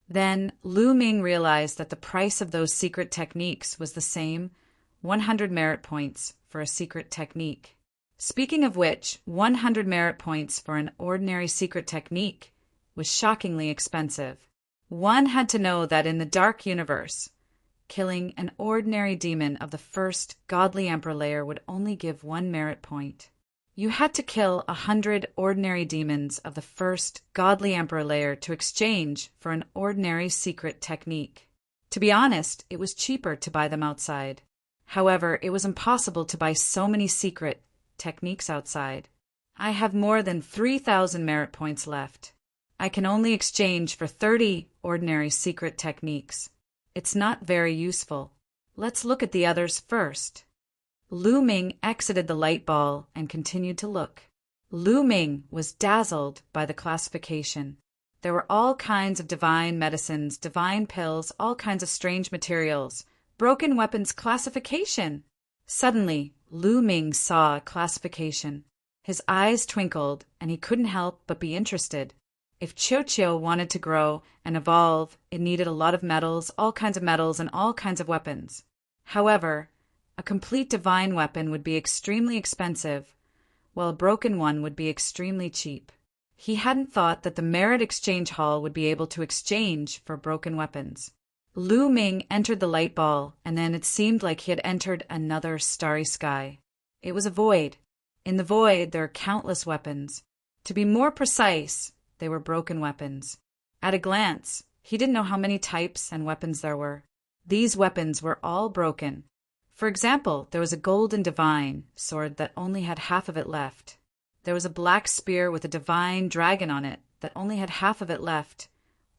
Then Lu Ming realized that the price of those secret techniques was the same, 100 merit points for a secret technique. Speaking of which, 100 merit points for an ordinary secret technique was shockingly expensive. One had to know that in the Dark Universe, killing an ordinary demon of the first godly emperor layer would only give 1 merit point. You had to kill 100 ordinary demons of the first godly emperor layer to exchange for an ordinary secret technique. To be honest, it was cheaper to buy them outside. However, it was impossible to buy so many secret techniques outside. I have more than 3,000 merit points left. I can only exchange for 30 ordinary secret techniques. It's not very useful. Let's look at the others first. Lu Ming exited the light ball and continued to look. Lu Ming was dazzled by the classification. There were all kinds of divine medicines, divine pills, all kinds of strange materials. Broken weapons classification! Suddenly, Lu Ming saw a classification. His eyes twinkled, and he couldn't help but be interested. If Qiu wanted to grow and evolve, it needed a lot of metals, all kinds of metals, and all kinds of weapons. However, a complete divine weapon would be extremely expensive, while a broken one would be extremely cheap. He hadn't thought that the Merit Exchange Hall would be able to exchange for broken weapons. Lu Ming entered the light ball, and then it seemed like he had entered another starry sky. It was a void. In the void, there are countless weapons. To be more precise, they were broken weapons. At a glance, he didn't know how many types and weapons there were. These weapons were all broken. For example, there was a golden divine sword that only had half of it left. There was a black spear with a divine dragon on it that only had half of it left.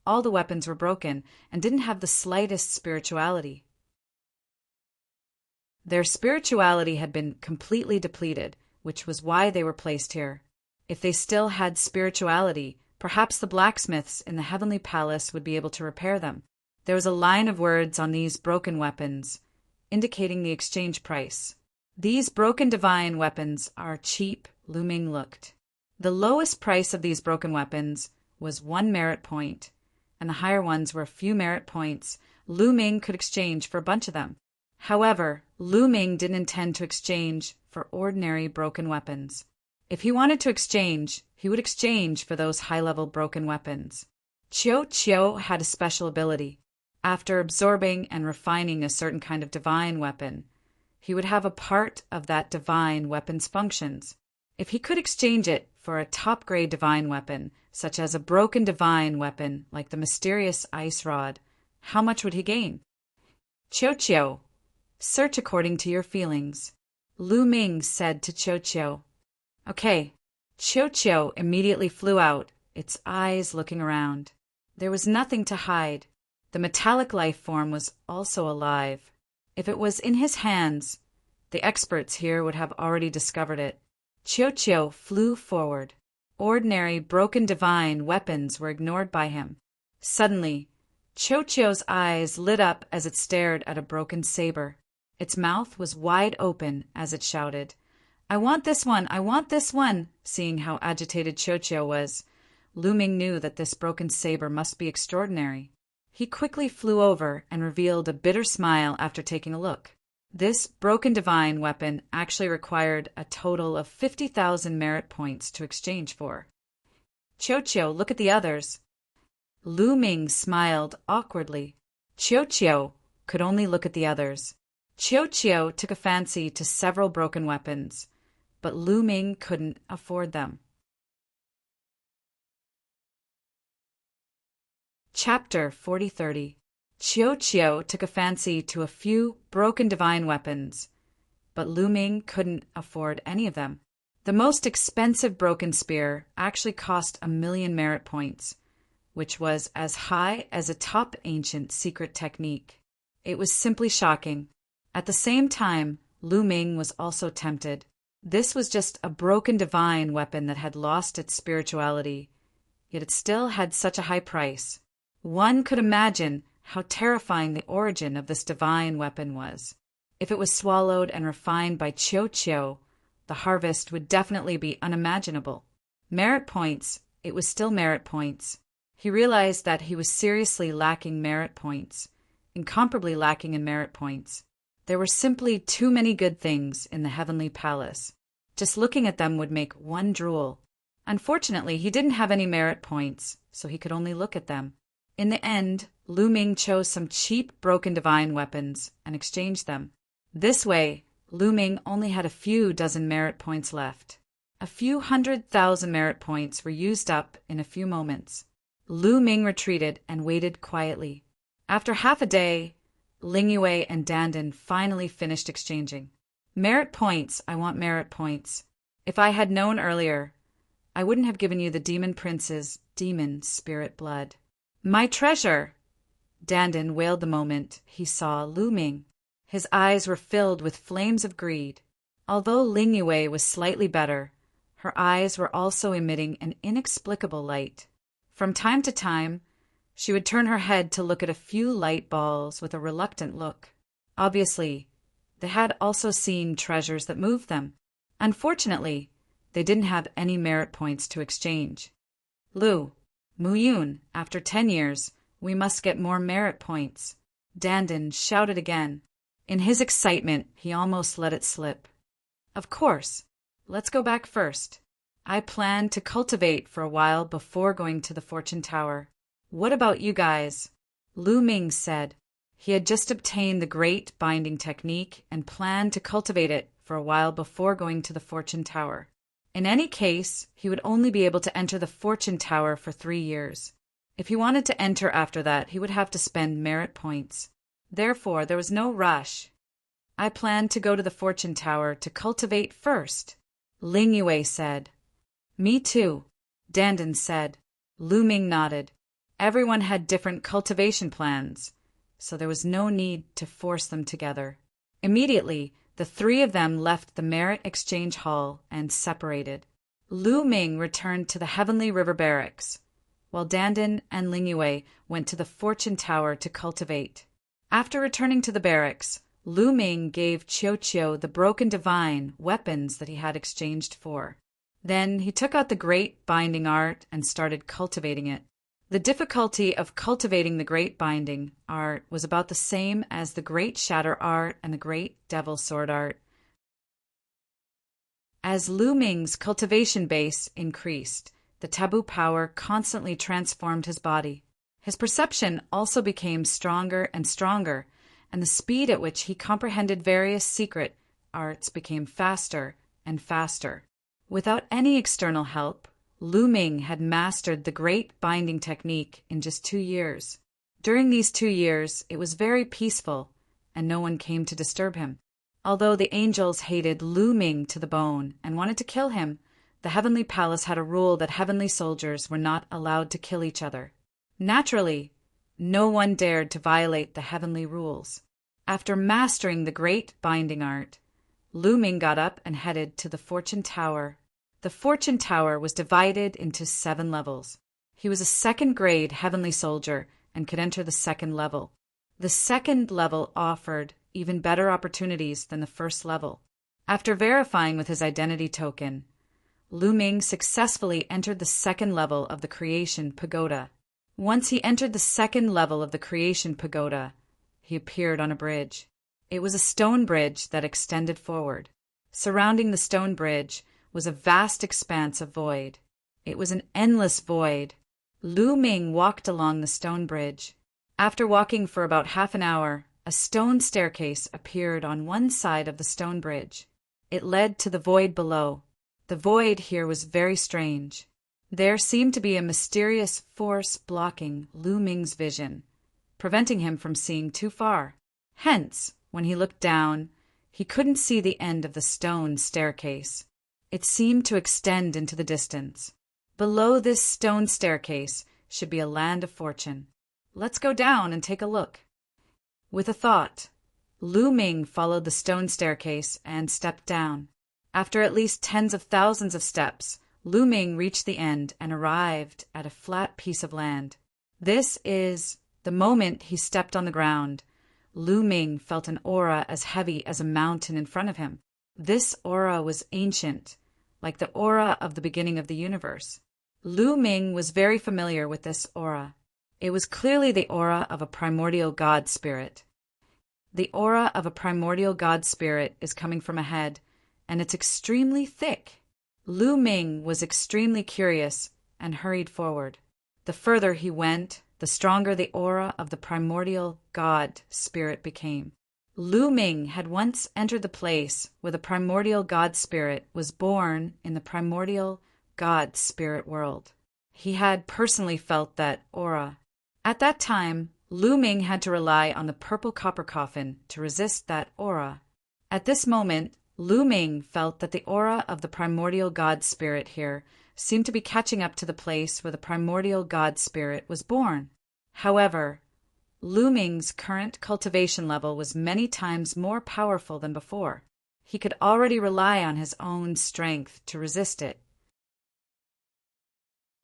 All the weapons were broken and didn't have the slightest spirituality. Their spirituality had been completely depleted, which was why they were placed here. If they still had spirituality, perhaps the blacksmiths in the heavenly palace would be able to repair them. There was a line of words on these broken weapons, indicating the exchange price. These broken divine weapons are cheap, Lu Ming looked. The lowest price of these broken weapons was 1 merit point, and the higher ones were a few merit points. Lu Ming could exchange for a bunch of them. However, Lu Ming didn't intend to exchange for ordinary broken weapons. If he wanted to exchange, he would exchange for those high-level broken weapons. Qiu had a special ability. After absorbing and refining a certain kind of divine weapon, he would have a part of that divine weapon's functions. If he could exchange it for a top-grade divine weapon, such as a broken divine weapon like the mysterious ice rod, how much would he gain? Qiu, search according to your feelings, Lu Ming said to Qiu. Okay. Qiu immediately flew out, its eyes looking around. There was nothing to hide. The metallic life form was also alive. If it was in his hands, the experts here would have already discovered it. Qiu flew forward. Ordinary, broken divine weapons were ignored by him. Suddenly, Qiu's eyes lit up as it stared at a broken saber. Its mouth was wide open as it shouted, "I want this one! I want this one!" Seeing how agitated Qiu was, Lu Ming knew that this broken saber must be extraordinary. He quickly flew over and revealed a bitter smile after taking a look. This broken divine weapon actually required a total of 50,000 merit points to exchange for. Qiu, look at the others. Lu Ming smiled awkwardly. Qiu could only look at the others. Qiu took a fancy to several broken weapons, but Lu Ming couldn't afford them. Chapter 4030. Qiu took a fancy to a few broken divine weapons, but Lu Ming couldn't afford any of them. The most expensive broken spear actually cost 1,000,000 merit points, which was as high as a top ancient secret technique. It was simply shocking. At the same time, Lu Ming was also tempted. This was just a broken divine weapon that had lost its spirituality, yet it still had such a high price. One could imagine how terrifying the origin of this divine weapon was. If it was swallowed and refined by Qiu, the harvest would definitely be unimaginable. Merit points, it was still merit points. He realized that he was seriously lacking merit points, incomparably lacking in merit points. There were simply too many good things in the heavenly palace. Just looking at them would make one drool. Unfortunately, he didn't have any merit points, so he could only look at them. In the end, Lu Ming chose some cheap broken divine weapons and exchanged them. This way, Lu Ming only had a few dozen merit points left. A few 100,000 merit points were used up in a few moments. Lu Ming retreated and waited quietly. After half a day, Ling Yue and Dandan finally finished exchanging. Merit points, I want merit points. If I had known earlier, I wouldn't have given you the demon prince's demon spirit blood. My treasure! Dandan wailed the moment he saw Lu Ming. His eyes were filled with flames of greed. Although Ling Yue was slightly better, her eyes were also emitting an inexplicable light. From time to time, she would turn her head to look at a few light balls with a reluctant look. Obviously, they had also seen treasures that moved them. Unfortunately, they didn't have any merit points to exchange. Lu, Muyun, after 10 years, we must get more merit points. Dandan shouted again. In his excitement, he almost let it slip. Of course. Let's go back first. I plan to cultivate for a while before going to the fortune tower. What about you guys? Lu Ming said. He had just obtained the great binding technique and planned to cultivate it for a while before going to the fortune tower. In any case, he would only be able to enter the fortune tower for 3 years. If he wanted to enter after that, he would have to spend merit points. Therefore, there was no rush. I planned to go to the fortune tower to cultivate first, Ling Yue said. Me too, Dandan said. Lu Ming nodded. Everyone had different cultivation plans, so there was no need to force them together. Immediately, the 3 of them left the merit exchange hall and separated. Lu Ming returned to the Heavenly River Barracks, while Dandan and Ling Yue went to the fortune tower to cultivate. After returning to the barracks, Lu Ming gave Qiu the broken divine weapons that he had exchanged for. Then he took out the great binding art and started cultivating it. The difficulty of cultivating the great binding art was about the same as the great shatter art and the great devil sword art. As Lu Ming's cultivation base increased, the taboo power constantly transformed his body. His perception also became stronger and stronger, and the speed at which he comprehended various secret arts became faster and faster. Without any external help, Lu Ming had mastered the great binding technique in just 2 years. During these 2 years, it was very peaceful, and no one came to disturb him. Although the angels hated Lu Ming to the bone and wanted to kill him, the heavenly palace had a rule that heavenly soldiers were not allowed to kill each other. Naturally, no one dared to violate the heavenly rules. After mastering the great binding art, Lu Ming got up and headed to the fortune tower. The fortune tower was divided into 7 levels. He was a 2nd grade heavenly soldier and could enter the 2nd level. The 2nd level offered even better opportunities than the 1st level. After verifying with his identity token, Lu Ming successfully entered the 2nd level of the Creation Pagoda. Once he entered the 2nd level of the Creation Pagoda, he appeared on a bridge. It was a stone bridge that extended forward. Surrounding the stone bridge was a vast expanse of void. It was an endless void. Lu Ming walked along the stone bridge. After walking for about half an hour, a stone staircase appeared on one side of the stone bridge. It led to the void below. The void here was very strange. There seemed to be a mysterious force blocking Lu Ming's vision, preventing him from seeing too far. Hence, when he looked down, he couldn't see the end of the stone staircase. It seemed to extend into the distance. Below this stone staircase should be a land of fortune. Let's go down and take a look. With a thought, Lu Ming followed the stone staircase and stepped down. After at least tens of thousands of steps, Lu Ming reached the end and arrived at a flat piece of land. This is the moment he stepped on the ground. Lu Ming felt an aura as heavy as a mountain in front of him. This aura was ancient, like the aura of the beginning of the universe. Lu Ming was very familiar with this aura. It was clearly the aura of a primordial god spirit. The aura of a primordial god spirit is coming from ahead, and it's extremely thick. Lu Ming was extremely curious and hurried forward. The further he went, the stronger the aura of the primordial god spirit became. Lu Ming had once entered the place where the primordial god spirit was born in the primordial god spirit world. He had personally felt that aura. At that time, Lu Ming had to rely on the purple copper coffin to resist that aura. At this moment, Lu Ming felt that the aura of the primordial god spirit here seemed to be catching up to the place where the primordial god spirit was born. However, Lu Ming's current cultivation level was many times more powerful than before. He could already rely on his own strength to resist it.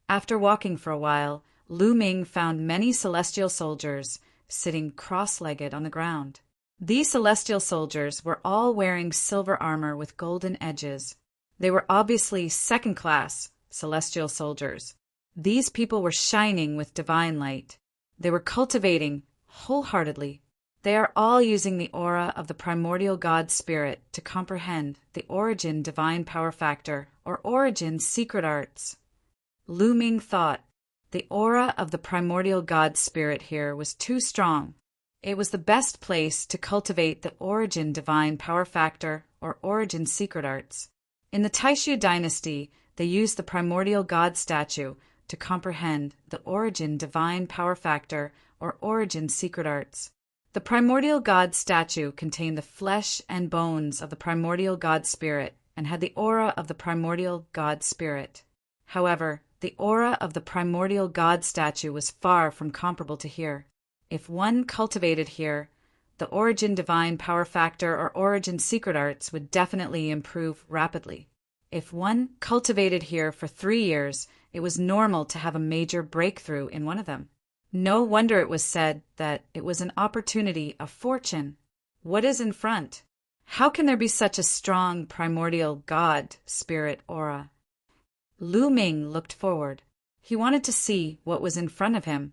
After walking for a while, Lu Ming found many celestial soldiers sitting cross-legged on the ground. These celestial soldiers were all wearing silver armor with golden edges. They were obviously second-class celestial soldiers. These people were shining with divine light. They were cultivating wholeheartedly. They are all using the aura of the primordial god spirit to comprehend the origin divine power factor or origin secret arts. Lu Ming thought, the aura of the primordial god spirit here was too strong. It was the best place to cultivate the origin divine power factor or origin secret arts. In the Taishu dynasty, they used the primordial god statue to comprehend the origin divine power factor or origin secret arts. The primordial god statue contained the flesh and bones of the primordial god spirit and had the aura of the primordial god spirit. However, the aura of the primordial god statue was far from comparable to here. If one cultivated here, the origin divine power factor or origin secret arts would definitely improve rapidly. If one cultivated here for 3 years, it was normal to have a major breakthrough in one of them. No wonder it was said that it was an opportunity of fortune. What is in front? How can there be such a strong primordial god spirit aura? Lu Ming looked forward. He wanted to see what was in front of him.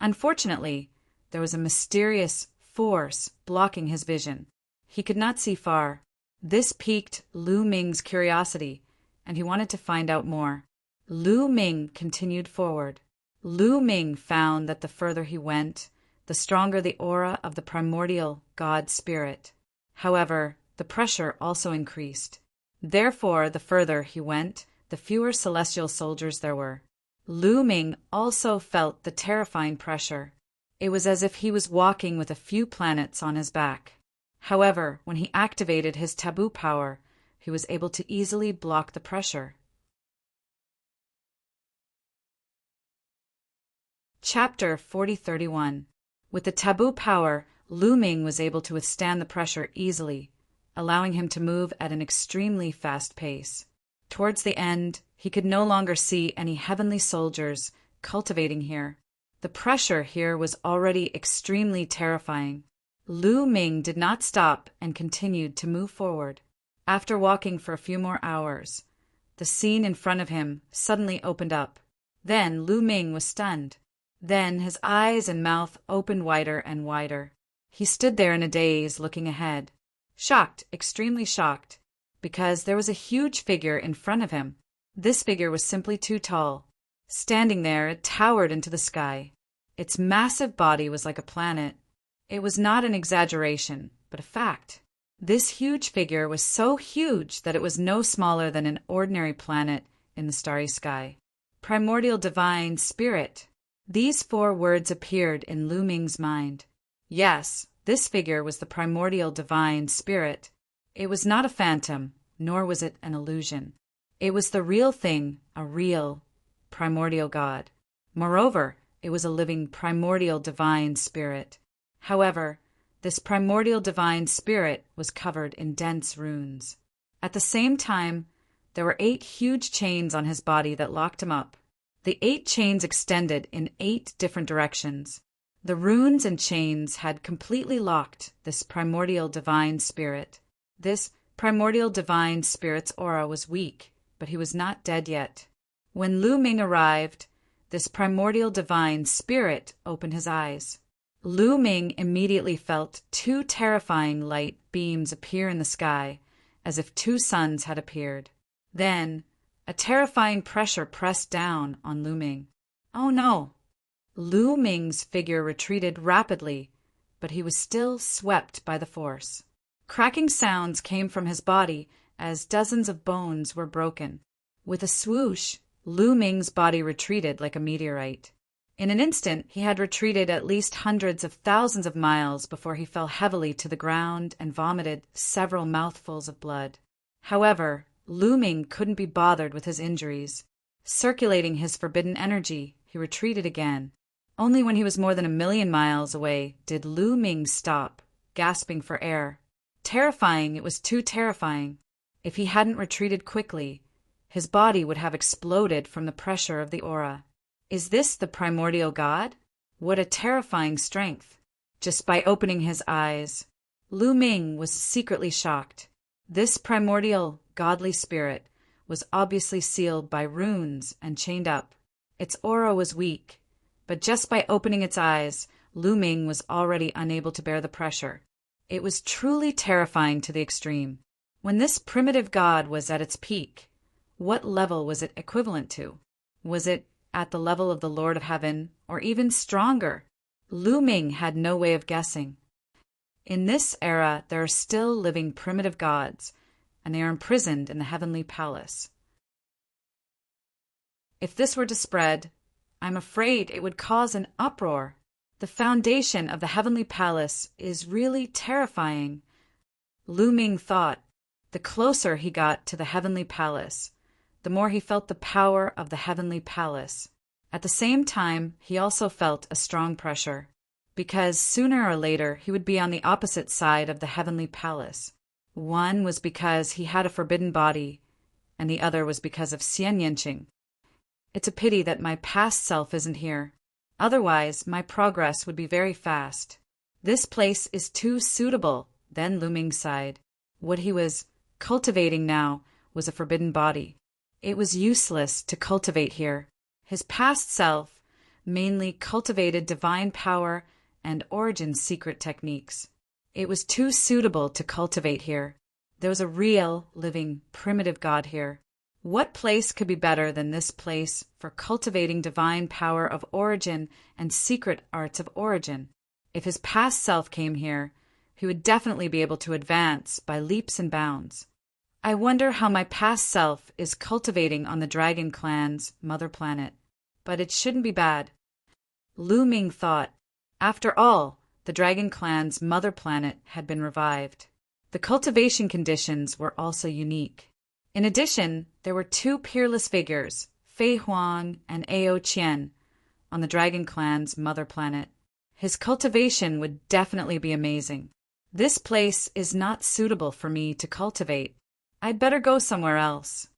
Unfortunately, there was a mysterious force blocking his vision. He could not see far. This piqued Lu Ming's curiosity, and he wanted to find out more. Lu Ming continued forward. Lu Ming found that the further he went, the stronger the aura of the primordial god spirit. However, the pressure also increased. Therefore, the further he went, the fewer celestial soldiers there were. Lu Ming also felt the terrifying pressure. It was as if he was walking with a few planets on his back. However, when he activated his taboo power, he was able to easily block the pressure. Chapter 4031. With the taboo power, Lu Ming was able to withstand the pressure easily, allowing him to move at an extremely fast pace. Towards the end, he could no longer see any heavenly soldiers cultivating here. The pressure here was already extremely terrifying. Lu Ming did not stop and continued to move forward. After walking for a few more hours, the scene in front of him suddenly opened up. Then Lu Ming was stunned. Then his eyes and mouth opened wider and wider. He stood there in a daze, looking ahead. Shocked, extremely shocked, because there was a huge figure in front of him. This figure was simply too tall. Standing there, it towered into the sky. Its massive body was like a planet. It was not an exaggeration, but a fact. This huge figure was so huge that it was no smaller than an ordinary planet in the starry sky. Primordial Divine Spirit. These 4 words appeared in Lu Ming's mind. Yes, this figure was the primordial divine spirit. It was not a phantom, nor was it an illusion. It was the real thing, a real primordial God. Moreover, it was a living primordial divine spirit. However, this primordial divine spirit was covered in dense runes. At the same time, there were 8 huge chains on his body that locked him up. The 8 chains extended in 8 different directions. The runes and chains had completely locked this primordial divine spirit. This primordial divine spirit's aura was weak, but he was not dead yet. When Lu Ming arrived, this primordial divine spirit opened his eyes. Lu Ming immediately felt 2 terrifying light beams appear in the sky as if two suns had appeared. Then, a terrifying pressure pressed down on Lu Ming. Oh no! Lu Ming's figure retreated rapidly, but he was still swept by the force. Cracking sounds came from his body as dozens of bones were broken. With a swoosh, Lu Ming's body retreated like a meteorite. In an instant, he had retreated at least hundreds of thousands of miles before he fell heavily to the ground and vomited several mouthfuls of blood. However, Lu Ming couldn't be bothered with his injuries. Circulating his forbidden energy, he retreated again. Only when he was more than 1,000,000 miles away did Lu Ming stop, gasping for air. Terrifying, it was too terrifying. If he hadn't retreated quickly, his body would have exploded from the pressure of the aura. Is this the primordial god? What a terrifying strength! Just by opening his eyes, Lu Ming was secretly shocked. This primordial, godly spirit was obviously sealed by runes and chained up. Its aura was weak, but just by opening its eyes, Lu Ming was already unable to bear the pressure. It was truly terrifying to the extreme. When this primitive god was at its peak, what level was it equivalent to? Was it at the level of the Lord of Heaven, or even stronger? Lu Ming had no way of guessing. In this era, there are still living primitive gods, and they are imprisoned in the heavenly palace. If this were to spread, I'm afraid it would cause an uproar. The foundation of the heavenly palace is really terrifying. Lu Ming thought. The closer he got to the heavenly palace, the more he felt the power of the heavenly palace. At the same time, he also felt a strong pressure, because sooner or later he would be on the opposite side of the heavenly palace. One was because he had a forbidden body, and the other was because of Xian Yanqing. It's a pity that my past self isn't here. Otherwise, my progress would be very fast. This place is too suitable. Then Lu Ming sighed. What he was cultivating now was a forbidden body. It was useless to cultivate here. His past self mainly cultivated divine power and origin secret techniques. It was too suitable to cultivate here. There was a real, living, primitive god here. What place could be better than this place for cultivating divine power of origin and secret arts of origin? If his past self came here, he would definitely be able to advance by leaps and bounds. I wonder how my past self is cultivating on the Dragon Clan's mother planet. But it shouldn't be bad. Lu Ming thought. After all, the Dragon Clan's mother planet had been revived. The cultivation conditions were also unique. In addition, there were two peerless figures, Fei Huang and Ao Qian, on the Dragon Clan's mother planet. His cultivation would definitely be amazing. This place is not suitable for me to cultivate. I'd better go somewhere else.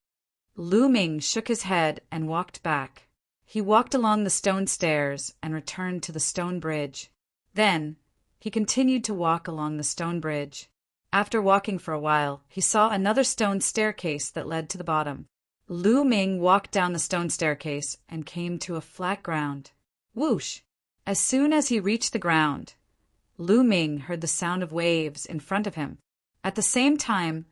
Lu Ming shook his head and walked back. He walked along the stone stairs and returned to the stone bridge. Then, he continued to walk along the stone bridge. After walking for a while, he saw another stone staircase that led to the bottom. Lu Ming walked down the stone staircase and came to a flat ground. Whoosh! As soon as he reached the ground, Lu Ming heard the sound of waves in front of him. At the same time,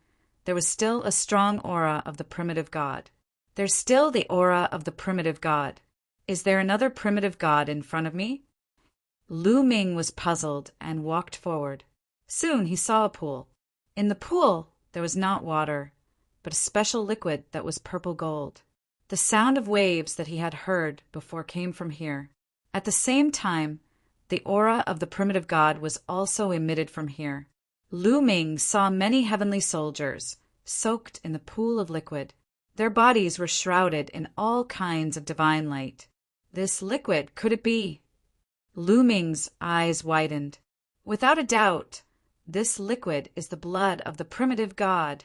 there was still a strong aura of the primitive god. There's still the aura of the primitive god. Is there another primitive god in front of me? Lu Ming was puzzled and walked forward. Soon he saw a pool. In the pool, there was not water, but a special liquid that was purple gold. The sound of waves that he had heard before came from here. At the same time, the aura of the primitive god was also emitted from here. Lu Ming saw many heavenly soldiers, soaked in the pool of liquid. Their bodies were shrouded in all kinds of divine light. This liquid, could it be? Lu Ming's eyes widened. Without a doubt, this liquid is the blood of the primitive god.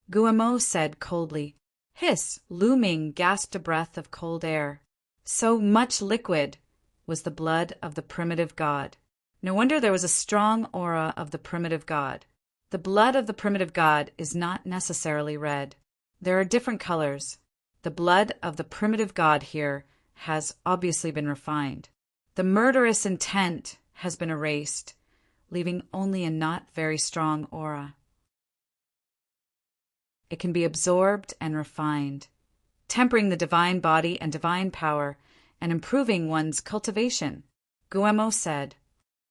Guillemot said coldly. Hiss! Lu Ming gasped a breath of cold air. So much liquid was the blood of the primitive god. No wonder there was a strong aura of the primitive god. The blood of the primitive god is not necessarily red. There are different colors. The blood of the primitive god here has obviously been refined. The murderous intent has been erased, leaving only a not very strong aura. it can be absorbed and refined, tempering the divine body and divine power and improving one's cultivation. Guemo said.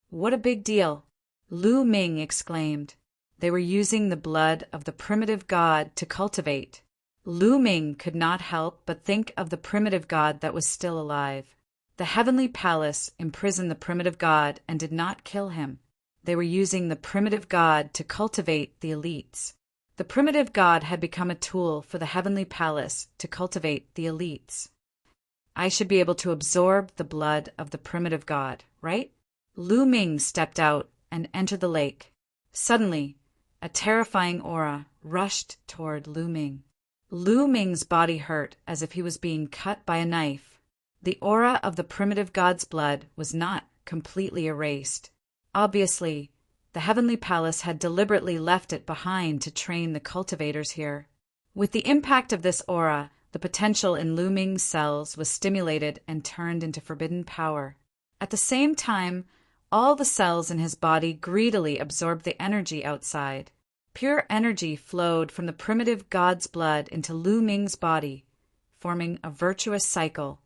What a big deal! Lu Ming exclaimed. They were using the blood of the primitive god to cultivate. Lu Ming could not help but think of the primitive god that was still alive. The heavenly palace imprisoned the primitive god and did not kill him. They were using the primitive god to cultivate the elites. The primitive god had become a tool for the heavenly palace to cultivate the elites. I should be able to absorb the blood of the primitive god, right? Lu Ming stepped out and entered the lake. Suddenly, a terrifying aura rushed toward Lu Ming. Lu Ming's body hurt as if he was being cut by a knife. The aura of the primitive god's blood was not completely erased. Obviously, the heavenly palace had deliberately left it behind to train the cultivators here. With the impact of this aura, the potential in Lu Ming's cells was stimulated and turned into forbidden power. At the same time, all the cells in his body greedily absorbed the energy outside. Pure energy flowed from the primitive god's blood into Lu Ming's body, forming a virtuous cycle.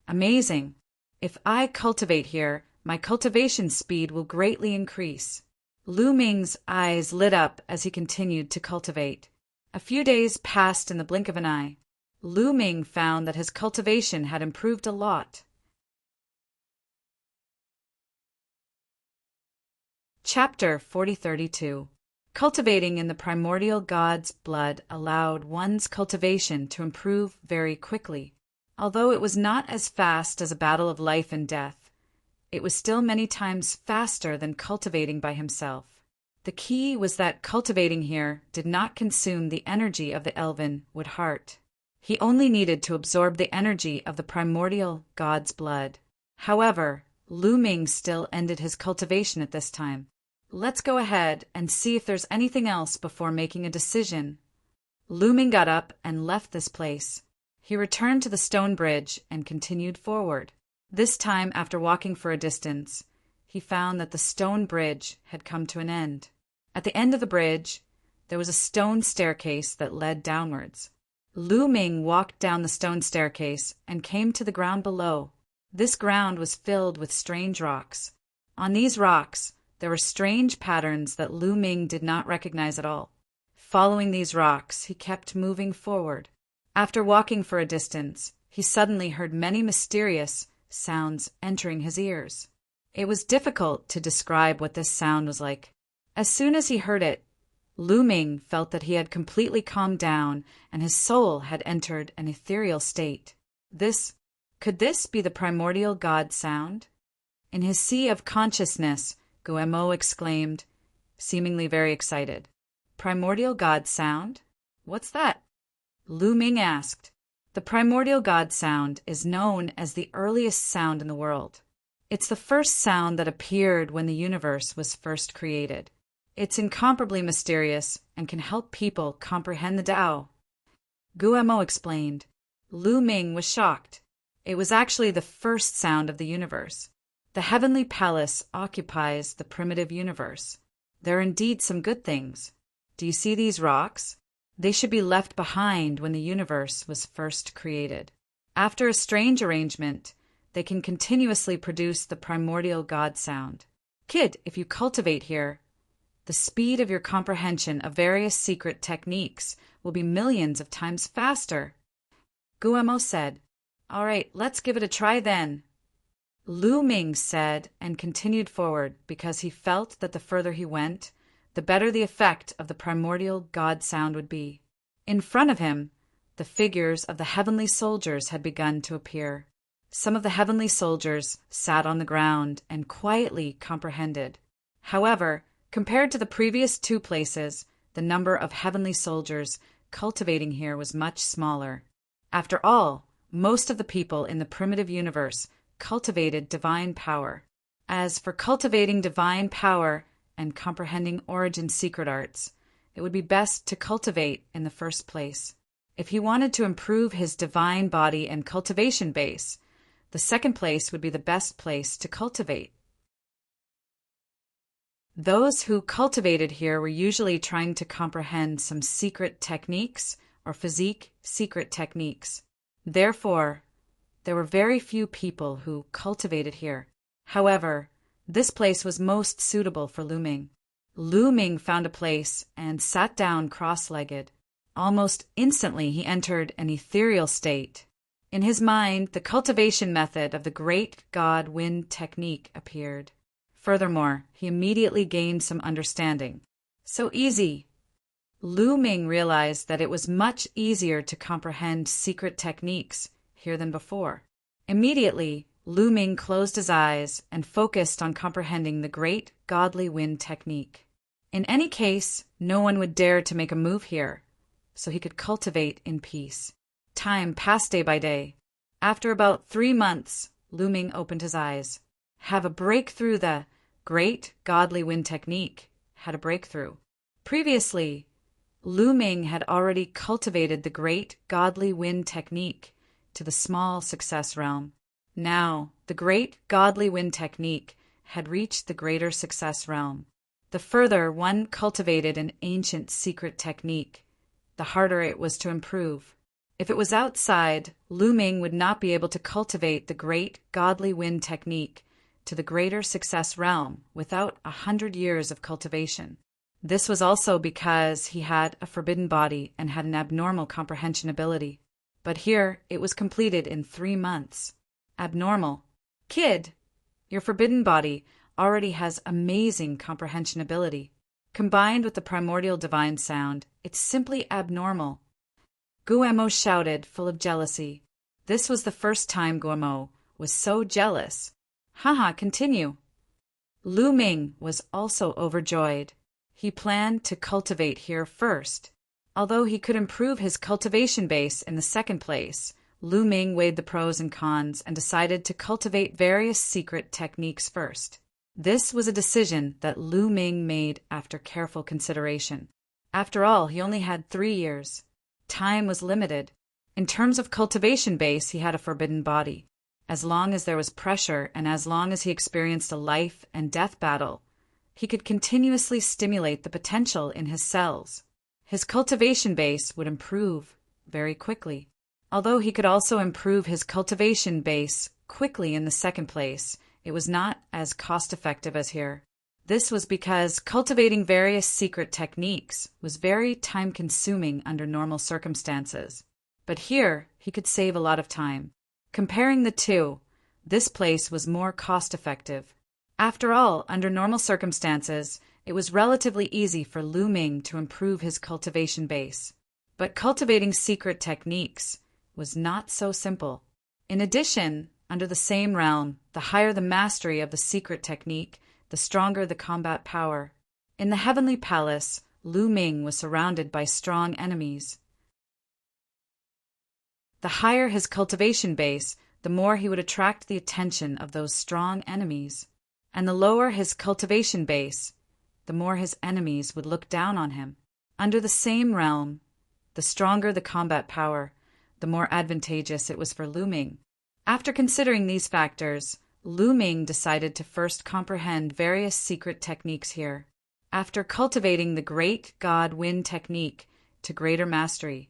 Amazing! If I cultivate here, my cultivation speed will greatly increase. Lu Ming's eyes lit up as he continued to cultivate. A few days passed in the blink of an eye. Lu Ming found that his cultivation had improved a lot. Chapter 4032. Cultivating in the primordial god's blood allowed one's cultivation to improve very quickly. Although it was not as fast as a battle of life and death, it was still many times faster than cultivating by himself. The key was that cultivating here did not consume the energy of the elven wood heart. He only needed to absorb the energy of the primordial god's blood. However, Lu Ming still ended his cultivation at this time. Let's go ahead and see if there's anything else before making a decision. Lu Ming got up and left this place. He returned to the stone bridge and continued forward. This time, after walking for a distance, he found that the stone bridge had come to an end. At the end of the bridge, there was a stone staircase that led downwards. Lu Ming walked down the stone staircase and came to the ground below. This ground was filled with strange rocks. On these rocks, there were strange patterns that Lu Ming did not recognize at all. Following these rocks, he kept moving forward. After walking for a distance, he suddenly heard many mysterious sounds entering his ears. It was difficult to describe what this sound was like. As soon as he heard it, Lu Ming felt that he had completely calmed down and his soul had entered an ethereal state. Could this be the primordial god sound? In his sea of consciousness, Guemo exclaimed, seemingly very excited. Primordial god sound? What's that? Lu Ming asked. The primordial god sound is known as the earliest sound in the world. It's the first sound that appeared when the universe was first created. It's incomparably mysterious and can help people comprehend the Tao. Guemo explained. Lu Ming was shocked. It was actually the first sound of the universe. The heavenly palace occupies the primitive universe. There are indeed some good things. Do you see these rocks? They should be left behind when the universe was first created. After a strange arrangement, they can continuously produce the primordial god sound. Kid, if you cultivate here, the speed of your comprehension of various secret techniques will be millions of times faster. Guemo said, All right, let's give it a try then. Lu Ming said and continued forward because he felt that the further he went, the better the effect of the primordial god sound would be. In front of him, the figures of the heavenly soldiers had begun to appear. Some of the heavenly soldiers sat on the ground and quietly comprehended. However, compared to the previous two places, the number of heavenly soldiers cultivating here was much smaller. After all, most of the people in the primitive universe cultivated divine power. As for cultivating divine power and comprehending origin secret arts, it would be best to cultivate in the first place. If he wanted to improve his divine body and cultivation base, the second place would be the best place to cultivate. Those who cultivated here were usually trying to comprehend some secret techniques or physique secret techniques. Therefore, there were very few people who cultivated here. However, this place was most suitable for Lu Ming. Lu Ming found a place and sat down cross-legged. Almost instantly he entered an ethereal state. In his mind, the cultivation method of the great god wind technique appeared. Furthermore, he immediately gained some understanding. So easy! Lu Ming realized that it was much easier to comprehend secret techniques here than before. Immediately, Lu Ming closed his eyes and focused on comprehending the great godly wind technique. In any case, no one would dare to make a move here, so he could cultivate in peace. Time passed day by day. After about 3 months, Lu Ming opened his eyes. Have a breakthrough. The great godly wind technique had a breakthrough. Previously, Lu Ming had already cultivated the great godly wind technique to the small success realm. Now, the great godly wind technique had reached the greater success realm. The further one cultivated an ancient secret technique, the harder it was to improve. If it was outside, Lu Ming would not be able to cultivate the great godly wind technique to the greater success realm without 100 years of cultivation. This was also because he had a forbidden body and had an abnormal comprehension ability. But here it was completed in 3 months. Abnormal. Kid, your forbidden body already has amazing comprehension ability. Combined with the primordial divine sound, it's simply abnormal. Guillermo shouted, full of jealousy. This was the first time Guillermo was so jealous. Haha, continue. Lu Ming was also overjoyed. He planned to cultivate here first. Although he could improve his cultivation base in the second place, Lu Ming weighed the pros and cons and decided to cultivate various secret techniques first. This was a decision that Lu Ming made after careful consideration. After all, he only had 3 years. Time was limited. In terms of cultivation base, he had a forbidden body. As long as there was pressure and as long as he experienced a life and death battle, he could continuously stimulate the potential in his cells. His cultivation base would improve very quickly. Although he could also improve his cultivation base quickly in the second place, it was not as cost-effective as here. This was because cultivating various secret techniques was very time-consuming under normal circumstances. But here, he could save a lot of time. Comparing the two, this place was more cost-effective. After all, under normal circumstances, it was relatively easy for Lu Ming to improve his cultivation base. But cultivating secret techniques was not so simple. In addition, under the same realm, the higher the mastery of the secret technique, the stronger the combat power. In the heavenly palace, Lu Ming was surrounded by strong enemies. The higher his cultivation base, the more he would attract the attention of those strong enemies. And the lower his cultivation base, the more his enemies would look down on him. Under the same realm, the stronger the combat power, the more advantageous it was for Lu Ming. After considering these factors, Lu Ming decided to first comprehend various secret techniques here. After cultivating the great god wind technique to greater mastery,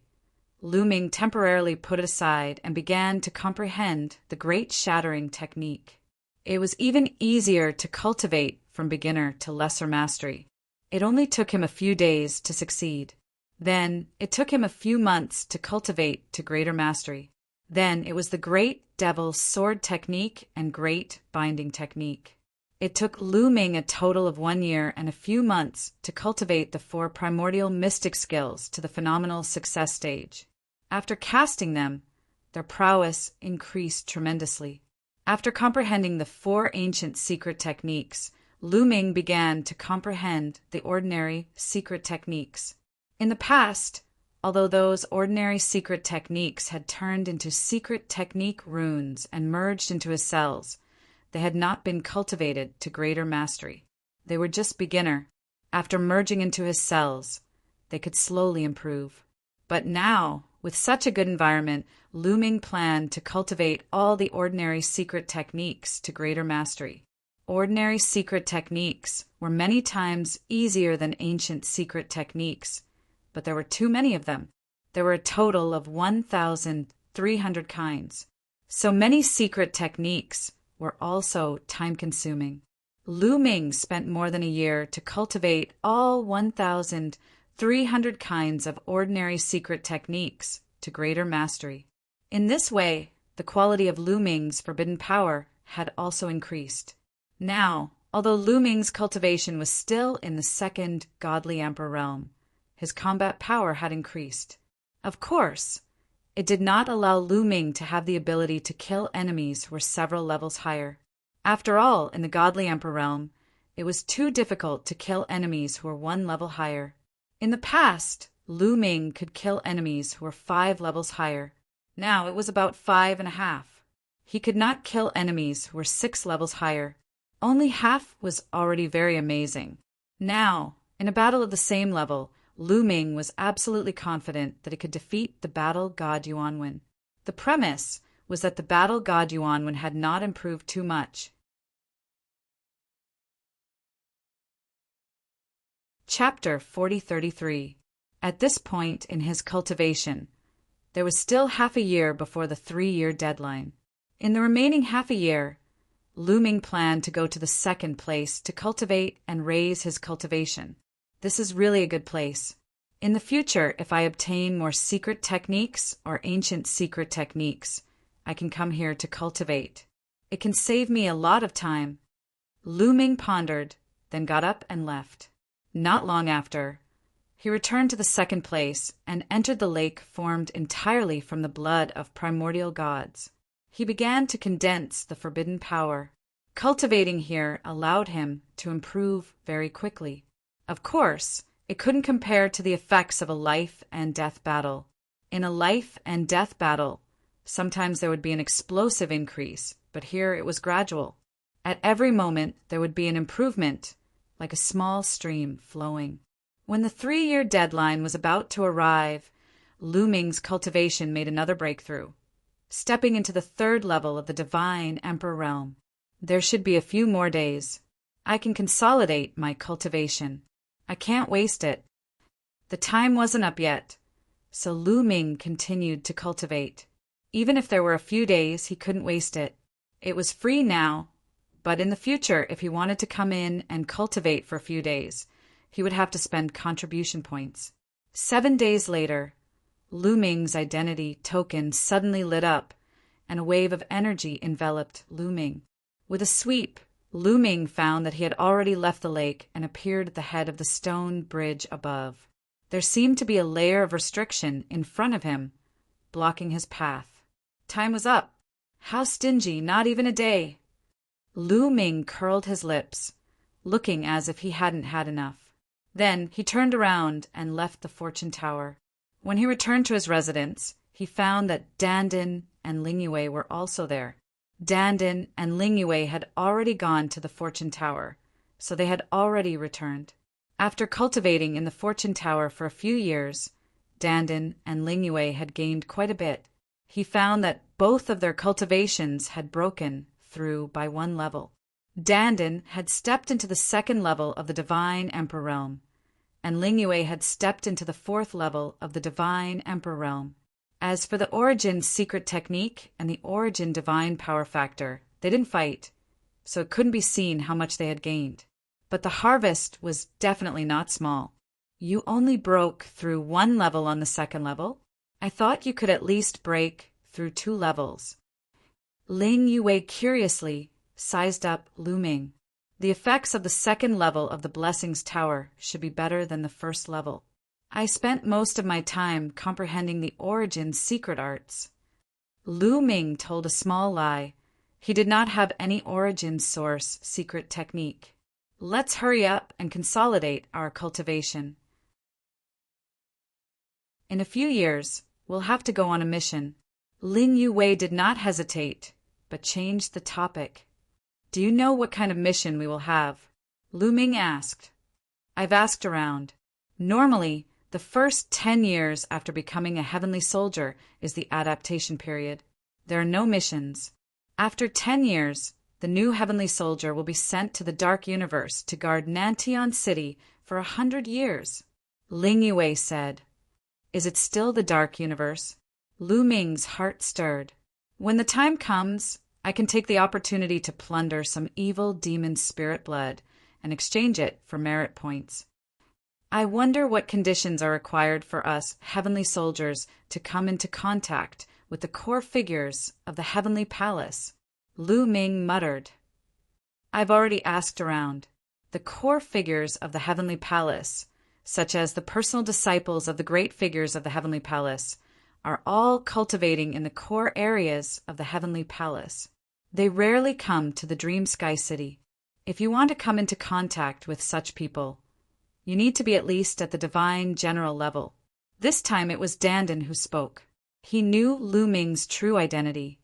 Lu Ming temporarily put it aside and began to comprehend the great shattering technique. It was even easier to cultivate from beginner to lesser mastery. It only took him a few days to succeed. Then it took him a few months to cultivate to greater mastery. Then it was the great devil's sword technique and great binding technique. It took Lu Ming a total of 1 year and a few months to cultivate the 4 primordial mystic skills to the phenomenal success stage. After casting them, their prowess increased tremendously. After comprehending the 4 ancient secret techniques, Lu Ming began to comprehend the ordinary secret techniques. In the past, although those ordinary secret techniques had turned into secret technique runes and merged into his cells, they had not been cultivated to greater mastery. They were just beginner. After merging into his cells, they could slowly improve. But now, with such a good environment, Lu Ming planned to cultivate all the ordinary secret techniques to greater mastery. ordinary secret techniques were many times easier than ancient secret techniques, but there were too many of them. There were a total of 1,300 kinds. So many secret techniques were also time-consuming. Lu Ming spent more than a year to cultivate all 1,300 kinds of ordinary secret techniques to greater mastery. In this way, the quality of Lu Ming's forbidden power had also increased. Now, although Lu Ming's cultivation was still in the second godly emperor realm, his combat power had increased. Of course, it did not allow Lu Ming to have the ability to kill enemies who were several levels higher. After all, in the godly emperor realm, it was too difficult to kill enemies who were one level higher. In the past, Lu Ming could kill enemies who were 5 levels higher. Now it was about 5.5. He could not kill enemies who were 6 levels higher. Only half was already very amazing. Now, in a battle of the same level, Lu Ming was absolutely confident that he could defeat the battle god Yuanwen. The premise was that the battle god Yuanwen had not improved too much. Chapter 4033. At this point in his cultivation, there was still half a year before the 3-year deadline. In the remaining half a year, Lu Ming planned to go to the second place to cultivate and raise his cultivation. This is really a good place. In the future, if I obtain more secret techniques or ancient secret techniques, I can come here to cultivate. It can save me a lot of time. Lu Ming pondered, then got up and left. Not long after, he returned to the second place and entered the lake formed entirely from the blood of primordial gods. He began to condense the forbidden power. Cultivating here allowed him to improve very quickly. Of course, it couldn't compare to the effects of a life and death battle. In a life and death battle, sometimes there would be an explosive increase, but here it was gradual. At every moment, there would be an improvement, like a small stream flowing. When the 3-year deadline was about to arrive, Lu Ming's cultivation made another breakthrough, stepping into the 3rd level of the divine emperor realm. There should be a few more days. I can consolidate my cultivation. I can't waste it. The time wasn't up yet, so Lu Ming continued to cultivate. Even if there were a few days, he couldn't waste it. It was free now, but in the future, if he wanted to come in and cultivate for a few days, he would have to spend contribution points. 7 days later, Lu Ming's identity token suddenly lit up, and a wave of energy enveloped Lu Ming. With a sweep, Lu Ming found that he had already left the lake and appeared at the head of the stone bridge above. There seemed to be a layer of restriction in front of him, blocking his path. Time was up. How stingy, not even a day. Lu Ming curled his lips, looking as if he hadn't had enough. Then he turned around and left the fortune tower. When he returned to his residence, he found that Dandin and Lingyue were also there. Dandin and Lingyue had already gone to the fortune tower, so they had already returned. After cultivating in the fortune tower for a few years, Dandin and Lingyue had gained quite a bit. He found that both of their cultivations had broken through by 1 level. Dandin had stepped into the 2nd level of the divine emperor realm, and Lingyue had stepped into the 4th level of the divine emperor realm. As for the origin secret technique and the origin divine power factor, they didn't fight, so it couldn't be seen how much they had gained. But the harvest was definitely not small. You only broke through 1 level on the 2nd level? I thought you could at least break through 2 levels. Lingyue curiously sized up Lu Ming. The effects of the 2nd level of the Blessings Tower should be better than the 1st level. I spent most of my time comprehending the origin secret arts. Lu Ming told a small lie. He did not have any origin source secret technique. Let's hurry up and consolidate our cultivation. In a few years, we'll have to go on a mission. Lingyue did not hesitate, but changed the topic. Do you know what kind of mission we will have? Lu Ming asked. I've asked around. Normally, the first 10 years after becoming a heavenly soldier is the adaptation period. There are no missions. After 10 years, the new heavenly soldier will be sent to the dark universe to guard Nantian City for 100 years. Ling Yue said, "Is it still the dark universe?" Lu Ming's heart stirred. "When the time comes, I can take the opportunity to plunder some evil demon spirit blood and exchange it for merit points. I wonder what conditions are required for us heavenly soldiers to come into contact with the core figures of the heavenly palace." Lu Ming muttered. "I've already asked around. The core figures of the heavenly palace, such as the personal disciples of the great figures of the heavenly palace, are all cultivating in the core areas of the heavenly palace. They rarely come to the Dream Sky City. If you want to come into contact with such people, you need to be at least at the divine general level." This time it was Dandan who spoke. He knew Lu Ming's true identity,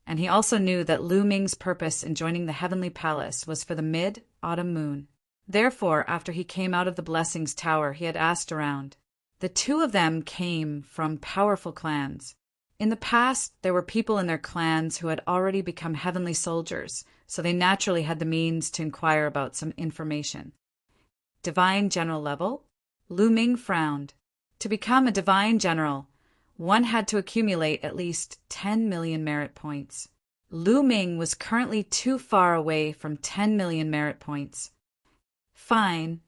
and he also knew that Lu Ming's purpose in joining the heavenly palace was for the mid-autumn moon. Therefore, after he came out of the Blessings Tower, he had asked around. The two of them came from powerful clans. In the past, there were people in their clans who had already become heavenly soldiers, so they naturally had the means to inquire about some information. Divine general level? Lu Ming frowned. To become a divine general, one had to accumulate at least 10 million merit points. Lu Ming was currently too far away from 10 million merit points. "Fine.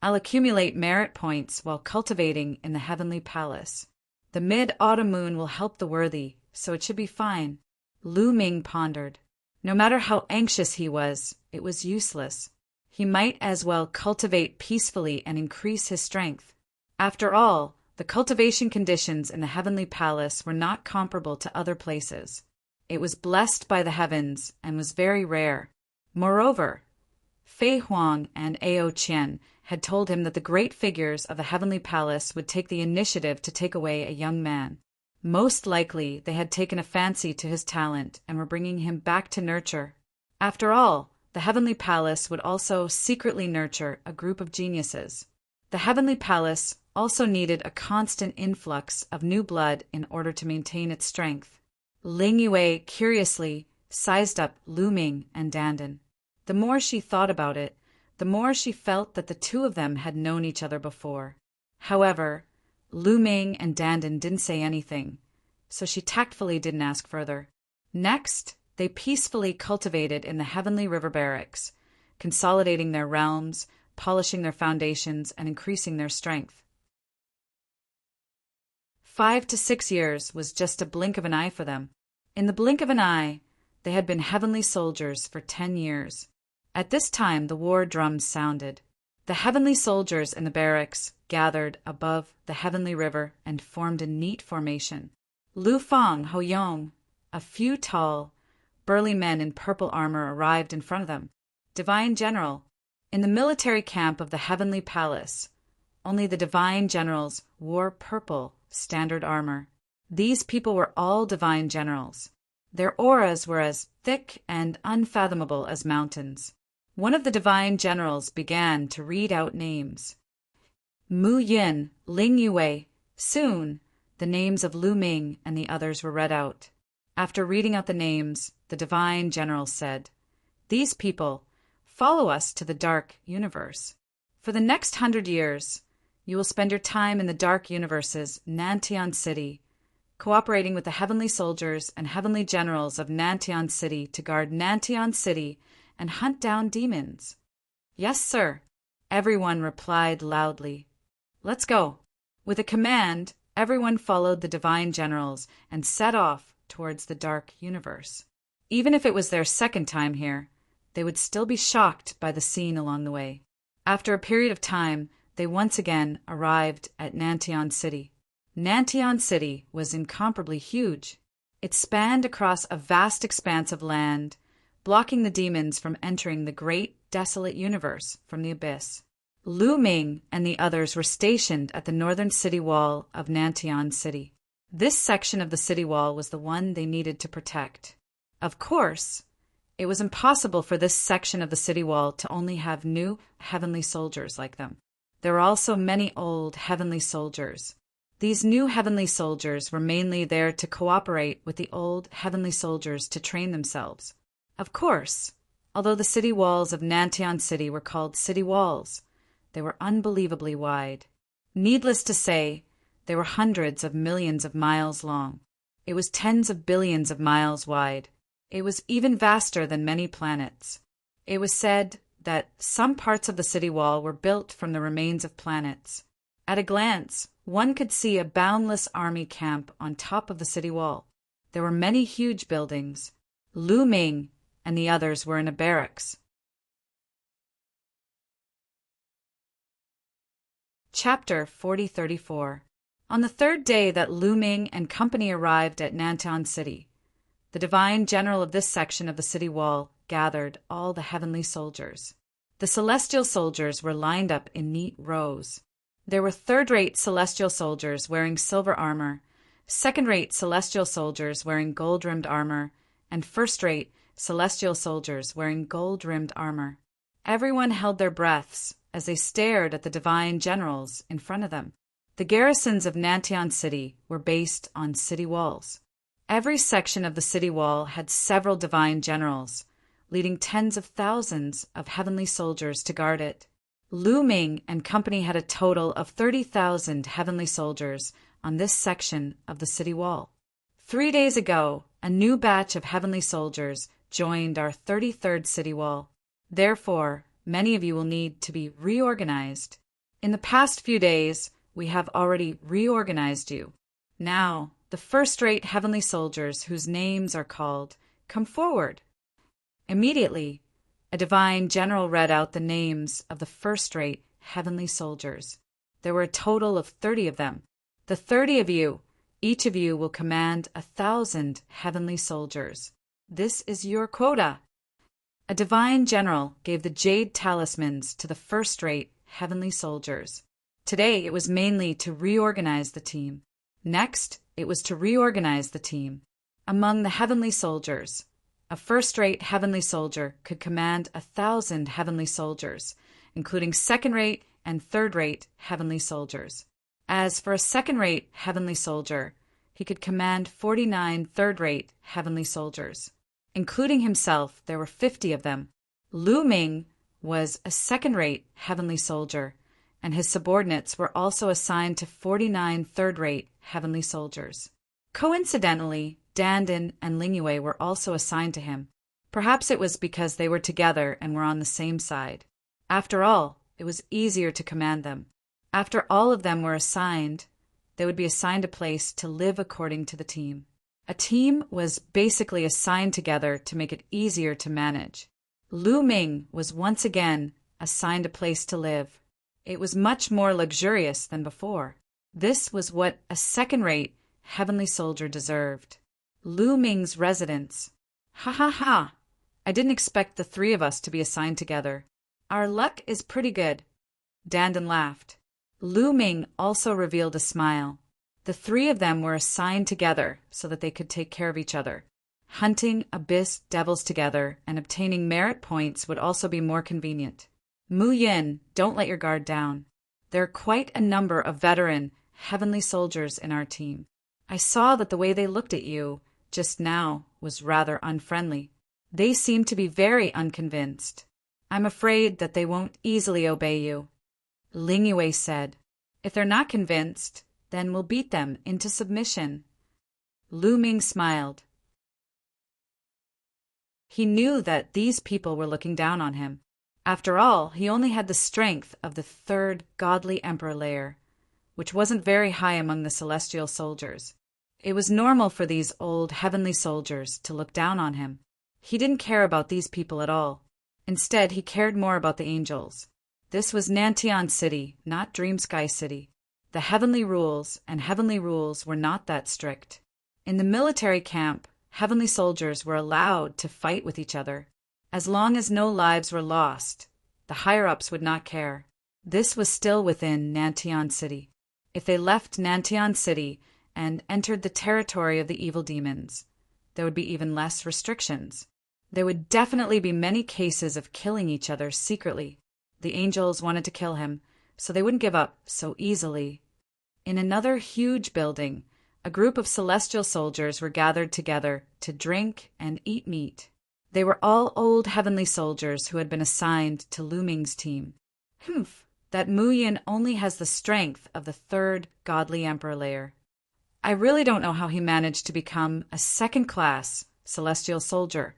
I'll accumulate merit points while cultivating in the heavenly palace. The mid-autumn moon will help the worthy, so it should be fine." Lu Ming pondered. No matter how anxious he was, it was useless. He might as well cultivate peacefully and increase his strength. After all, the cultivation conditions in the heavenly palace were not comparable to other places. It was blessed by the heavens and was very rare. Moreover, Fei Huang and Ao Qian had told him that the great figures of the heavenly palace would take the initiative to take away a young man. Most likely, they had taken a fancy to his talent and were bringing him back to nurture. After all, the heavenly palace would also secretly nurture a group of geniuses. The heavenly palace also needed a constant influx of new blood in order to maintain its strength. Ling Yue curiously sized up Lu Ming and Dandan. The more she thought about it, the more she felt that the two of them had known each other before. However, Lu Ming and Dandan didn't say anything, so she tactfully didn't ask further. Next, they peacefully cultivated in the heavenly river barracks, consolidating their realms, polishing their foundations, and increasing their strength. 5 to 6 years was just a blink of an eye for them. In the blink of an eye, they had been heavenly soldiers for 10 years. At this time, the war drums sounded. The heavenly soldiers in the barracks gathered above the heavenly river and formed a neat formation. Lu Fang, Ho Yong, a few tall, burly men in purple armor arrived in front of them. Divine General. In the military camp of the heavenly palace, only the divine generals wore purple standard armor. These people were all divine generals. Their auras were as thick and unfathomable as mountains. One of the divine generals began to read out names. Mu Yin, Ling Yue. Soon, the names of Lu Ming and the others were read out. After reading out the names, the divine general said, "These people follow us to the dark universe. For the next 100 years, you will spend your time in the dark universe's Nantian City, cooperating with the heavenly soldiers and heavenly generals of Nantian City to guard Nantian City and hunt down demons." "Yes, sir," everyone replied loudly. "Let's go." With a command, everyone followed the divine generals and set off towards the dark universe. Even if it was their second time here, they would still be shocked by the scene along the way. After a period of time, they once again arrived at Nantian City. Nantian City was incomparably huge. It spanned across a vast expanse of land, blocking the demons from entering the great, desolate universe from the abyss. Lu Ming and the others were stationed at the northern city wall of Nantian City. This section of the city wall was the one they needed to protect. Of course, it was impossible for this section of the city wall to only have new heavenly soldiers like them. There were also many old heavenly soldiers. These new heavenly soldiers were mainly there to cooperate with the old heavenly soldiers to train themselves. Of course, Although the city walls of Nantion City were called city walls, they were unbelievably wide. Needless to say, they were hundreds of millions of miles long. It was tens of billions of miles wide. It was even vaster than many planets. It was said that some parts of the city wall were built from the remains of planets. At a glance, one could see a boundless army camp on top of the city wall. There were many huge buildings. Lu Ming and the others were in a barracks. Chapter 4034. On the third day that Lu Ming and company arrived at Nantan City, the divine general of this section of the city wall gathered all the heavenly soldiers. The celestial soldiers were lined up in neat rows. There were third-rate celestial soldiers wearing silver armor, second-rate celestial soldiers wearing gold-rimmed armor, and first-rate celestial soldiers wearing gold-rimmed armor. Everyone held their breaths as they stared at the divine generals in front of them. The garrisons of Nantion City were based on city walls. Every section of the city wall had several divine generals, leading tens of thousands of heavenly soldiers to guard it. Lu Ming and company had a total of 30,000 heavenly soldiers on this section of the city wall. 3 days ago, a new batch of heavenly soldiers joined our 33rd city wall. Therefore, many of you will need to be reorganized. In the past few days, we have already reorganized you. Now, the first-rate heavenly soldiers whose names are called, come forward. Immediately, a divine general read out the names of the first-rate heavenly soldiers. There were a total of 30 of them. The 30 of you, each of you will command 1,000 heavenly soldiers. This is your quota. A divine general gave the jade talismans to the first-rate heavenly soldiers. Today it was mainly to reorganize the team. Next, it was to reorganize the team. Among the heavenly soldiers, a first-rate heavenly soldier could command 1,000 heavenly soldiers, including second-rate and third-rate heavenly soldiers. As for a second-rate heavenly soldier, he could command 49 third-rate heavenly soldiers. Including himself, there were 50 of them. Lu Ming was a second-rate heavenly soldier, and his subordinates were also assigned to 49 third-rate heavenly soldiers. Coincidentally, Dandan and Lingyue were also assigned to him. Perhaps it was because they were together and were on the same side. After all, it was easier to command them. After all of them were assigned, they would be assigned a place to live according to the team. A team was basically assigned together to make it easier to manage. Lu Ming was once again assigned a place to live. It was much more luxurious than before. This was what a second-rate heavenly soldier deserved. Lu Ming's residence. Ha ha ha! I didn't expect the 3 of us to be assigned together. Our luck is pretty good. Dandan laughed. Lu Ming also revealed a smile. The 3 of them were assigned together so that they could take care of each other. Hunting abyss devils together and obtaining merit points would also be more convenient. Mu Yin, don't let your guard down. There are quite a number of veteran, heavenly soldiers in our team. I saw that the way they looked at you just now was rather unfriendly. They seem to be very unconvinced. I'm afraid that they won't easily obey you. Lingyue said, If they're not convinced, then we'll beat them into submission. Lu Ming smiled. He knew that these people were looking down on him. After all, he only had the strength of the 3rd godly emperor layer, which wasn't very high among the celestial soldiers. It was normal for these old heavenly soldiers to look down on him. He didn't care about these people at all. Instead, he cared more about the angels. This was Nantion City, not Dream Sky City. The heavenly rules were not that strict. In the military camp, heavenly soldiers were allowed to fight with each other. As long as no lives were lost, the higher-ups would not care. This was still within Nantion City. If they left Nantion City and entered the territory of the evil demons, there would be even less restrictions. There would definitely be many cases of killing each other secretly. The angels wanted to kill him, so they wouldn't give up so easily. In another huge building, a group of celestial soldiers were gathered together to drink and eat meat. They were all old heavenly soldiers who had been assigned to Lu Ming's team. Humph, that Mu Yin only has the strength of the third godly emperor layer. I really don't know how he managed to become a second-class celestial soldier,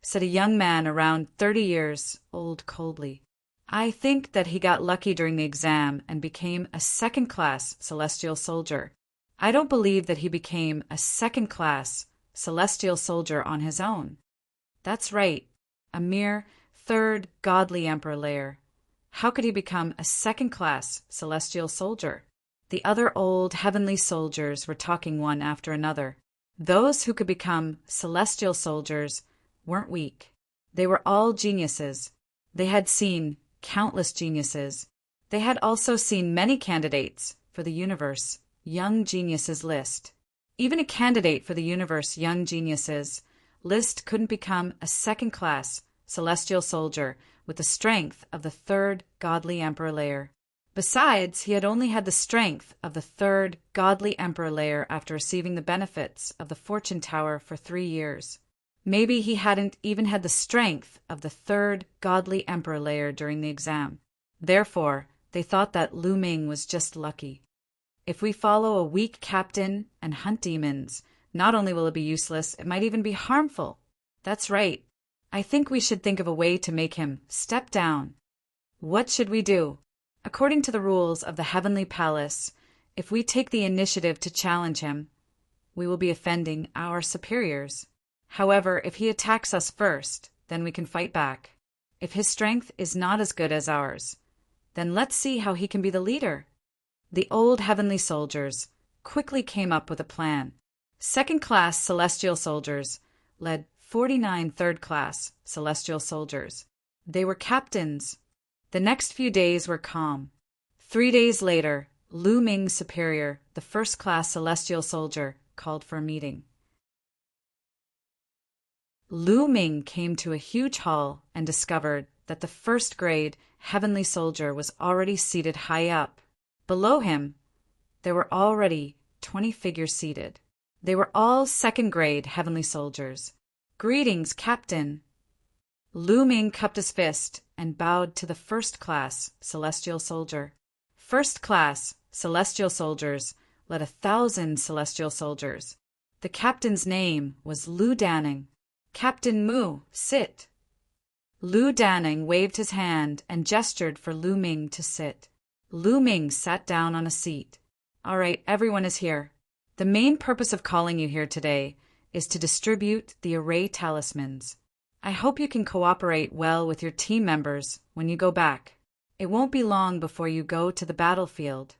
said a young man around 30 years old coldly. I think that he got lucky during the exam and became a second-class celestial soldier. I don't believe that he became a second-class celestial soldier on his own. That's right, a mere third godly emperor layer. How could he become a second-class celestial soldier? The other old heavenly soldiers were talking one after another. Those who could become celestial soldiers weren't weak. They were all geniuses. They had seen countless geniuses. They had also seen many candidates for the Universe Young Geniuses list. Even a candidate for the Universe Young Geniuses list couldn't become a second-class celestial soldier with the strength of the third godly emperor layer. Besides, he had only had the strength of the third godly emperor layer after receiving the benefits of the fortune tower for 3 years. Maybe he hadn't even had the strength of the third godly emperor layer during the exam. Therefore, they thought that Lu Ming was just lucky. If we follow a weak captain and hunt demons, not only will it be useless, it might even be harmful. That's right. I think we should think of a way to make him step down. What should we do? According to the rules of the Heavenly Palace, if we take the initiative to challenge him, we will be offending our superiors. However, if he attacks us first, then we can fight back. If his strength is not as good as ours, then let's see how he can be the leader. The old heavenly soldiers quickly came up with a plan. Second-class celestial soldiers led 49 third-class celestial soldiers. They were captains. The next few days were calm. 3 days later, Lu Ming's superior, the first-class celestial soldier, called for a meeting. Lu Ming came to a huge hall and discovered that the first-grade heavenly soldier was already seated high up. Below him, there were already 20 figures seated. They were all second-grade heavenly soldiers. "Greetings, Captain." Lu Ming cupped his fist and bowed to the first-class celestial soldier. First-class celestial soldiers led 1,000 celestial soldiers. The captain's name was Lu Danning. "Captain Mu, sit." Lu Danning waved his hand and gestured for Lu Ming to sit. Lu Ming sat down on a seat. "All right, everyone is here. The main purpose of calling you here today is to distribute the array talismans. I hope you can cooperate well with your team members when you go back. It won't be long before you go to the battlefield."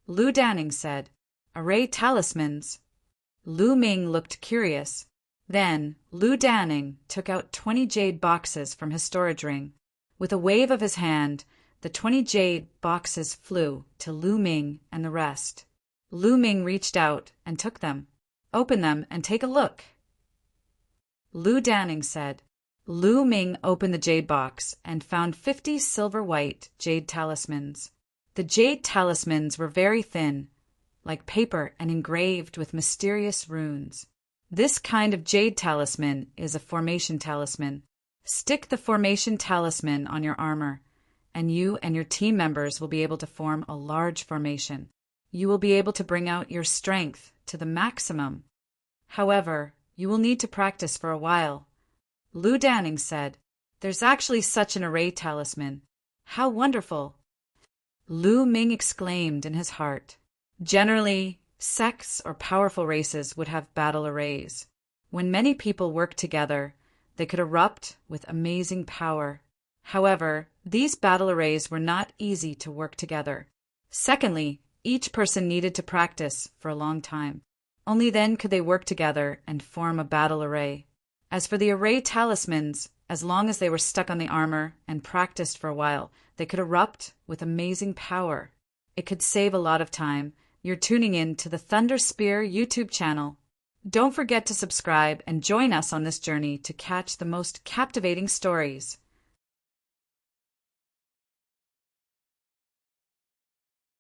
Lu Danning said, "Array talismans?" Lu Ming looked curious. Then Lu Danning took out 20 jade boxes from his storage ring. With a wave of his hand, the 20 jade boxes flew to Lu Ming and the rest. Lu Ming reached out and took them. "Open them and take a look," Lu Danning said. Lu Ming opened the jade box and found 50 silver-white jade talismans. The jade talismans were very thin, like paper, and engraved with mysterious runes. This kind of jade talisman is a formation talisman. Stick the formation talisman on your armor, and you and your team members will be able to form a large formation. You will be able to bring out your strength to the maximum. However, you will need to practice for a while. Lu Danning said, "There's actually such an array talisman. How wonderful!" Lu Ming exclaimed in his heart. Generally, sects or powerful races would have battle arrays. When many people work together, they could erupt with amazing power. However, these battle arrays were not easy to work together. Secondly, each person needed to practice for a long time. Only then could they work together and form a battle array. As for the array talismans, as long as they were stuck on the armor and practiced for a while, they could erupt with amazing power. It could save a lot of time. You're tuning in to the Thunder Spear YouTube channel. Don't forget to subscribe and join us on this journey to catch the most captivating stories.